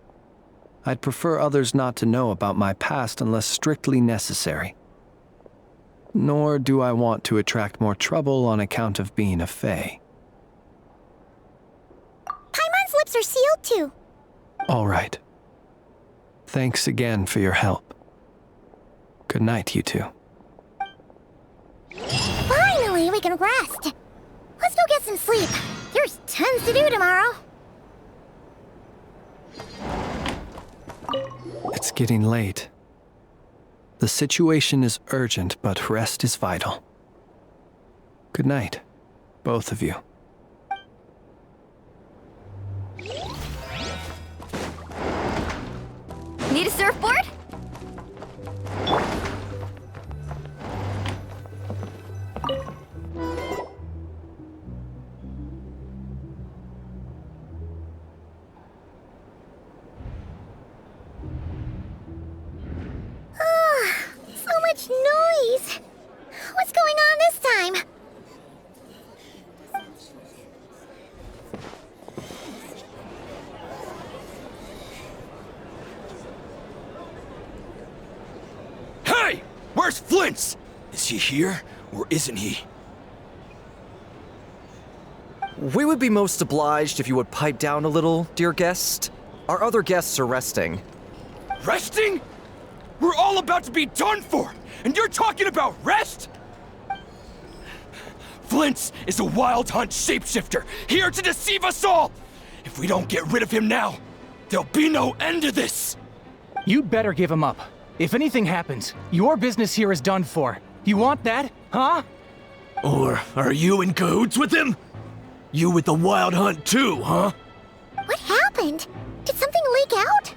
I'd prefer others not to know about my past unless strictly necessary. Nor do I want to attract more trouble on account of being a fae. Paimon's lips are sealed too. All right. Thanks again for your help. Good night, you two. Finally, we can rest. Let's go get some sleep. There's tons to do tomorrow. It's getting late. The situation is urgent, but rest is vital. Good night, both of you. Need a surfboard? So much noise. What's going on this time? Hey! Where's Flint's? Is he here, or isn't he? We would be most obliged if you would pipe down a little, dear guest. Our other guests are resting. Resting? We're all about to be done for, and you're talking about rest? Flint's is a wild hunt shapeshifter, here to deceive us all! If we don't get rid of him now, there'll be no end to this! You'd better give him up. If anything happens, your business here is done for. You want that, huh? Or are you in cahoots with him? You with the Wild Hunt too, huh? What happened? Did something leak out?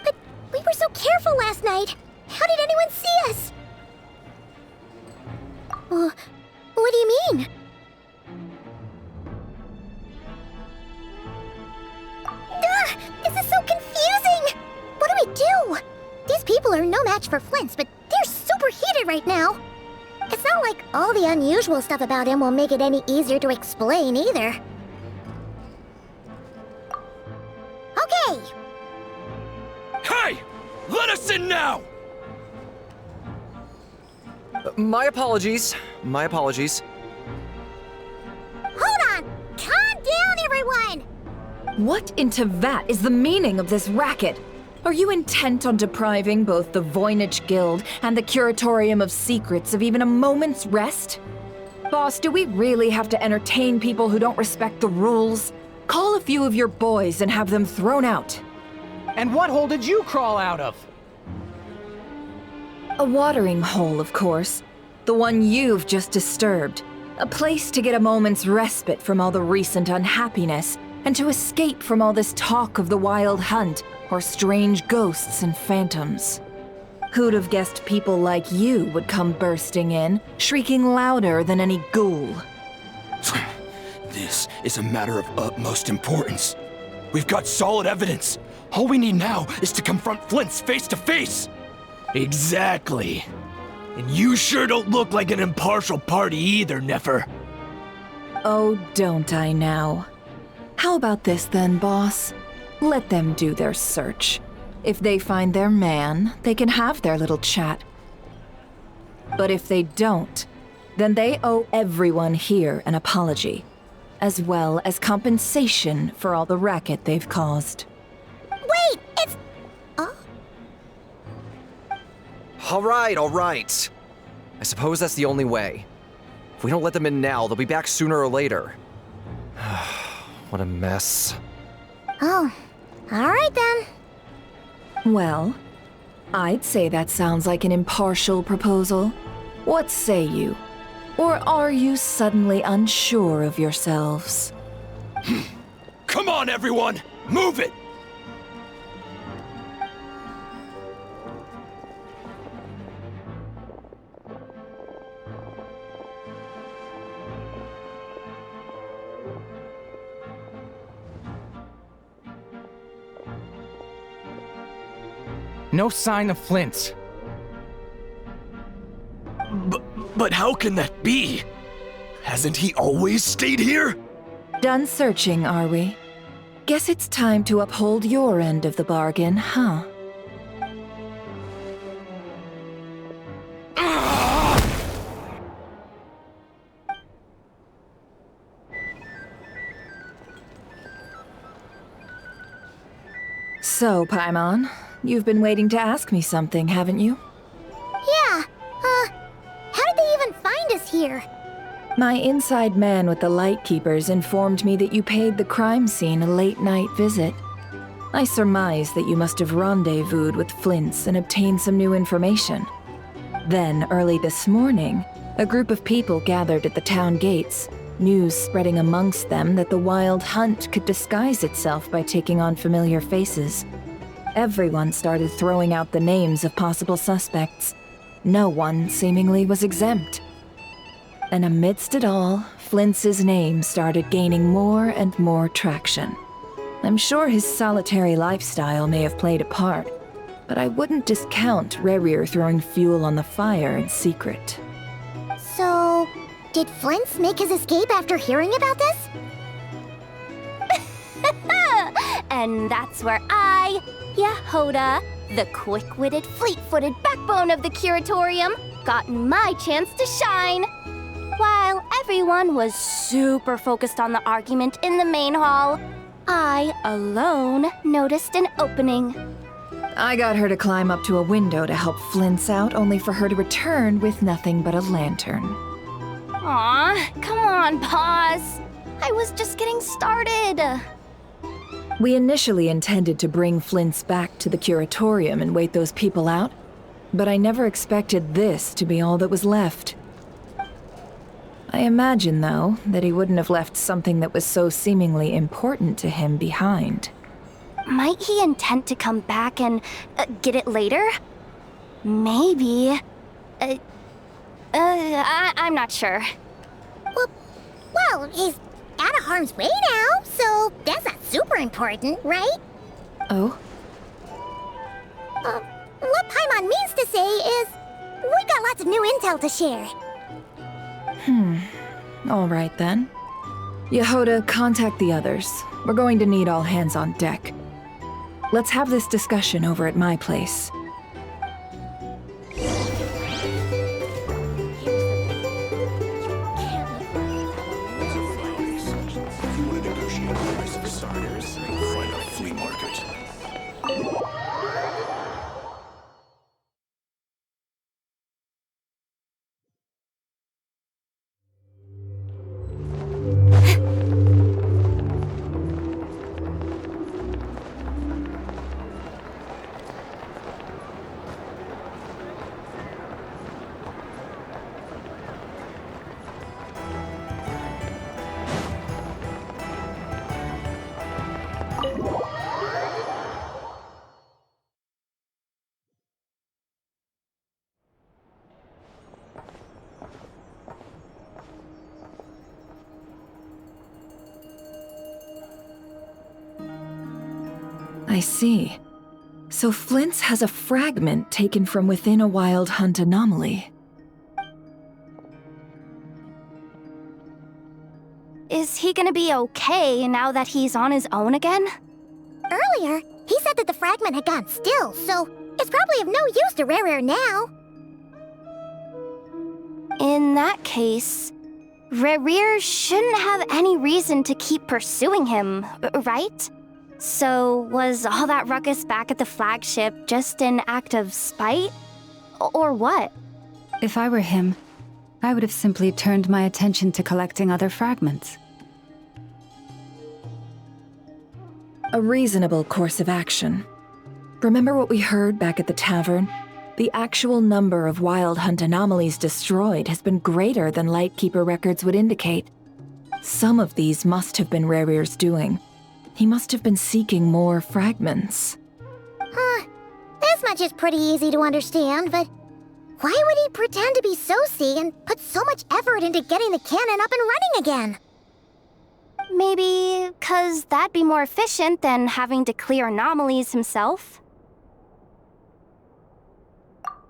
But we were so careful last night. How did anyone see us? What do you mean? This is so confusing! What do we do? These people are no match for Flint's, but they're super heated right now. It's not like all the unusual stuff about him will make it any easier to explain either. Okay! Hey! Let us in now! My apologies. My apologies. Hold on! Calm down, everyone! What in Tevat is the meaning of this racket? Are you intent on depriving both the Voynich Guild and the Curatorium of Secrets of even a moment's rest? Boss, do we really have to entertain people who don't respect the rules? Call a few of your boys and have them thrown out. And what hole did you crawl out of? A watering hole, of course. The one you've just disturbed. A place to get a moment's respite from all the recent unhappiness, and to escape from all this talk of the Wild Hunt, or strange ghosts and phantoms. Who'd have guessed people like you would come bursting in, shrieking louder than any ghoul? This is a matter of utmost importance. We've got solid evidence. All we need now is to confront Flint's face to face. Exactly. And you sure don't look like an impartial party either, Nefer. Oh, don't I now? How about this then, boss? Let them do their search. If they find their man, they can have their little chat. But if they don't, then they owe everyone here an apology, as well as compensation for all the racket they've caused. Wait, it's... All right. I suppose that's the only way. If we don't let them in now, they'll be back sooner or later. What a mess. Oh, all right then. Well, I'd say that sounds like an impartial proposal. What say you? Or are you suddenly unsure of yourselves? Come on, everyone! Move it! No sign of Flint's. But how can that be? Hasn't he always stayed here? Done searching, are we? Guess it's time to uphold your end of the bargain, huh? So, Paimon, you've been waiting to ask me something, haven't you? Yeah, how did they even find us here? My inside man with the Lightkeepers informed me that you paid the crime scene a late-night visit. I surmise that you must have rendezvoused with Flint's and obtained some new information. Then, early this morning, a group of people gathered at the town gates, news spreading amongst them that the Wild Hunt could disguise itself by taking on familiar faces. Everyone started throwing out the names of possible suspects. No one, seemingly, was exempt. And amidst it all, Flint's name started gaining more and more traction. I'm sure his solitary lifestyle may have played a part, but I wouldn't discount Rerir throwing fuel on the fire in secret. So, did Flint's make his escape after hearing about this? And that's where I, Yehoda, the quick-witted, fleet-footed backbone of the Curatorium, got my chance to shine. While everyone was super focused on the argument in the main hall, I alone noticed an opening. I got her to climb up to a window to help Flint's out, only for her to return with nothing but a lantern. Aw, come on, pause. I was just getting started. We initially intended to bring Flint's back to the Curatorium and wait those people out, but I never expected this to be all that was left. I imagine, though, that he wouldn't have left something that was so seemingly important to him behind. Might he intend to come back and get it later? Maybe. I'm not sure. Well, he's out of harm's way now, so that's not super important, right? Oh? What Paimon means to say is, we got lots of new intel to share. All right then. Yehoda, contact the others. We're going to need all hands on deck. Let's have this discussion over at my place. I see. So Flint's has a fragment taken from within a Wild Hunt anomaly. Is he gonna be okay now that he's on his own again? Earlier, he said that the fragment had gone still, so it's probably of no use to Rerir now. In that case, Rerir shouldn't have any reason to keep pursuing him, right? So, was all that ruckus back at the flagship just an act of spite? Or what? If I were him, I would have simply turned my attention to collecting other fragments. A reasonable course of action. Remember what we heard back at the tavern? The actual number of Wild Hunt anomalies destroyed has been greater than Lightkeeper records would indicate. Some of these must have been Rerir's doing. He must have been seeking more fragments. This much is pretty easy to understand, but why would he pretend to be Soci and put so much effort into getting the cannon up and running again? Maybe 'cause that'd be more efficient than having to clear anomalies himself?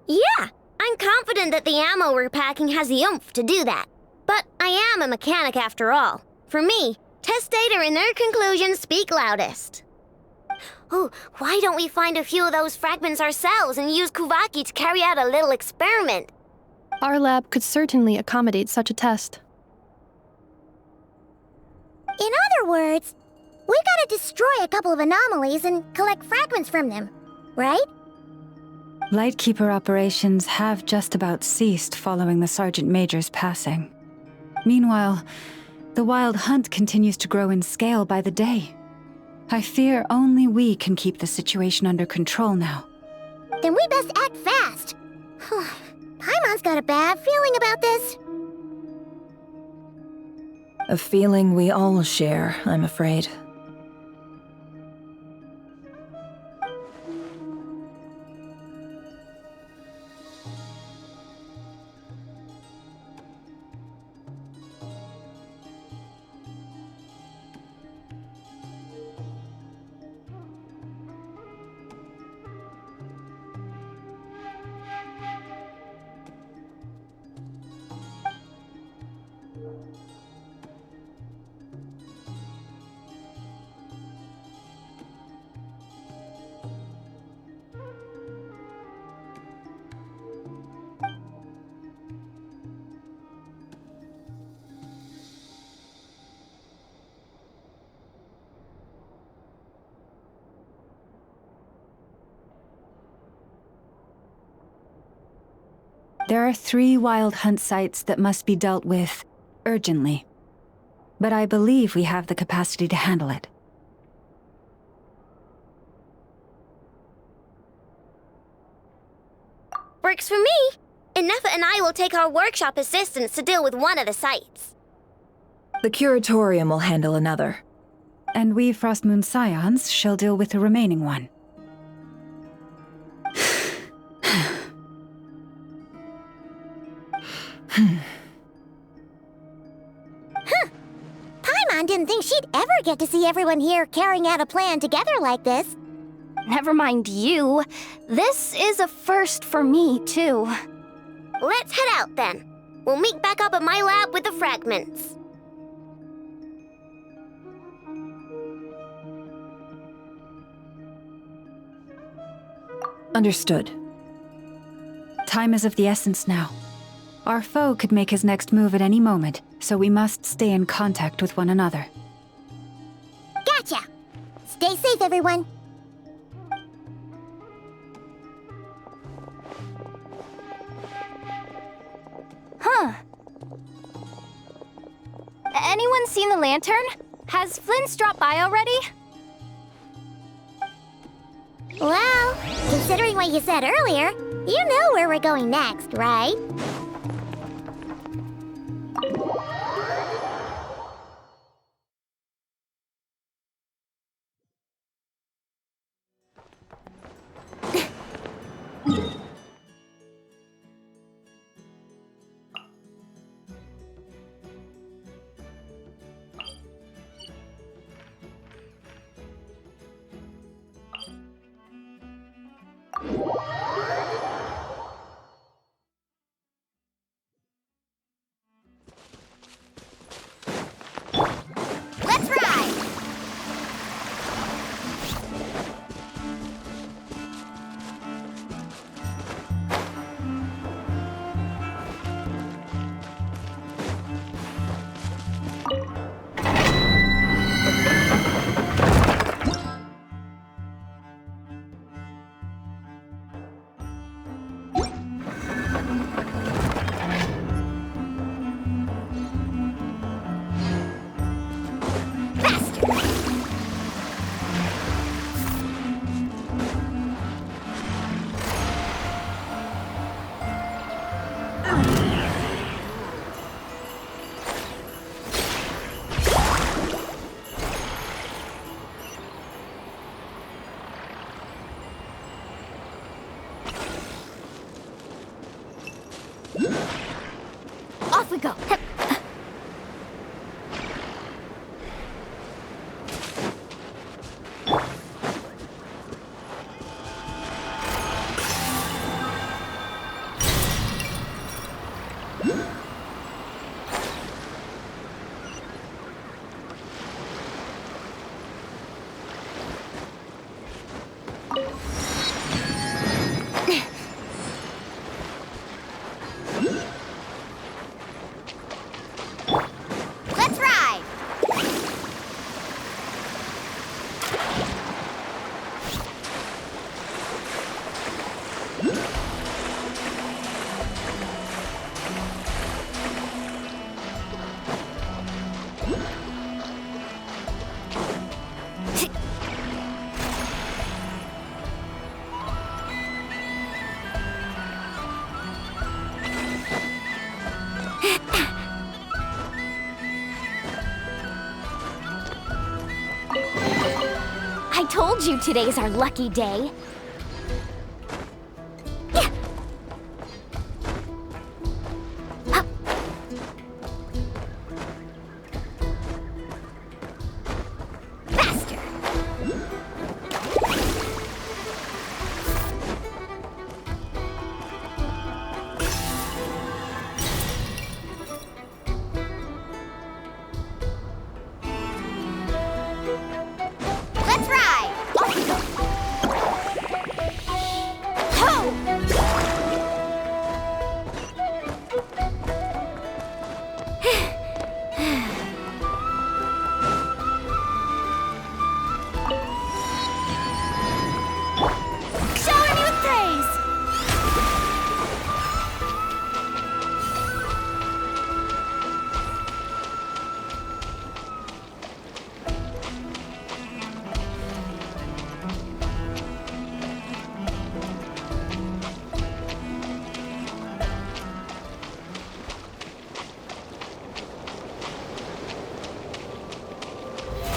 Yeah, I'm confident that the ammo we're packing has the oomph to do that. But I am a mechanic after all. For me, test data and their conclusions speak loudest. Oh, why don't we find a few of those fragments ourselves and use Kuvaki to carry out a little experiment? Our lab could certainly accommodate such a test. In other words, we gotta destroy a couple of anomalies and collect fragments from them, right? Lightkeeper operations have just about ceased following the Sergeant Major's passing. Meanwhile, the Wild Hunt continues to grow in scale by the day. I fear only we can keep the situation under control now. Then we best act fast. Paimon's got a bad feeling about this. A feeling we all share, I'm afraid. There are 3 Wild Hunt sites that must be dealt with urgently. But I believe we have the capacity to handle it. Works for me. Inefa and I will take our workshop assistants to deal with one of the sites. The Curatorium will handle another. And we Frostmoon Scions shall deal with the remaining one. Paimon didn't think she'd ever get to see everyone here carrying out a plan together like this. Never mind you. This is a first for me, too. Let's head out then. We'll meet back up at my lab with the fragments. Understood. Time is of the essence now. Our foe could make his next move at any moment, so we must stay in contact with one another. Gotcha! Stay safe, everyone. Huh. Anyone seen the lantern? Has Flint's dropped by already? Well, considering what you said earlier, you know where we're going next, right? Let's ride! Off we go. I told you today's our lucky day. Let's ride! Ho! Shower me with praise!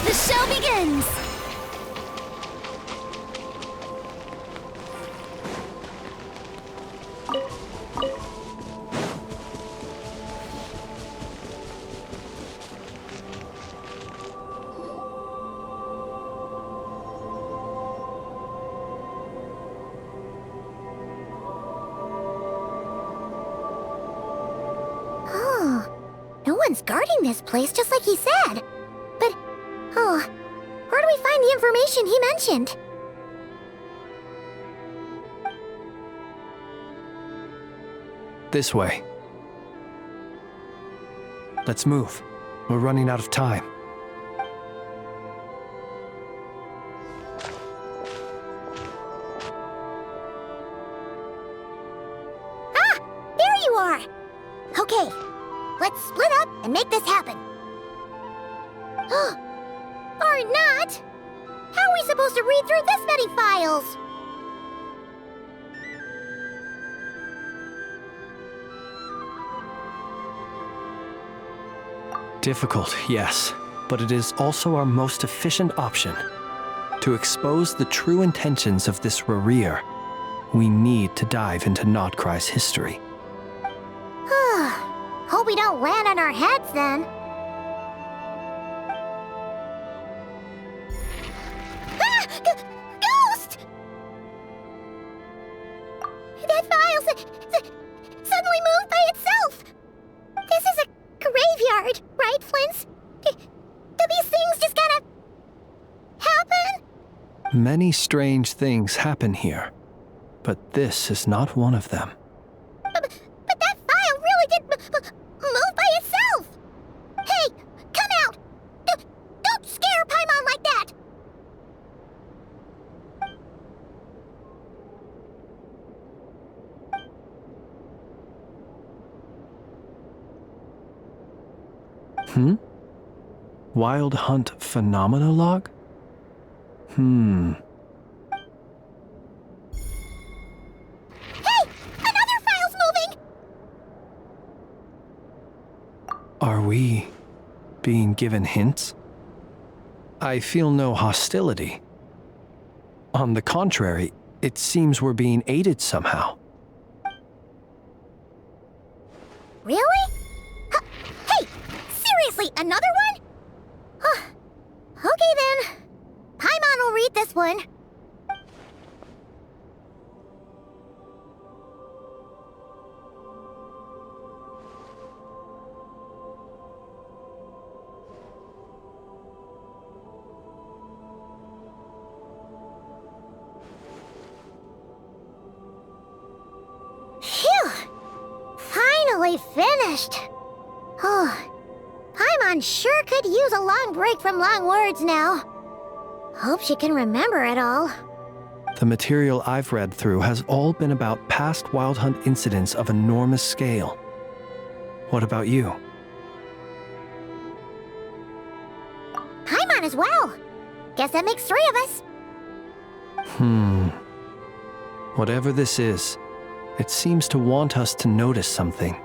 The show begins! Oh, no one's guarding this place just like he said. But, oh, where do we find the information he mentioned? This way. Let's move. We're running out of time. Ah! There you are! Okay, let's split up and make this happen. Or not! How are we supposed to read through this many files? Difficult, yes, but it is also our most efficient option. To expose the true intentions of this Rereer, we need to dive into Notcry's history. Hope we don't land on our heads then. Ah! Ghost! That file suddenly moved by itself. This is a graveyard, right, Flint's? Do these things just kind of happen? Many strange things happen here, but this is not one of them. But that file really did move by itself! Hey, come out! Don't scare Paimon like that! Wild Hunt Phenomenologue? Hey! Another file's moving! Are we being given hints? I feel no hostility. On the contrary, it seems we're being aided somehow. Really? Hey! Seriously, another one? Okay then. Paimon will read this one. Phew! Finally finished. Oh, Paimon sure could use a long break from long words now. Hope she can remember it all. The material I've read through has all been about past Wild Hunt incidents of enormous scale. What about you? Paimon as well. Guess that makes 3 of us. Whatever this is, it seems to want us to notice something.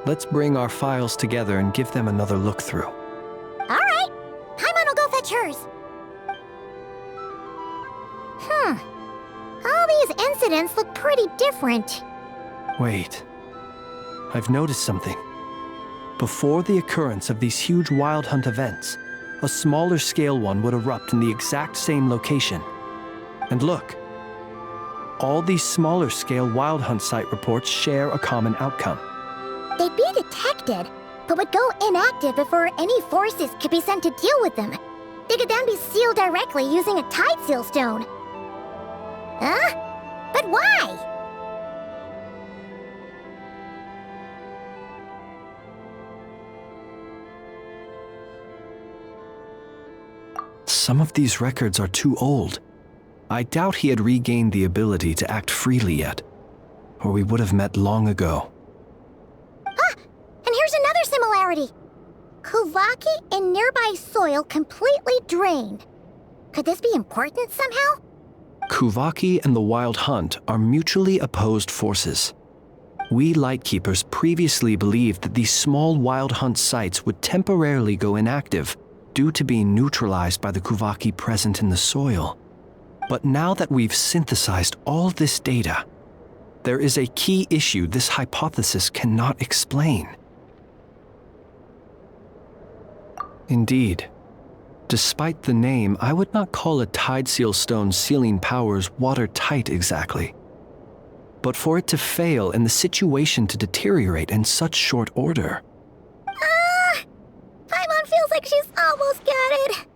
Let's bring our files together and give them another look through. All right. Paimon will go fetch hers. All these incidents look pretty different. Wait. I've noticed something. Before the occurrence of these huge Wild Hunt events, a smaller scale one would erupt in the exact same location. And look. All these smaller scale Wild Hunt site reports share a common outcome. They'd be detected, but would go inactive before any forces could be sent to deal with them. They could then be sealed directly using a tide seal stone. Huh? But why? Some of these records are too old. I doubt he had regained the ability to act freely yet, or we would have met long ago. And here's another similarity. Kuvaki in nearby soil completely drained. Could this be important somehow? Kuvaki and the Wild Hunt are mutually opposed forces. We Lightkeepers previously believed that these small Wild Hunt sites would temporarily go inactive due to being neutralized by the Kuvaki present in the soil. But now that we've synthesized all this data, there is a key issue this hypothesis cannot explain. Indeed, despite the name, I would not call a tide seal stone's sealing powers watertight exactly. But for it to fail and the situation to deteriorate in such short order. Paimon feels like she's almost got it.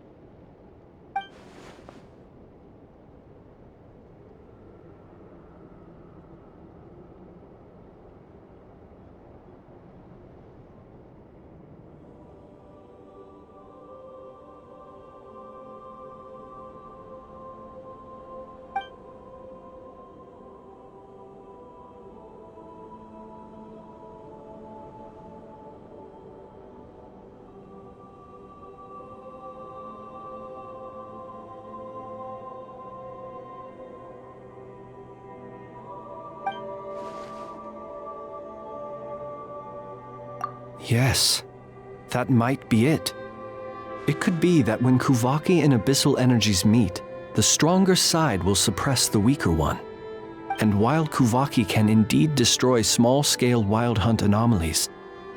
Yes, that might be it. It could be that when Kuvaki and Abyssal energies meet, the stronger side will suppress the weaker one. And while Kuvaki can indeed destroy small-scale Wild Hunt anomalies,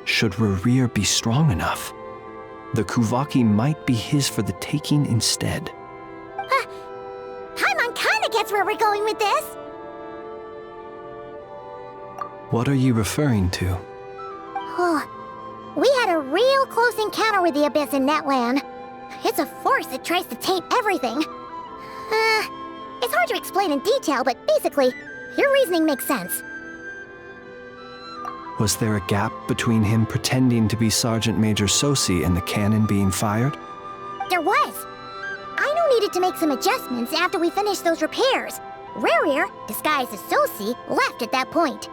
should Rerir be strong enough, the Kuvaki might be his for the taking instead. Paimon kinda gets where we're going with this. What are you referring to? We had a real close encounter with the Abyss in Netland. It's a force that tries to taint everything. It's hard to explain in detail, but basically, your reasoning makes sense. Was there a gap between him pretending to be Sergeant Major Sosi and the cannon being fired? There was. Aino needed to make some adjustments after we finished those repairs. Rerir, disguised as Sosi, left at that point,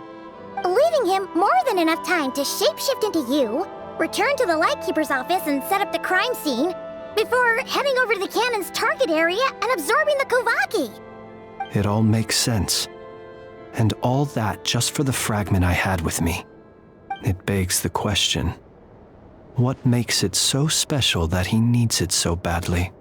leaving him more than enough time to shapeshift into you, return to the Lightkeeper's office and set up the crime scene, before heading over to the cannon's target area and absorbing the Kuvaki. It all makes sense. And all that just for the fragment I had with me. It begs the question, what makes it so special that he needs it so badly?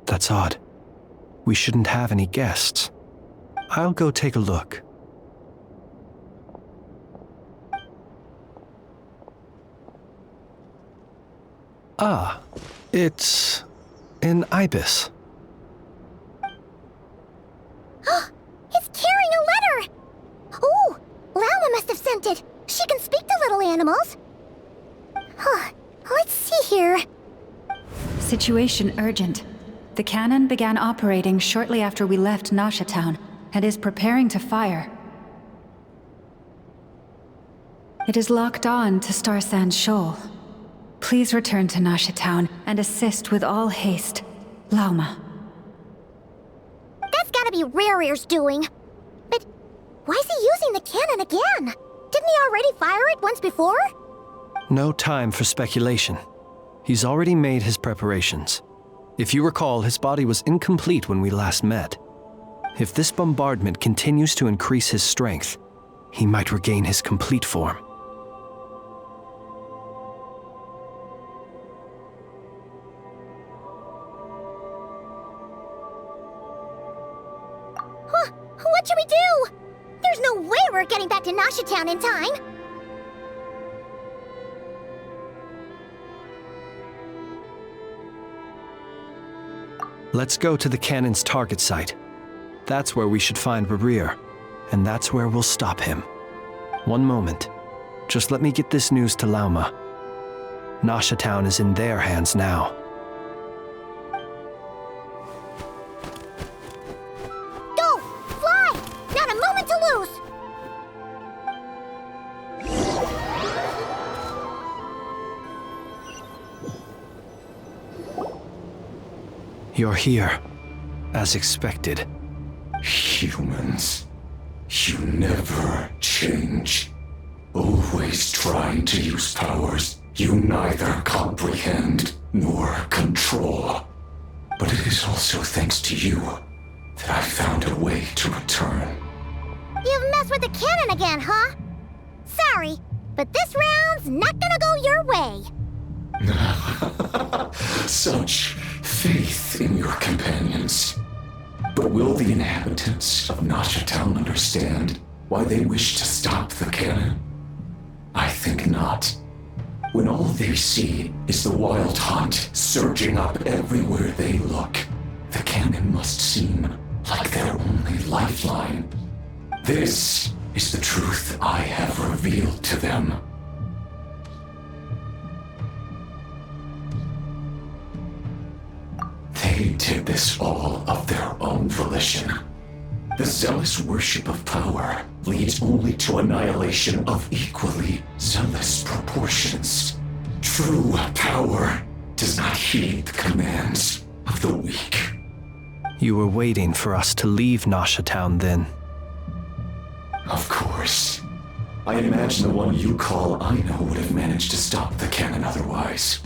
That's odd. We shouldn't have any guests. I'll go take a look. Ah, it's an ibis. It's carrying a letter! Oh, Lala must have sent it. She can speak to little animals. Let's see here. Situation urgent. The cannon began operating shortly after we left Nasha Town and is preparing to fire. It is locked on to Star Sand Shoal. Please return to Nasha Town and assist with all haste. Lauma. That's gotta be Rerir's doing. But why is he using the cannon again? Didn't he already fire it once before? No time for speculation. He's already made his preparations. If you recall, his body was incomplete when we last met. If this bombardment continues to increase his strength, he might regain his complete form. What should we do? There's no way we're getting back to Nasha Town in time. Let's go to the cannon's target site. That's where we should find Rerir, and that's where we'll stop him. One moment. Just let me get this news to Lauma. Nasha Town is in their hands now. Go! Fly! Not a moment to lose! You're here, as expected. Humans, you never change. Always trying to use powers you neither comprehend nor control. But it is also thanks to you that I found a way to return. You've messed with the cannon again, huh? Sorry, but this round's not gonna go your way. Such faith in your companions. But will the inhabitants of Nasha Town understand why they wish to stop the cannon? I think not. When all they see is the wild hunt surging up everywhere they look, the cannon must seem like their only lifeline. This is the truth I have revealed to them. They did this all of their own volition. The zealous worship of power leads only to annihilation of equally zealous proportions. True power does not heed the commands of the weak. You were waiting for us to leave Nasha Town then. Of course. I imagine the one you call Aino would have managed to stop the cannon otherwise.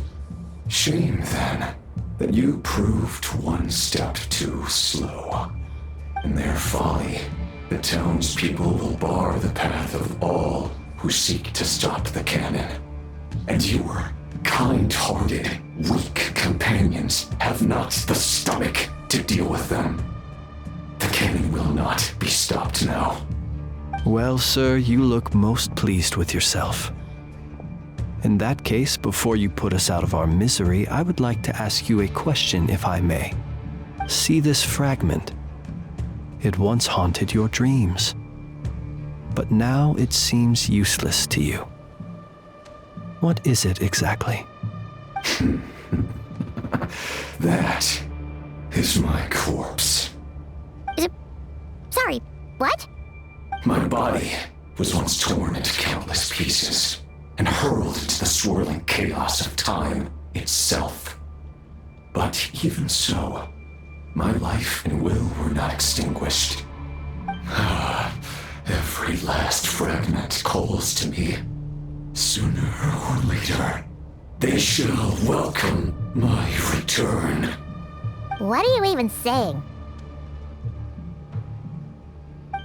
Shame, then, that you proved one step too slow. In their folly, the townspeople will bar the path of all who seek to stop the cannon. And your kind-hearted, weak companions have not the stomach to deal with them. The cannon will not be stopped now. Well, sir, you look most pleased with yourself. In that case, before you put us out of our misery, I would like to ask you a question, if I may. See this fragment? It once haunted your dreams, but now it seems useless to you. What is it exactly? That is my corpse. Sorry, what? My body was once torn into countless pieces and hurled into the swirling chaos of time itself. But even so, my life and will were not extinguished. Every last fragment calls to me. Sooner or later, they shall welcome my return. What are you even saying?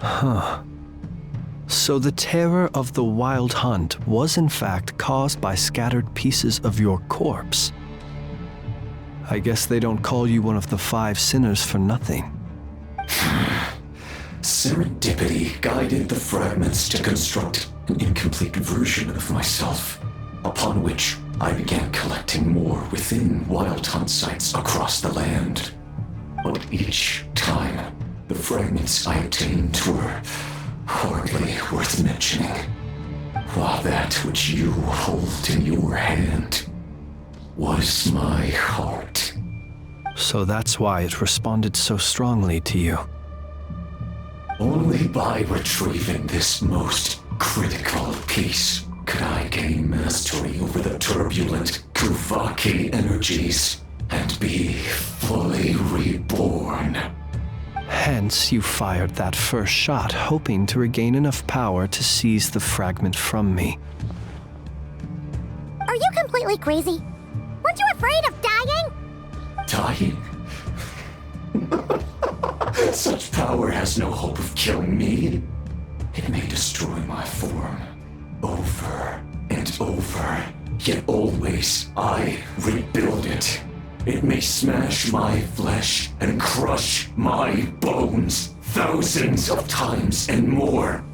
Huh. So the terror of the wild hunt was in fact caused by scattered pieces of your corpse. I guess they don't call you one of the 5 sinners for nothing. Serendipity guided the fragments to construct an incomplete version of myself, upon which I began collecting more within wild hunt sites across the land. But each time, the fragments I obtained were hardly worth mentioning, while that which you hold in your hand was my heart. So that's why it responded so strongly to you. Only by retrieving this most critical piece could I gain mastery over the turbulent Kuvaki energies and be fully reborn. Hence, you fired that first shot, hoping to regain enough power to seize the fragment from me. you completely crazy? Weren't you afraid of dying? Dying? Such power has no hope of killing me. It may destroy my form over and over, yet always I rebuild it. It may smash my flesh and crush my bones thousands of times and more,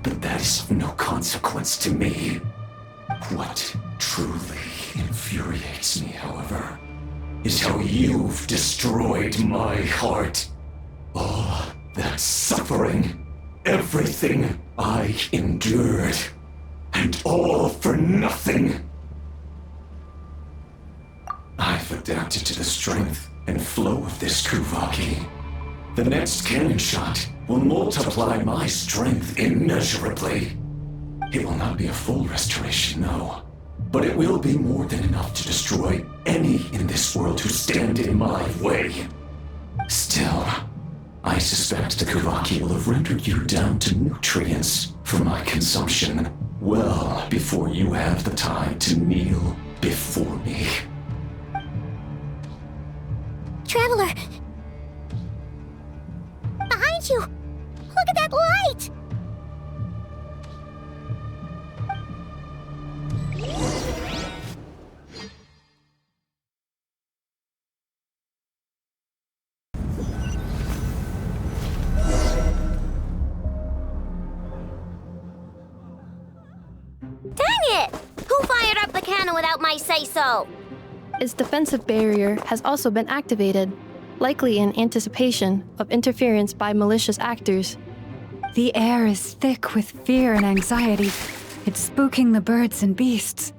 but that is of no consequence to me. What truly infuriates me, however, is how you've destroyed my heart. All that suffering, everything I endured, and all for nothing. I've adapted to the strength and flow of this Kuvaki. The next cannon shot will multiply my strength immeasurably. It will not be a full restoration, no, but it will be more than enough to destroy any in this world who stand in my way. Still, I suspect the Kuvaki will have rendered you down to nutrients for my consumption well before you have the time to kneel before me. Traveler! Behind you! Look at that light! Dang it! Who fired up the cannon without my say-so? Its defensive barrier has also been activated, likely in anticipation of interference by malicious actors. The air is thick with fear and anxiety. It's spooking the birds and beasts.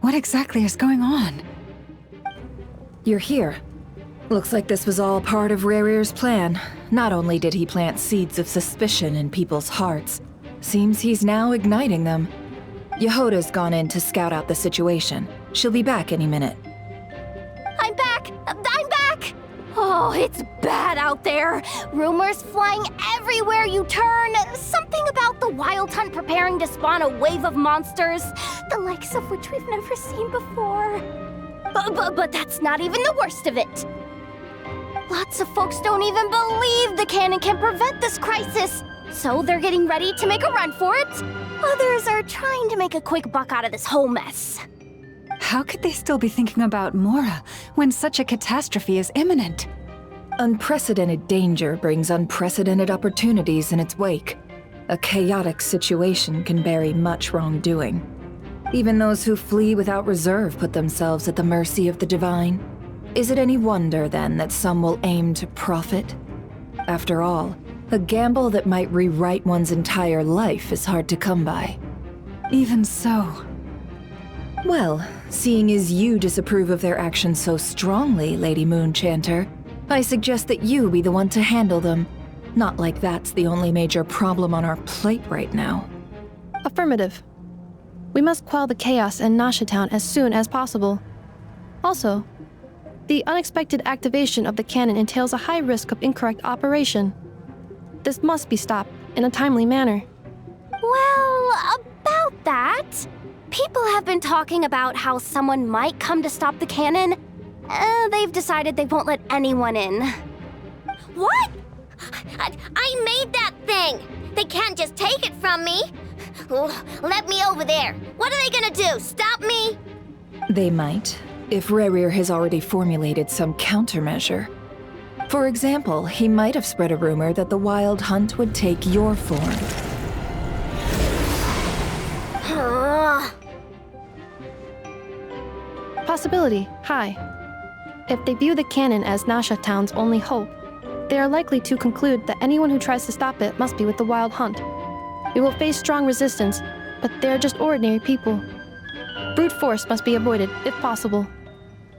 What exactly is going on? You're here. Looks like this was all part of Rarir's plan. Not only did he plant seeds of suspicion in people's hearts, seems he's now igniting them. Yehoda's gone in to scout out the situation. She'll be back any minute. I'm back! I'm back! Oh, it's bad out there. Rumors flying everywhere you turn. Something about the Wild Hunt preparing to spawn a wave of monsters, the likes of which we've never seen before. But that's not even the worst of it. Lots of folks don't even believe the cannon can prevent this crisis, so they're getting ready to make a run for it. Others are trying to make a quick buck out of this whole mess. How could they still be thinking about Mora when such a catastrophe is imminent? Unprecedented danger brings unprecedented opportunities in its wake. A chaotic situation can bury much wrongdoing. Even those who flee without reserve put themselves at the mercy of the divine. Is it any wonder, then, that some will aim to profit? After all, a gamble that might rewrite one's entire life is hard to come by. Even so. Well, seeing as you disapprove of their actions so strongly, Lady Moonchanter, I suggest that you be the one to handle them. Not like that's the only major problem on our plate right now. Affirmative. We must quell the chaos in Nasha Town as soon as possible. Also, the unexpected activation of the cannon entails a high risk of incorrect operation. This must be stopped in a timely manner. Well, about that, people have been talking about how someone might come to stop the cannon. They've decided they won't let anyone in. What? I made that thing! They can't just take it from me! Let me over there! What are they gonna do? Stop me? They might, if Rarir has already formulated some countermeasure. For example, he might have spread a rumor that the Wild Hunt would take your form. Possibility high. If they view the cannon as Nasha Town's only hope, they are likely to conclude that anyone who tries to stop it must be with the Wild Hunt. We will face strong resistance, but they are just ordinary people. Brute force must be avoided, if possible.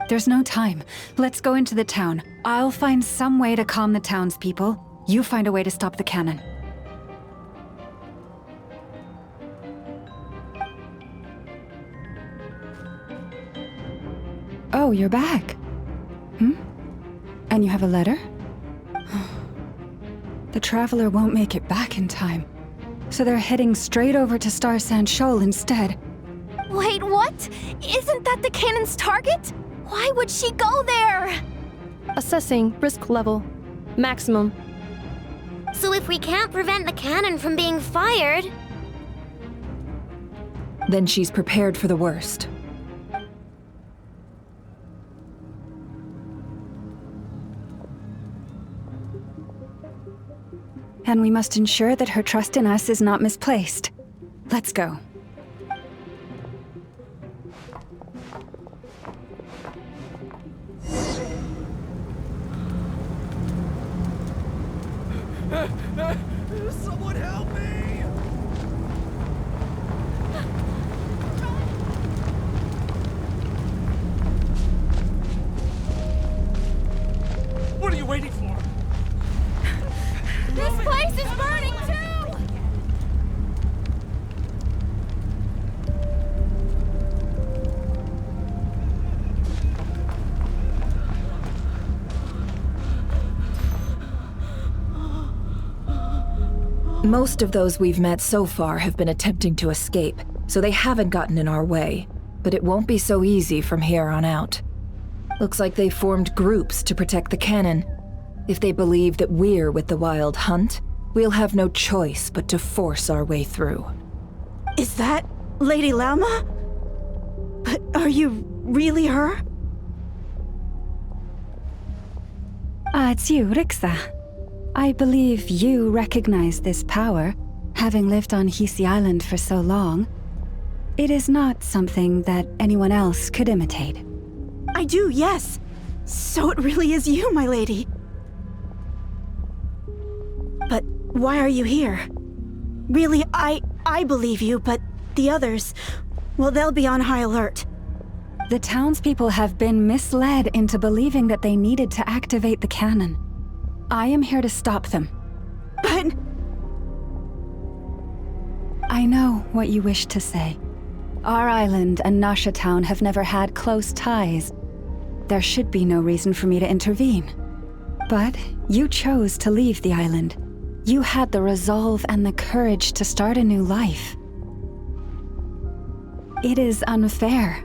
There's no time. Let's go into the town. I'll find some way to calm the townspeople. You find a way to stop the cannon. Oh, you're back. And you have a letter? The Traveler won't make it back in time. So they're heading straight over to Star Sand Shoal instead. Wait, what? Isn't that the cannon's target? Why would she go there? Assessing risk level. Maximum. So if we can't prevent the cannon from being fired... Then she's prepared for the worst. And we must ensure that her trust in us is not misplaced. Let's go. Someone help me! What are you waiting for? This place is burning too! Most of those we've met so far have been attempting to escape, so they haven't gotten in our way. But it won't be so easy from here on out. Looks like they formed groups to protect the cannon. If they believe that we're with the Wild Hunt, we'll have no choice but to force our way through. Is that Lady Lauma? But are you really her? It's you, Rixa. I believe you recognize this power, having lived on Hisi Island for so long. It is not something that anyone else could imitate. I do, yes. So it really is you, my lady. But why are you here? Really, I believe you, but the others, well, they'll be on high alert. The townspeople have been misled into believing that they needed to activate the cannon. I am here to stop them. But... I know what you wish to say. Our island and Nasha Town have never had close ties. There should be no reason for me to intervene. But you chose to leave the island. You had the resolve and the courage to start a new life. It is unfair,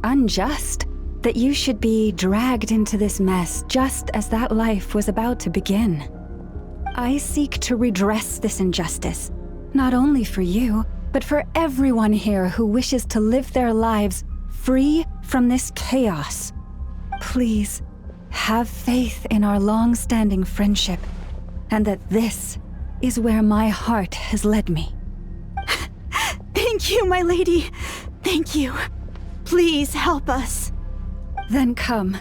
unjust, that you should be dragged into this mess just as that life was about to begin. I seek to redress this injustice, not only for you, but for everyone here who wishes to live their lives free from this chaos. Please, have faith in our long-standing friendship, and that this is where my heart has led me. Thank you, my lady. Thank you. Please help us. Then come.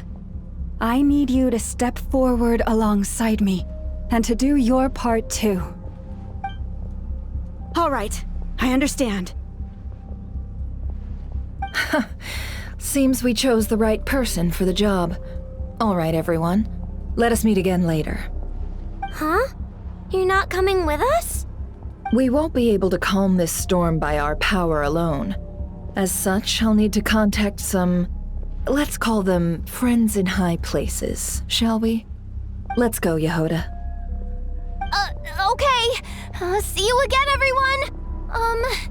I need you to step forward alongside me, and to do your part too. All right, I understand. Seems we chose the right person for the job. All right, everyone. Let us meet again later. Huh? You're not coming with us? We won't be able to calm this storm by our power alone. As such, I'll need to contact some... let's call them friends in high places, shall we? Let's go, Yehoda. Okay. See you again, everyone!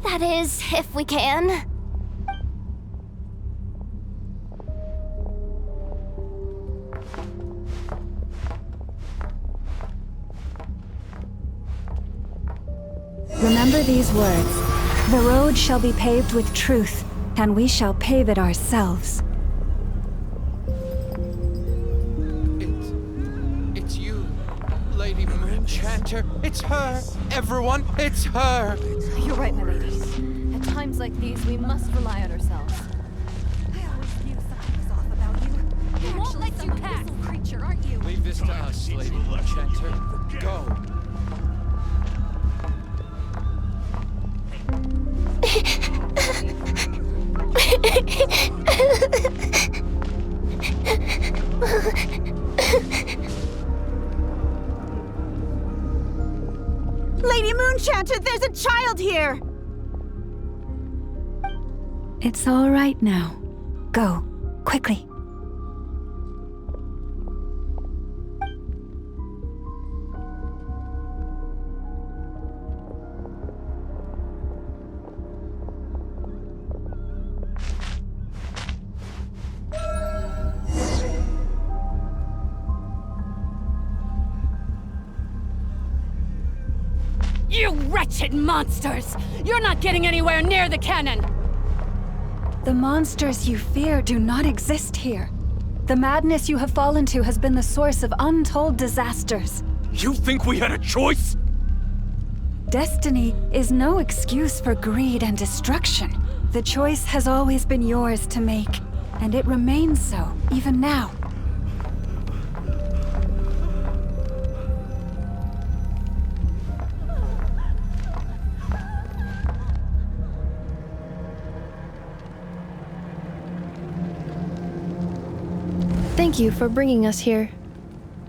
That is, if we can. Remember these words. The road shall be paved with truth, and we shall pave it ourselves. It's you, Lady Moonchanter. It's her. Everyone, it's her. You're right, my lady. At times like these, we must rely on ourselves. I always knew something was off about you. You won't let you pass. Creature, aren't you? Leave this to us, Lady Moonchanter. Go. Lady Moonchanter, there's a child here! It's all right now. Go, quickly. You wretched monsters! You're not getting anywhere near the cannon! The monsters you fear do not exist here. The madness you have fallen to has been the source of untold disasters. You think we had a choice? Destiny is no excuse for greed and destruction. The choice has always been yours to make, and it remains so, even now. Thank you for bringing us here.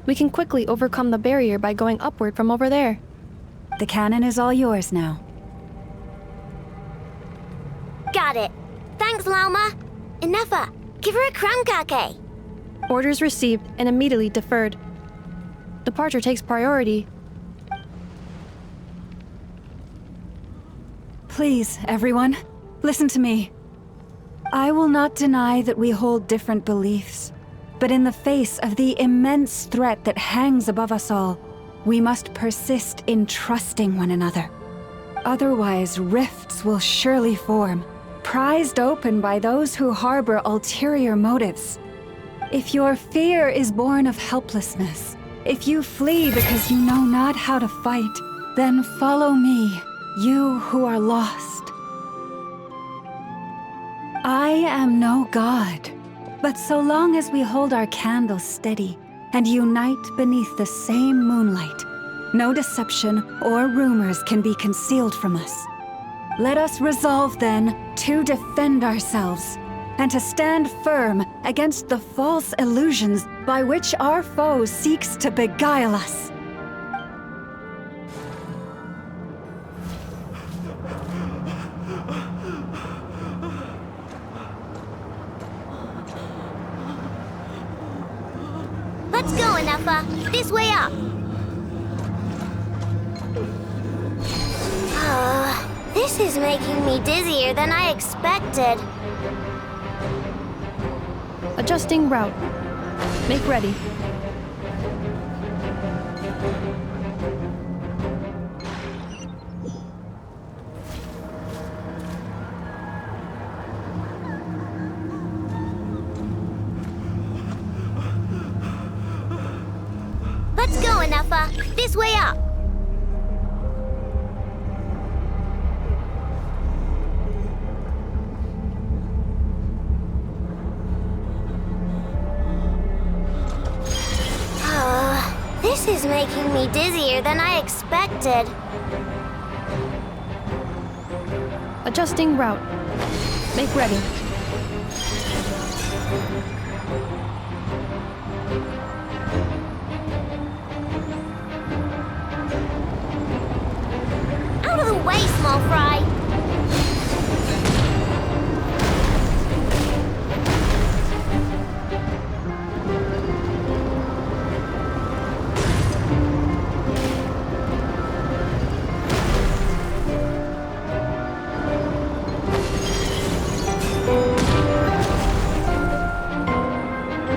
We can quickly overcome the barrier by going upward from over there. The cannon is all yours now. Got it. Thanks, Lauma. Inefa, give her a crankake. Orders received and immediately deferred. Departure takes priority. Please, everyone, listen to me. I will not deny that we hold different beliefs, but in the face of the immense threat that hangs above us all, we must persist in trusting one another. Otherwise, rifts will surely form, prized open by those who harbor ulterior motives. If your fear is born of helplessness, if you flee because you know not how to fight, then follow me, you who are lost. I am no god, but so long as we hold our candles steady and unite beneath the same moonlight, no deception or rumors can be concealed from us. Let us resolve, then, to defend ourselves, and to stand firm against the false illusions by which our foe seeks to beguile us. Let's go, Inefa. This way up. This is making me dizzier than I expected. Adjusting route. Make ready. Let's go, Inefa. This way up. This is making me dizzier than I expected. Adjusting route. Make ready. Out of the way, small fry.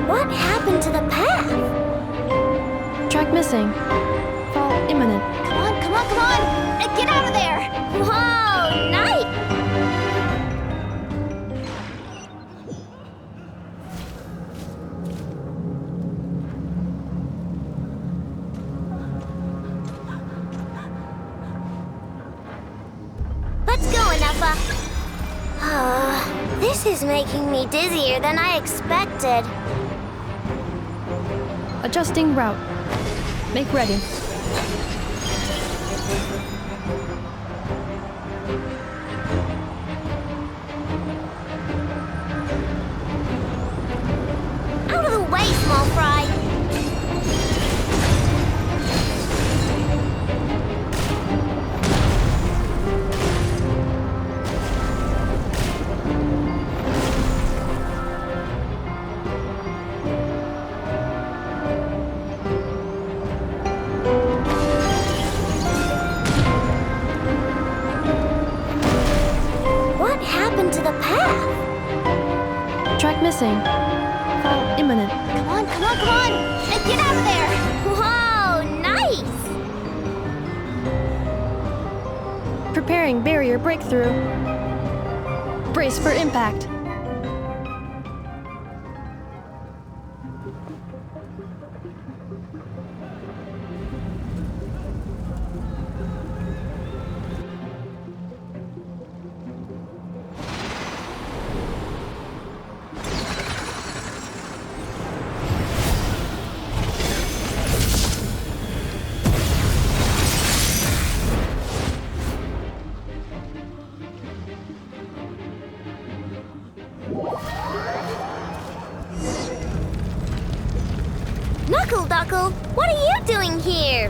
What happened to the path? Track missing. Fall imminent. Come on, come on, come on! Get out of there! Whoa, nice! Let's go, Inefa. This is making me dizzier than I expected. Adjusting route. Make ready. Out of the way, small fry. What happened to the path? Track missing. Fall imminent. Come on, come on, come on! Get out of there! Whoa, nice! Preparing barrier breakthrough. Brace for impact. Knuckle, what are you doing here?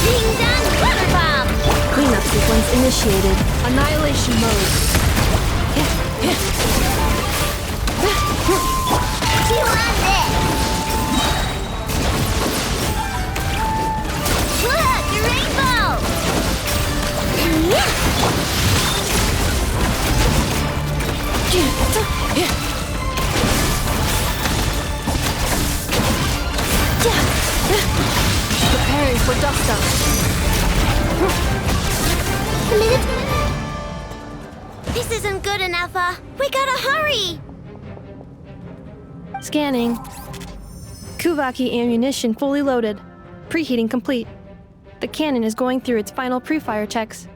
Ding dong water bomb! Cleanup sequence initiated. Annihilation mode. You want this? Look, your rainbow! Preparing for dust up. This isn't good enough, we gotta hurry! Scanning. Kuvaki ammunition fully loaded. Preheating complete. The cannon is going through its final pre-fire checks.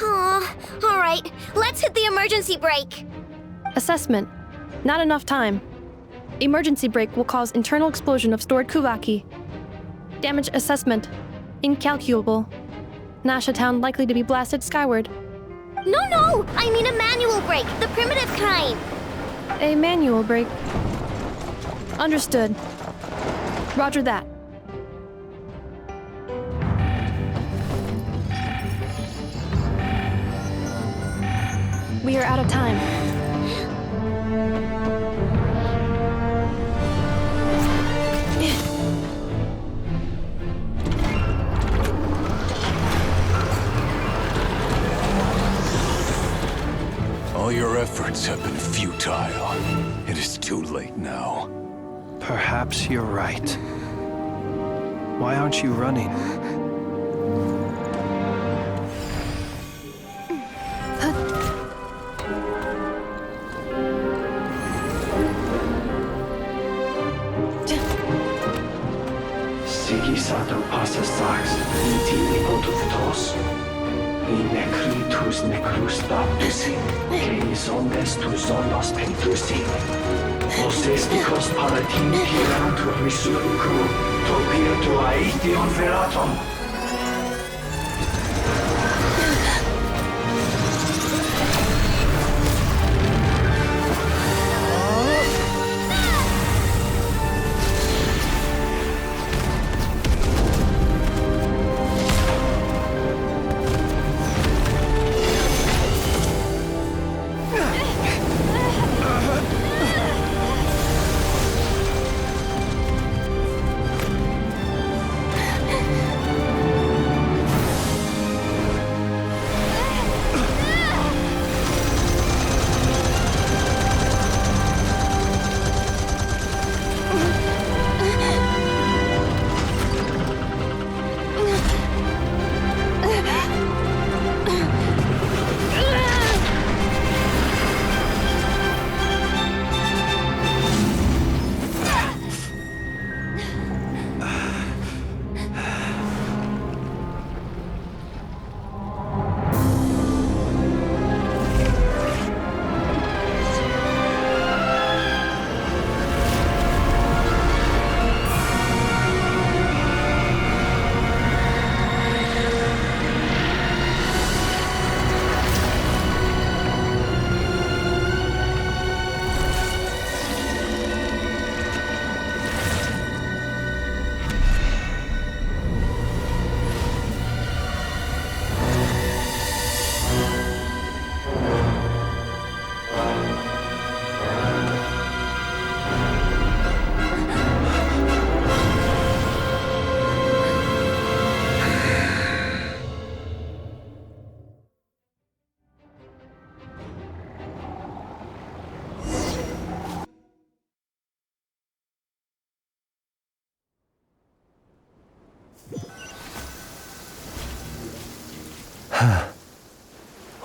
Aw, alright, let's hit the emergency brake. Assessment. Not enough time. Emergency brake will cause internal explosion of stored Kuvaki. Damage assessment. Incalculable. Nasha Town likely to be blasted skyward. No! I mean a manual brake, the primitive kind. A manual brake. Understood. Roger that. We are out of time. All your efforts have been futile. It is too late now. Perhaps you're right. Why aren't you running? Sigisato passa sax, iti nipotuthos. I nekritus necrus baptusi, keis omnes tu zonos pentusi. Os esticos palatin piratur risuricru, topirtu aetion veratum.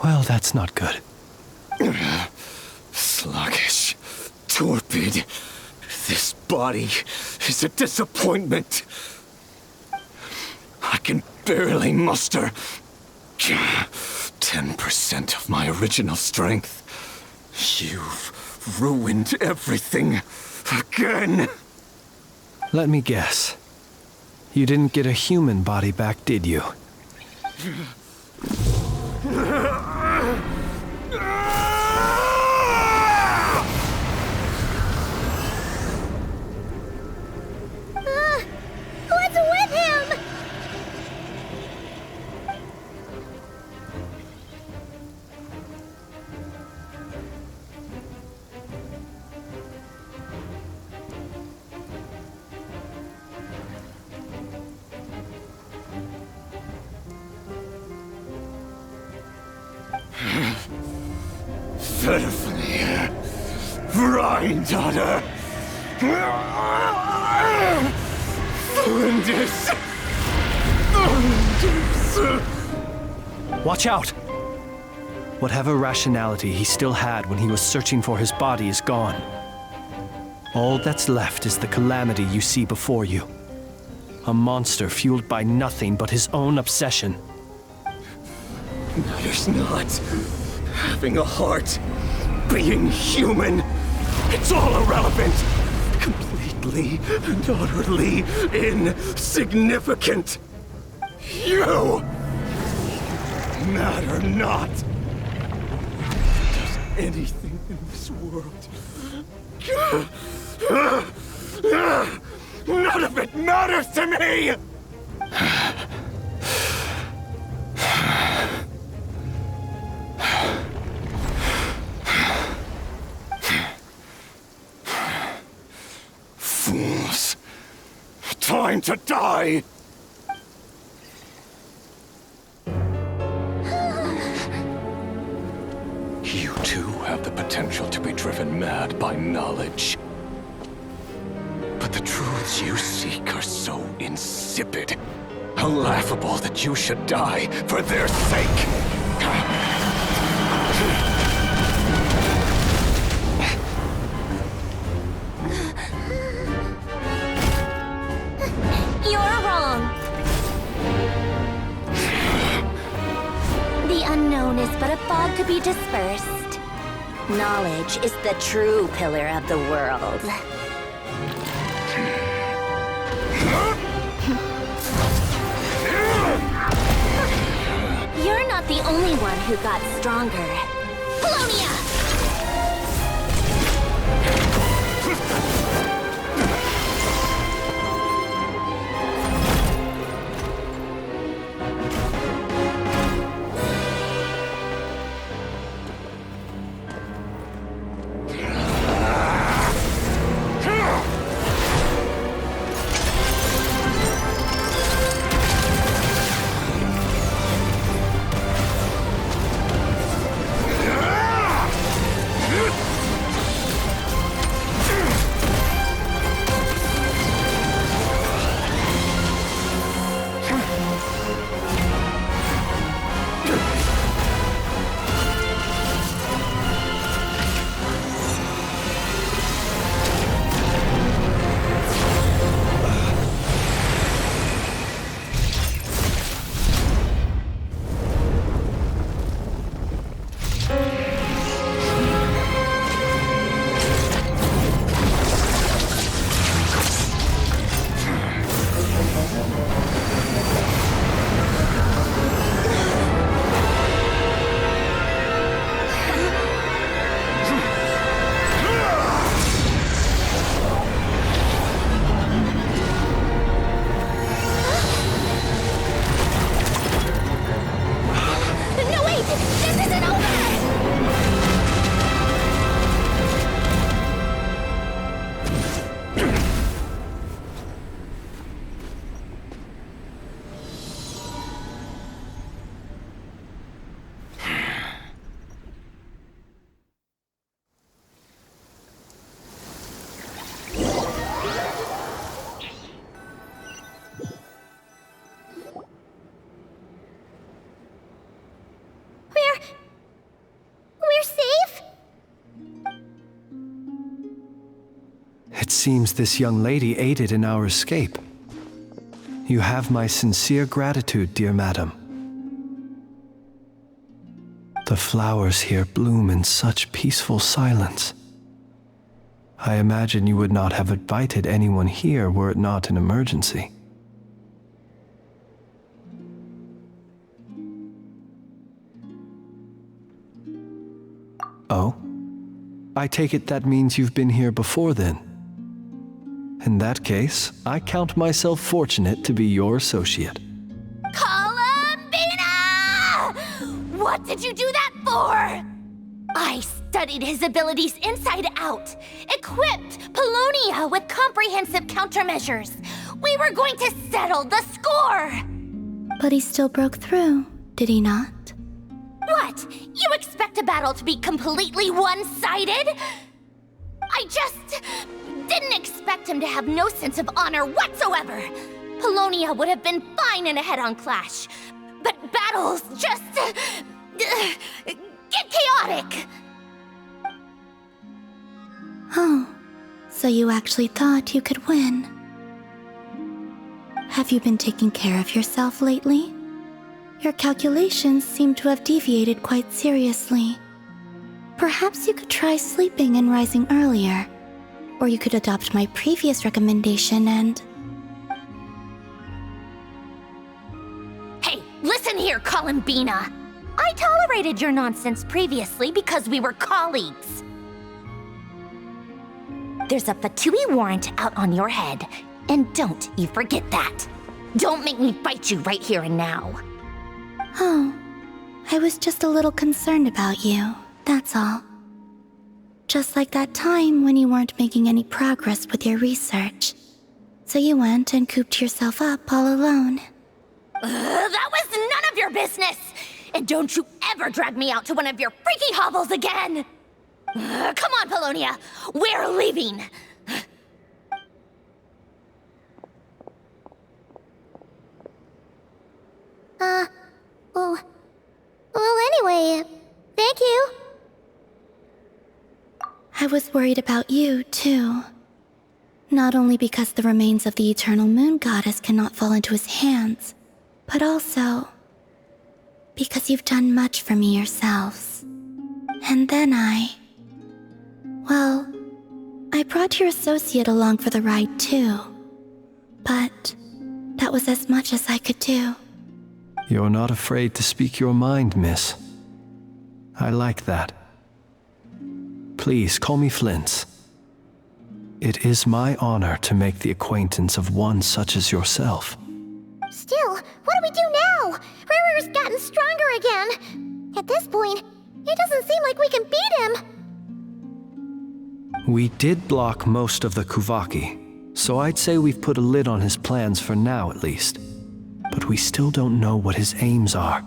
Well, that's not good. Sluggish. Torpid. This body is a disappointment. I can barely muster 10% of my original strength. You've ruined everything again. Let me guess. You didn't get a human body back, did you? What's with him? Pitifully, Rhine-daughter. Watch out! Whatever rationality he still had when he was searching for his body is gone. All that's left is the calamity you see before you. A monster fueled by nothing but his own obsession. Matters not. Having a heart, being human, it's all irrelevant. Completely and utterly insignificant. You matter not. Does anything in this world. None of it matters to me! Fools. Time to die! You too have the potential to be driven mad by knowledge. But the truths you seek are so insipid, how laughable that you should die for their sake. You're wrong. The unknown is but a fog to be dispersed. Knowledge is the true pillar of the world. You're not the only one who got stronger. Polonia! seems this young lady aided in our escape. You have my sincere gratitude, dear madam. The flowers here bloom in such peaceful silence. I imagine you would not have invited anyone here were it not an emergency. Oh? I take it that means you've been here before then. In that case, I count myself fortunate to be your associate. What did you do that for? I studied his abilities inside out, equipped Polonia with comprehensive countermeasures. We were going to settle the score! But he still broke through, did he not? What? You expect a battle to be completely one-sided? I just didn't expect him to have no sense of honor whatsoever. Polonia would have been fine in a head-on clash, but battles just get chaotic. Oh, so you actually thought you could win. Have you been taking care of yourself lately? Your calculations seem to have deviated quite seriously. Perhaps you could try sleeping and rising earlier. Or you could adopt my previous recommendation and... Hey, listen here, Columbina. I tolerated your nonsense previously because we were colleagues. There's a Fatui warrant out on your head, and don't you forget that. Don't make me fight you right here and now. Oh, I was just a little concerned about you, that's all. Just like that time when you weren't making any progress with your research. So you went and cooped yourself up all alone. That was none of your business! And don't you ever drag me out to one of your freaky hovels again! Come on, Polonia! We're leaving! Well, anyway, thank you. I was worried about you, too. Not only because the remains of the Eternal Moon Goddess cannot fall into his hands, but also because you've done much for me yourselves. And then I brought your associate along for the ride, too. But that was as much as I could do. You're not afraid to speak your mind, miss. I like that. Please call me Flint's. It is my honor to make the acquaintance of one such as yourself. Still, what do we do now? Rirer's gotten stronger again. At this point, it doesn't seem like we can beat him. We did block most of the Kuvaki, so I'd say we've put a lid on his plans for now at least. But we still don't know what his aims are,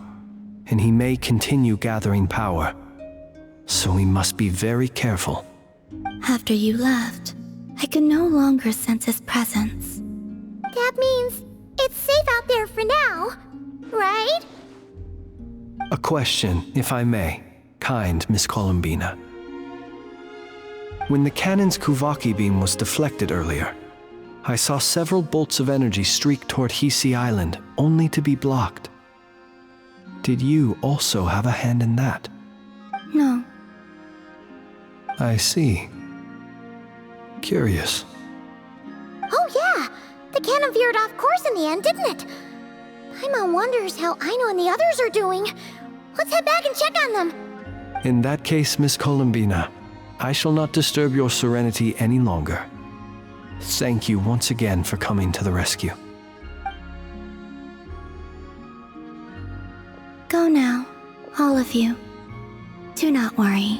and he may continue gathering power. So we must be very careful. After you left, I could no longer sense his presence. That means it's safe out there for now, right? A question, if I may, kind Miss Columbina. When the cannon's Kuvaki beam was deflected earlier, I saw several bolts of energy streak toward Hisi Island, only to be blocked. Did you also have a hand in that? No. I see. Curious. Oh yeah! The cannon veered off course in the end, didn't it? Paimon wonders how Aino and the others are doing. Let's head back and check on them. In that case, Miss Columbina, I shall not disturb your serenity any longer. Thank you once again for coming to the rescue. Go now, all of you. Do not worry.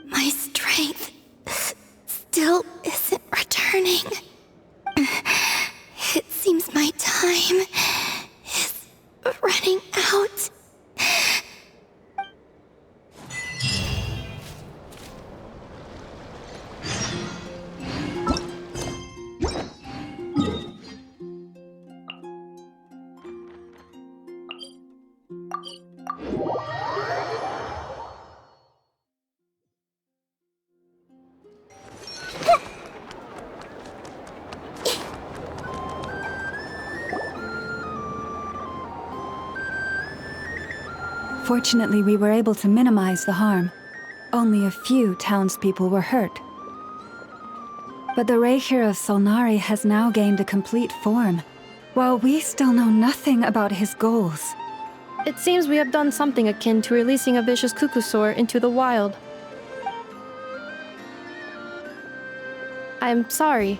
My strength still isn't returning. It seems my time is running out. Fortunately, we were able to minimize the harm. Only a few townspeople were hurt. But the Reikir of Solnari has now gained a complete form, while we still know nothing about his goals. It seems we have done something akin to releasing a vicious Kukusaur into the wild. I'm sorry.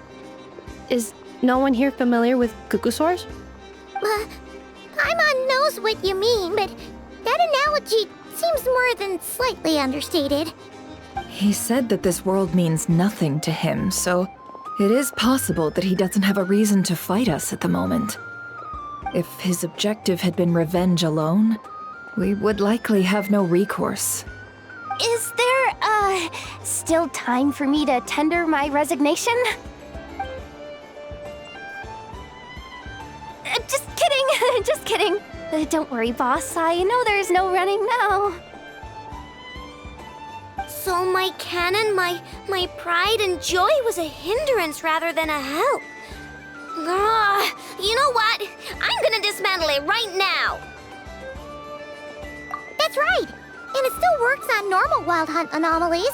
Is no one here familiar with Kukusaurs? Paimon knows what you mean, but that analogy seems more than slightly understated. He said that this world means nothing to him, so it is possible that he doesn't have a reason to fight us at the moment. If his objective had been revenge alone, we would likely have no recourse. Is there, still time for me to tender my resignation? Just kidding, just kidding. Don't worry, boss. I know there's no running now. So my canon, my pride and joy was a hindrance rather than a help. You know what? I'm gonna dismantle it right now. That's right. And it still works on normal Wild Hunt anomalies.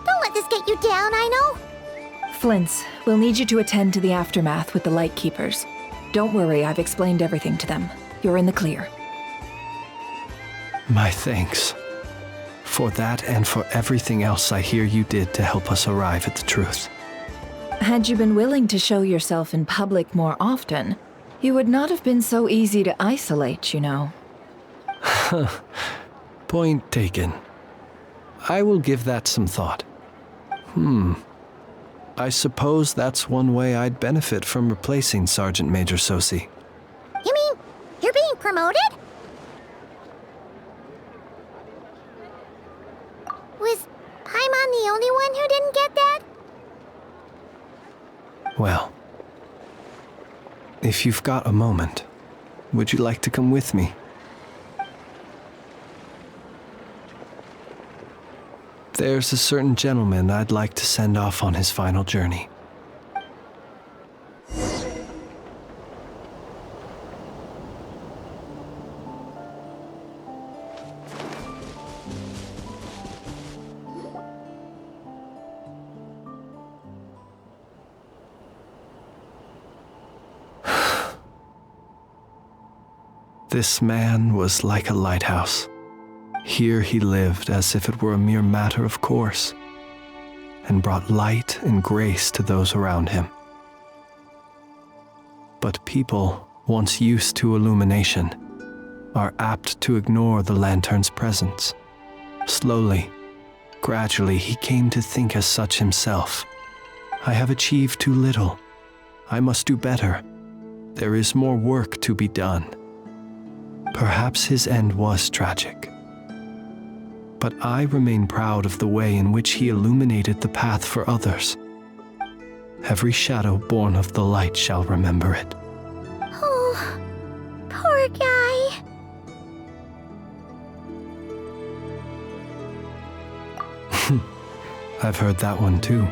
Don't let this get you down, I know. Flints, we'll need you to attend to the aftermath with the Lightkeepers. Don't worry, I've explained everything to them. You're in the clear. My thanks. For that and for everything else I hear you did to help us arrive at the truth. Had you been willing to show yourself in public more often, you would not have been so easy to isolate, you know. Point taken. I will give that some thought. I suppose that's one way I'd benefit from replacing Sergeant Major Sosi. You mean you're being promoted? Was Paimon the only one who didn't get that? Well, if you've got a moment, would you like to come with me? There's a certain gentleman I'd like to send off on his final journey. This man was like a lighthouse. Here he lived as if it were a mere matter of course, and brought light and grace to those around him. But people, once used to illumination, are apt to ignore the lantern's presence. Slowly, gradually, he came to think as such himself. I have achieved too little. I must do better. There is more work to be done. Perhaps his end was tragic. But I remain proud of the way in which he illuminated the path for others. Every shadow born of the light shall remember it. Oh, poor guy. I've heard that one too.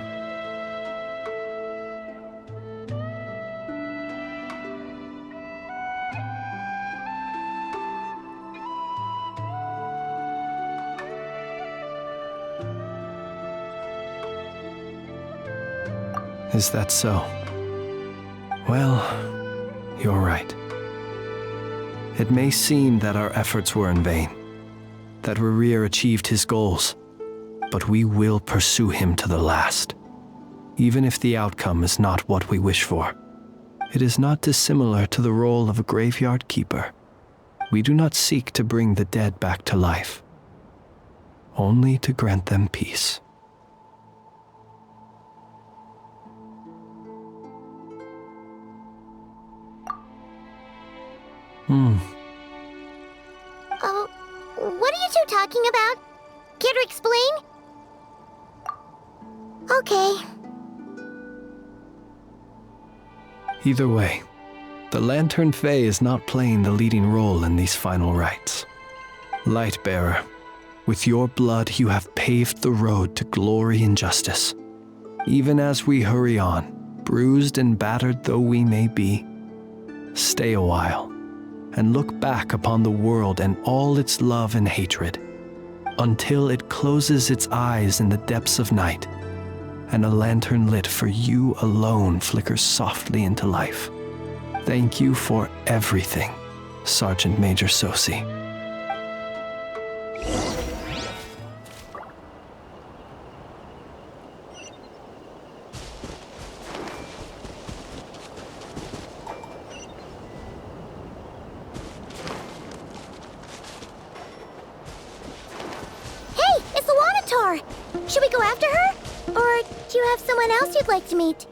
Is that so? Well, you're right. It may seem that our efforts were in vain, that Rerir achieved his goals, but we will pursue him to the last, even if the outcome is not what we wish for. It is not dissimilar to the role of a graveyard keeper. We do not seek to bring the dead back to life, only to grant them peace. Oh, what are you two talking about? Care to explain? Okay. Either way, the Lantern Fae is not playing the leading role in these final rites. Lightbearer, with your blood you have paved the road to glory and justice. Even as we hurry on, bruised and battered though we may be, stay a while and look back upon the world and all its love and hatred, until it closes its eyes in the depths of night, and a lantern lit for you alone flickers softly into life. Thank you for everything, Sergeant Major Sosi. Hey, it's Lunar! Should we go after her? Or do you have someone else you'd like to meet?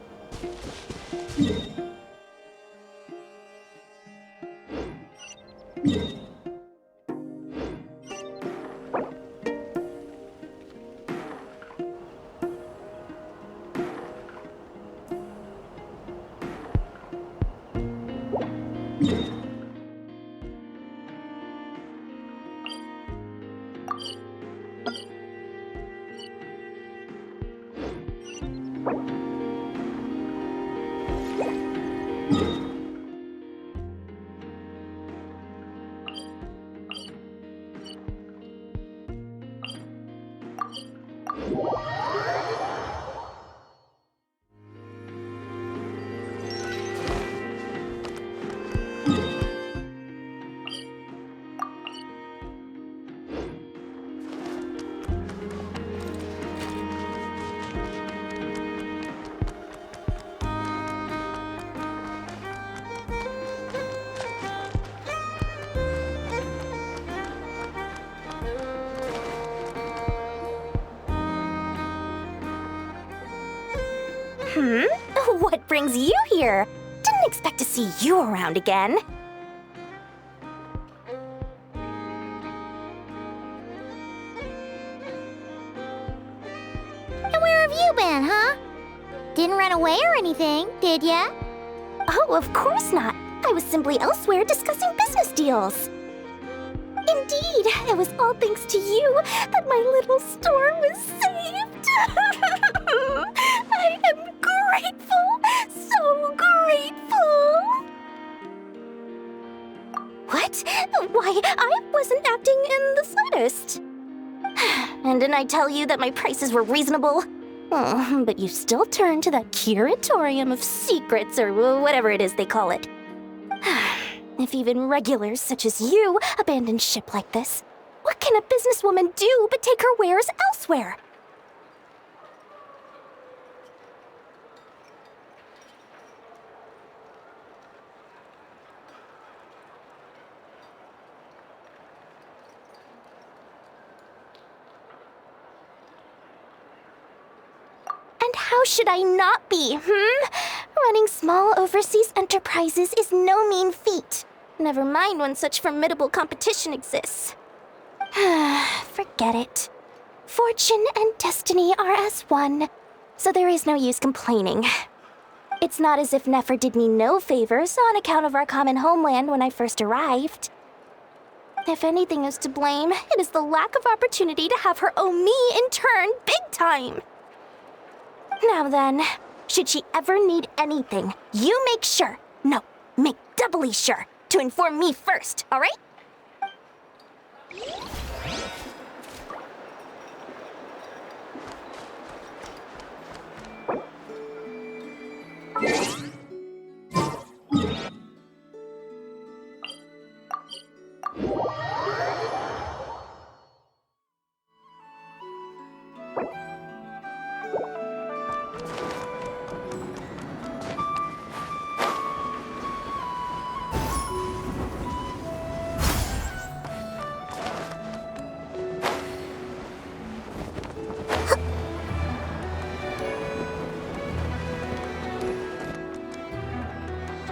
What brings you here? Didn't expect to see you around again. And where have you been, huh? Didn't run away or anything, did ya? Oh, of course not. I was simply elsewhere discussing business deals. Indeed, it was all thanks to you that my little store was saved. I am grateful, so grateful. What? Why, I wasn't acting in the slightest. And didn't I tell you that my prices were reasonable? Oh, but you still turn to that curatorium of secrets or whatever it is they call it. If even regulars such as you abandon ship like this, what can a businesswoman do but take her wares elsewhere? And how should I not be, Running small overseas enterprises is no mean feat. Never mind when such formidable competition exists. Forget it. Fortune and destiny are as one, so there is no use complaining. It's not as if Nefer did me no favors on account of our common homeland when I first arrived. If anything is to blame, it is the lack of opportunity to have her owe me in turn big time. Now then, should she ever need anything, you make sure, no, make doubly sure, to inform me first, all right?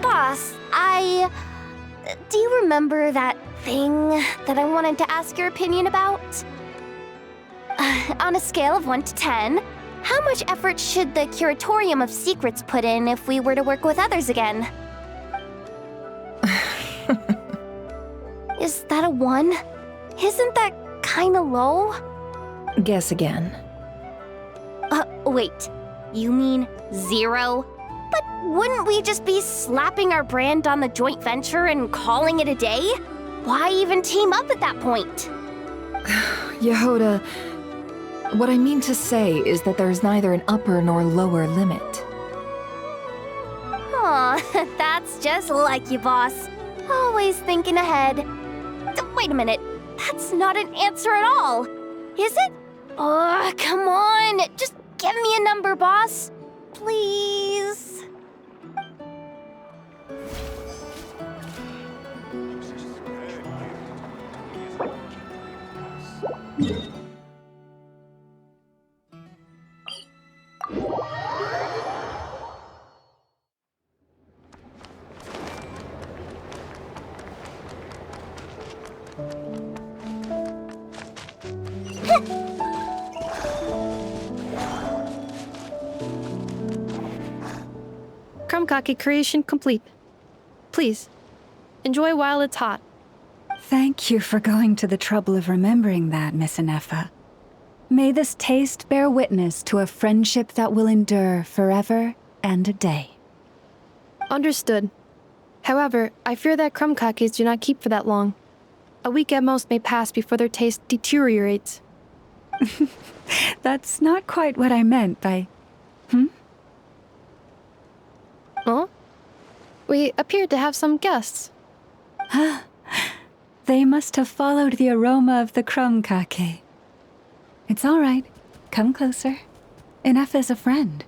Boss, do you remember that thing that I wanted to ask your opinion about? On a scale of 1 to 10, how much effort should the Curatorium of Secrets put in if we were to work with others again? Is that a 1? Isn't that kinda low? Guess again. Wait. You mean 0? But wouldn't we just be slapping our brand on the joint venture and calling it a day? Why even team up at that point? Yehoda, what I mean to say is that there's neither an upper nor lower limit. Aw, that's just like you, boss. Always thinking ahead. Wait a minute, that's not an answer at all. Is it? Oh, come on, just give me a number, boss. Please. Krumkake creation complete. Please, enjoy while it's hot. Thank you for going to the trouble of remembering that, Miss Inefa. May this taste bear witness to a friendship that will endure forever and a day. Understood. However, I fear that krumkakes do not keep for that long. A week at most may pass before their taste deteriorates. That's not quite what I meant by... Oh? We appeared to have some guests. They must have followed the aroma of the krumkake. It's all right. Come closer. Inefa's a friend.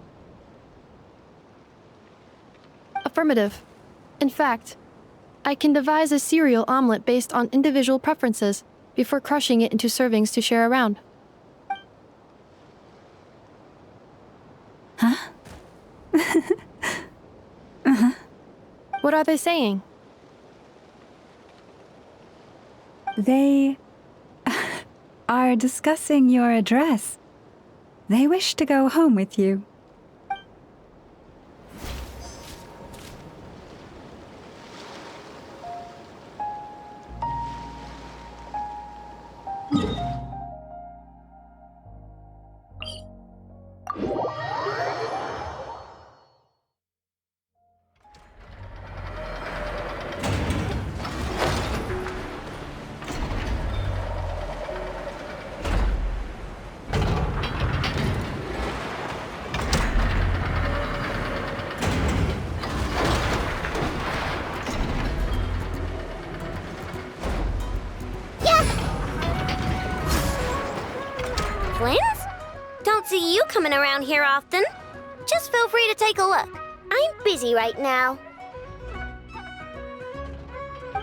Affirmative. In fact, I can devise a cereal omelet based on individual preferences before crushing it into servings to share around. Huh? What are they saying? They are discussing your address. They wish to go home with you. Don't see you coming around here often. Just feel free to take a look. I'm busy right now.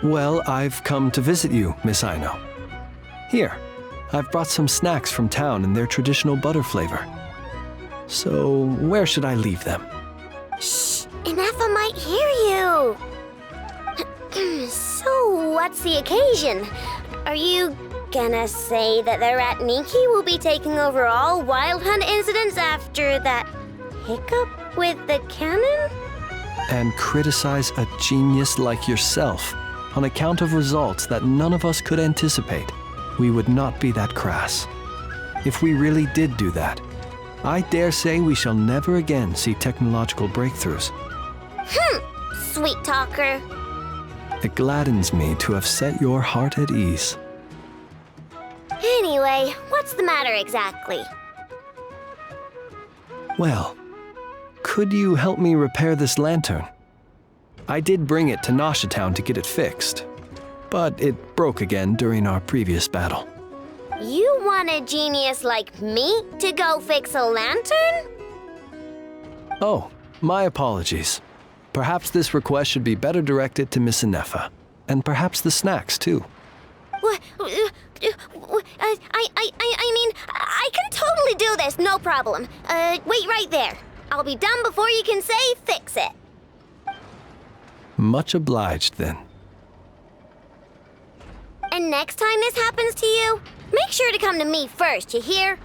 Well, I've come to visit you, Miss Aino. Here, I've brought some snacks from town in their traditional butter flavor. So, where should I leave them? Shh! Inefa might hear you! So, what's the occasion? Are you gonna say that the Rat Niki will be taking over all Wild Hunt incidents after that hiccup with the cannon? And criticize a genius like yourself on account of results that none of us could anticipate. We would not be that crass. If we really did do that, I dare say we shall never again see technological breakthroughs. Sweet talker. It gladdens me to have set your heart at ease. Anyway, what's the matter exactly? Well, could you help me repair this lantern? I did bring it to Nasha Town to get it fixed, but it broke again during our previous battle. You want a genius like me to go fix a lantern? Oh, my apologies. Perhaps this request should be better directed to Miss Inefa, and perhaps the snacks too. I mean, I can totally do this, no problem. Wait right there. I'll be done before you can say fix it. Much obliged, then. And next time this happens to you, make sure to come to me first, you hear?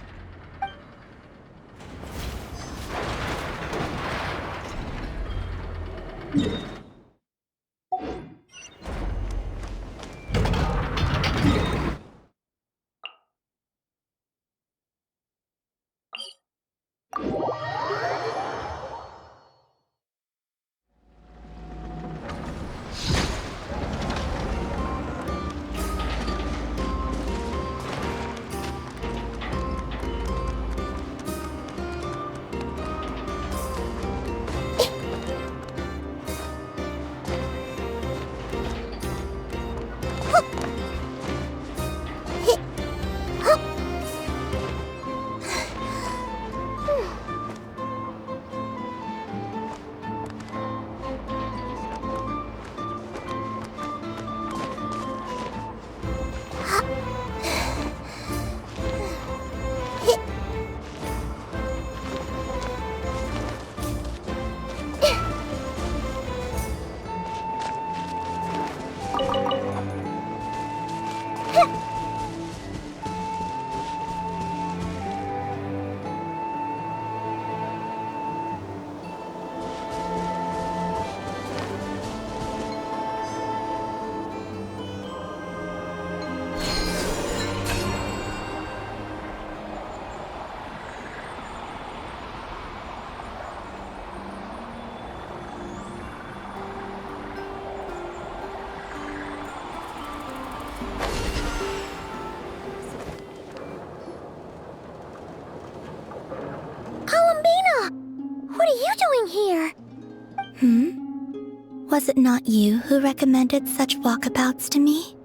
Was it not you who recommended such walkabouts to me?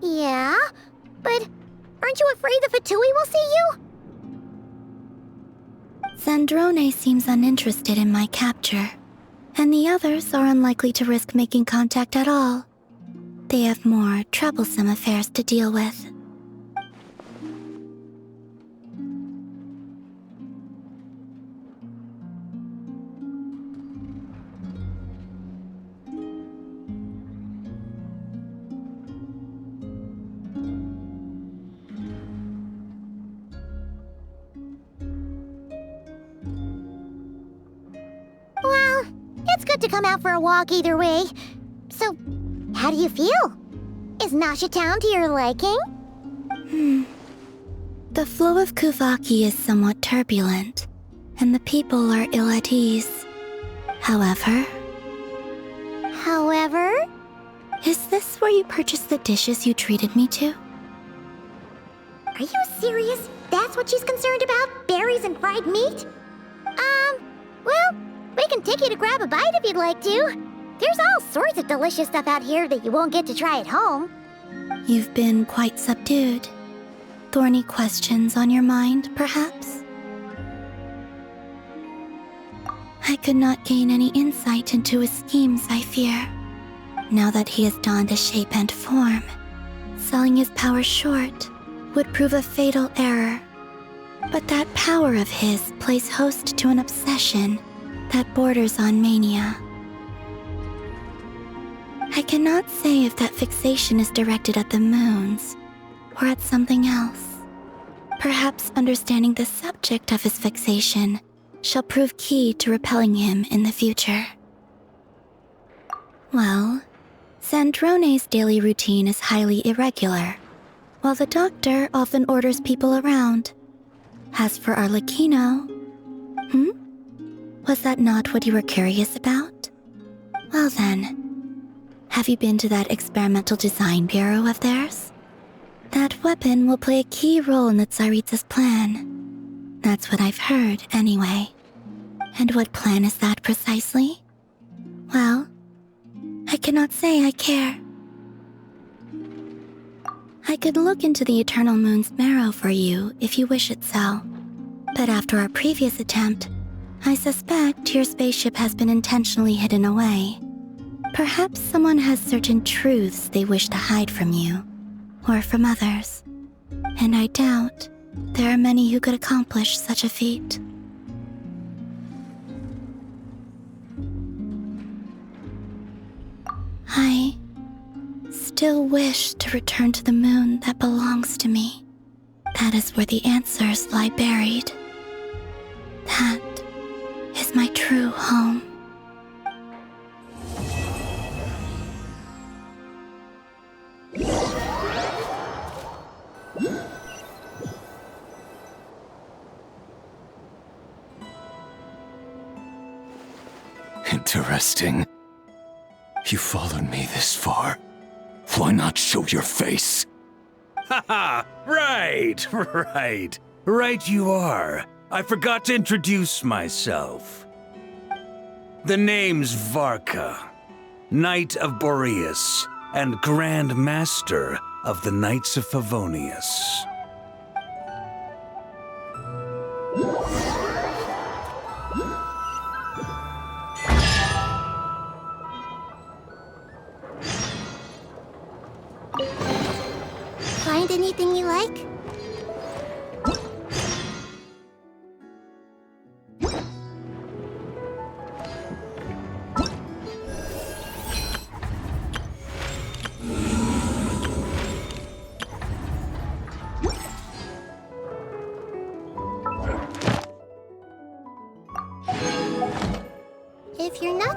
Yeah, but aren't you afraid the Fatui will see you? Zandrone seems uninterested in my capture, and the others are unlikely to risk making contact at all. They have more troublesome affairs to deal with. Well, it's good to come out for a walk either way. So, how do you feel? Is Nasha Town to your liking? The flow of Kuvaki is somewhat turbulent, and the people are ill at ease. However... Is this where you purchased the dishes you treated me to? Are you serious? That's what she's concerned about? Berries and fried meat? Well, we can take you to grab a bite if you'd like to. There's all sorts of delicious stuff out here that you won't get to try at home. You've been quite subdued. Thorny questions on your mind, perhaps? I could not gain any insight into his schemes, I fear. Now that he has donned a shape and form, selling his power short would prove a fatal error. But that power of his plays host to an obsession that borders on mania. I cannot say if that fixation is directed at the moons or at something else. Perhaps understanding the subject of his fixation shall prove key to repelling him in the future. Well, Zandrone's daily routine is highly irregular, while the doctor often orders people around. As for Arlecchino... Was that not what you were curious about? Well then, have you been to that experimental design bureau of theirs? That weapon will play a key role in the Tsaritsa's plan. That's what I've heard, anyway. And what plan is that precisely? Well, I cannot say I care. I could look into the Eternal Moon's marrow for you if you wish it so. But after our previous attempt, I suspect your spaceship has been intentionally hidden away. Perhaps someone has certain truths they wish to hide from you, or from others. And I doubt there are many who could accomplish such a feat. I still wish to return to the moon that belongs to me. That is where the answers lie buried. That is my true home. Interesting. You followed me this far. Why not show your face? Haha! Right! Right you are. I forgot to introduce myself. The name's Varka, Knight of Boreas, and Grand Master of the Knights of Favonius. Find anything you like? If you're not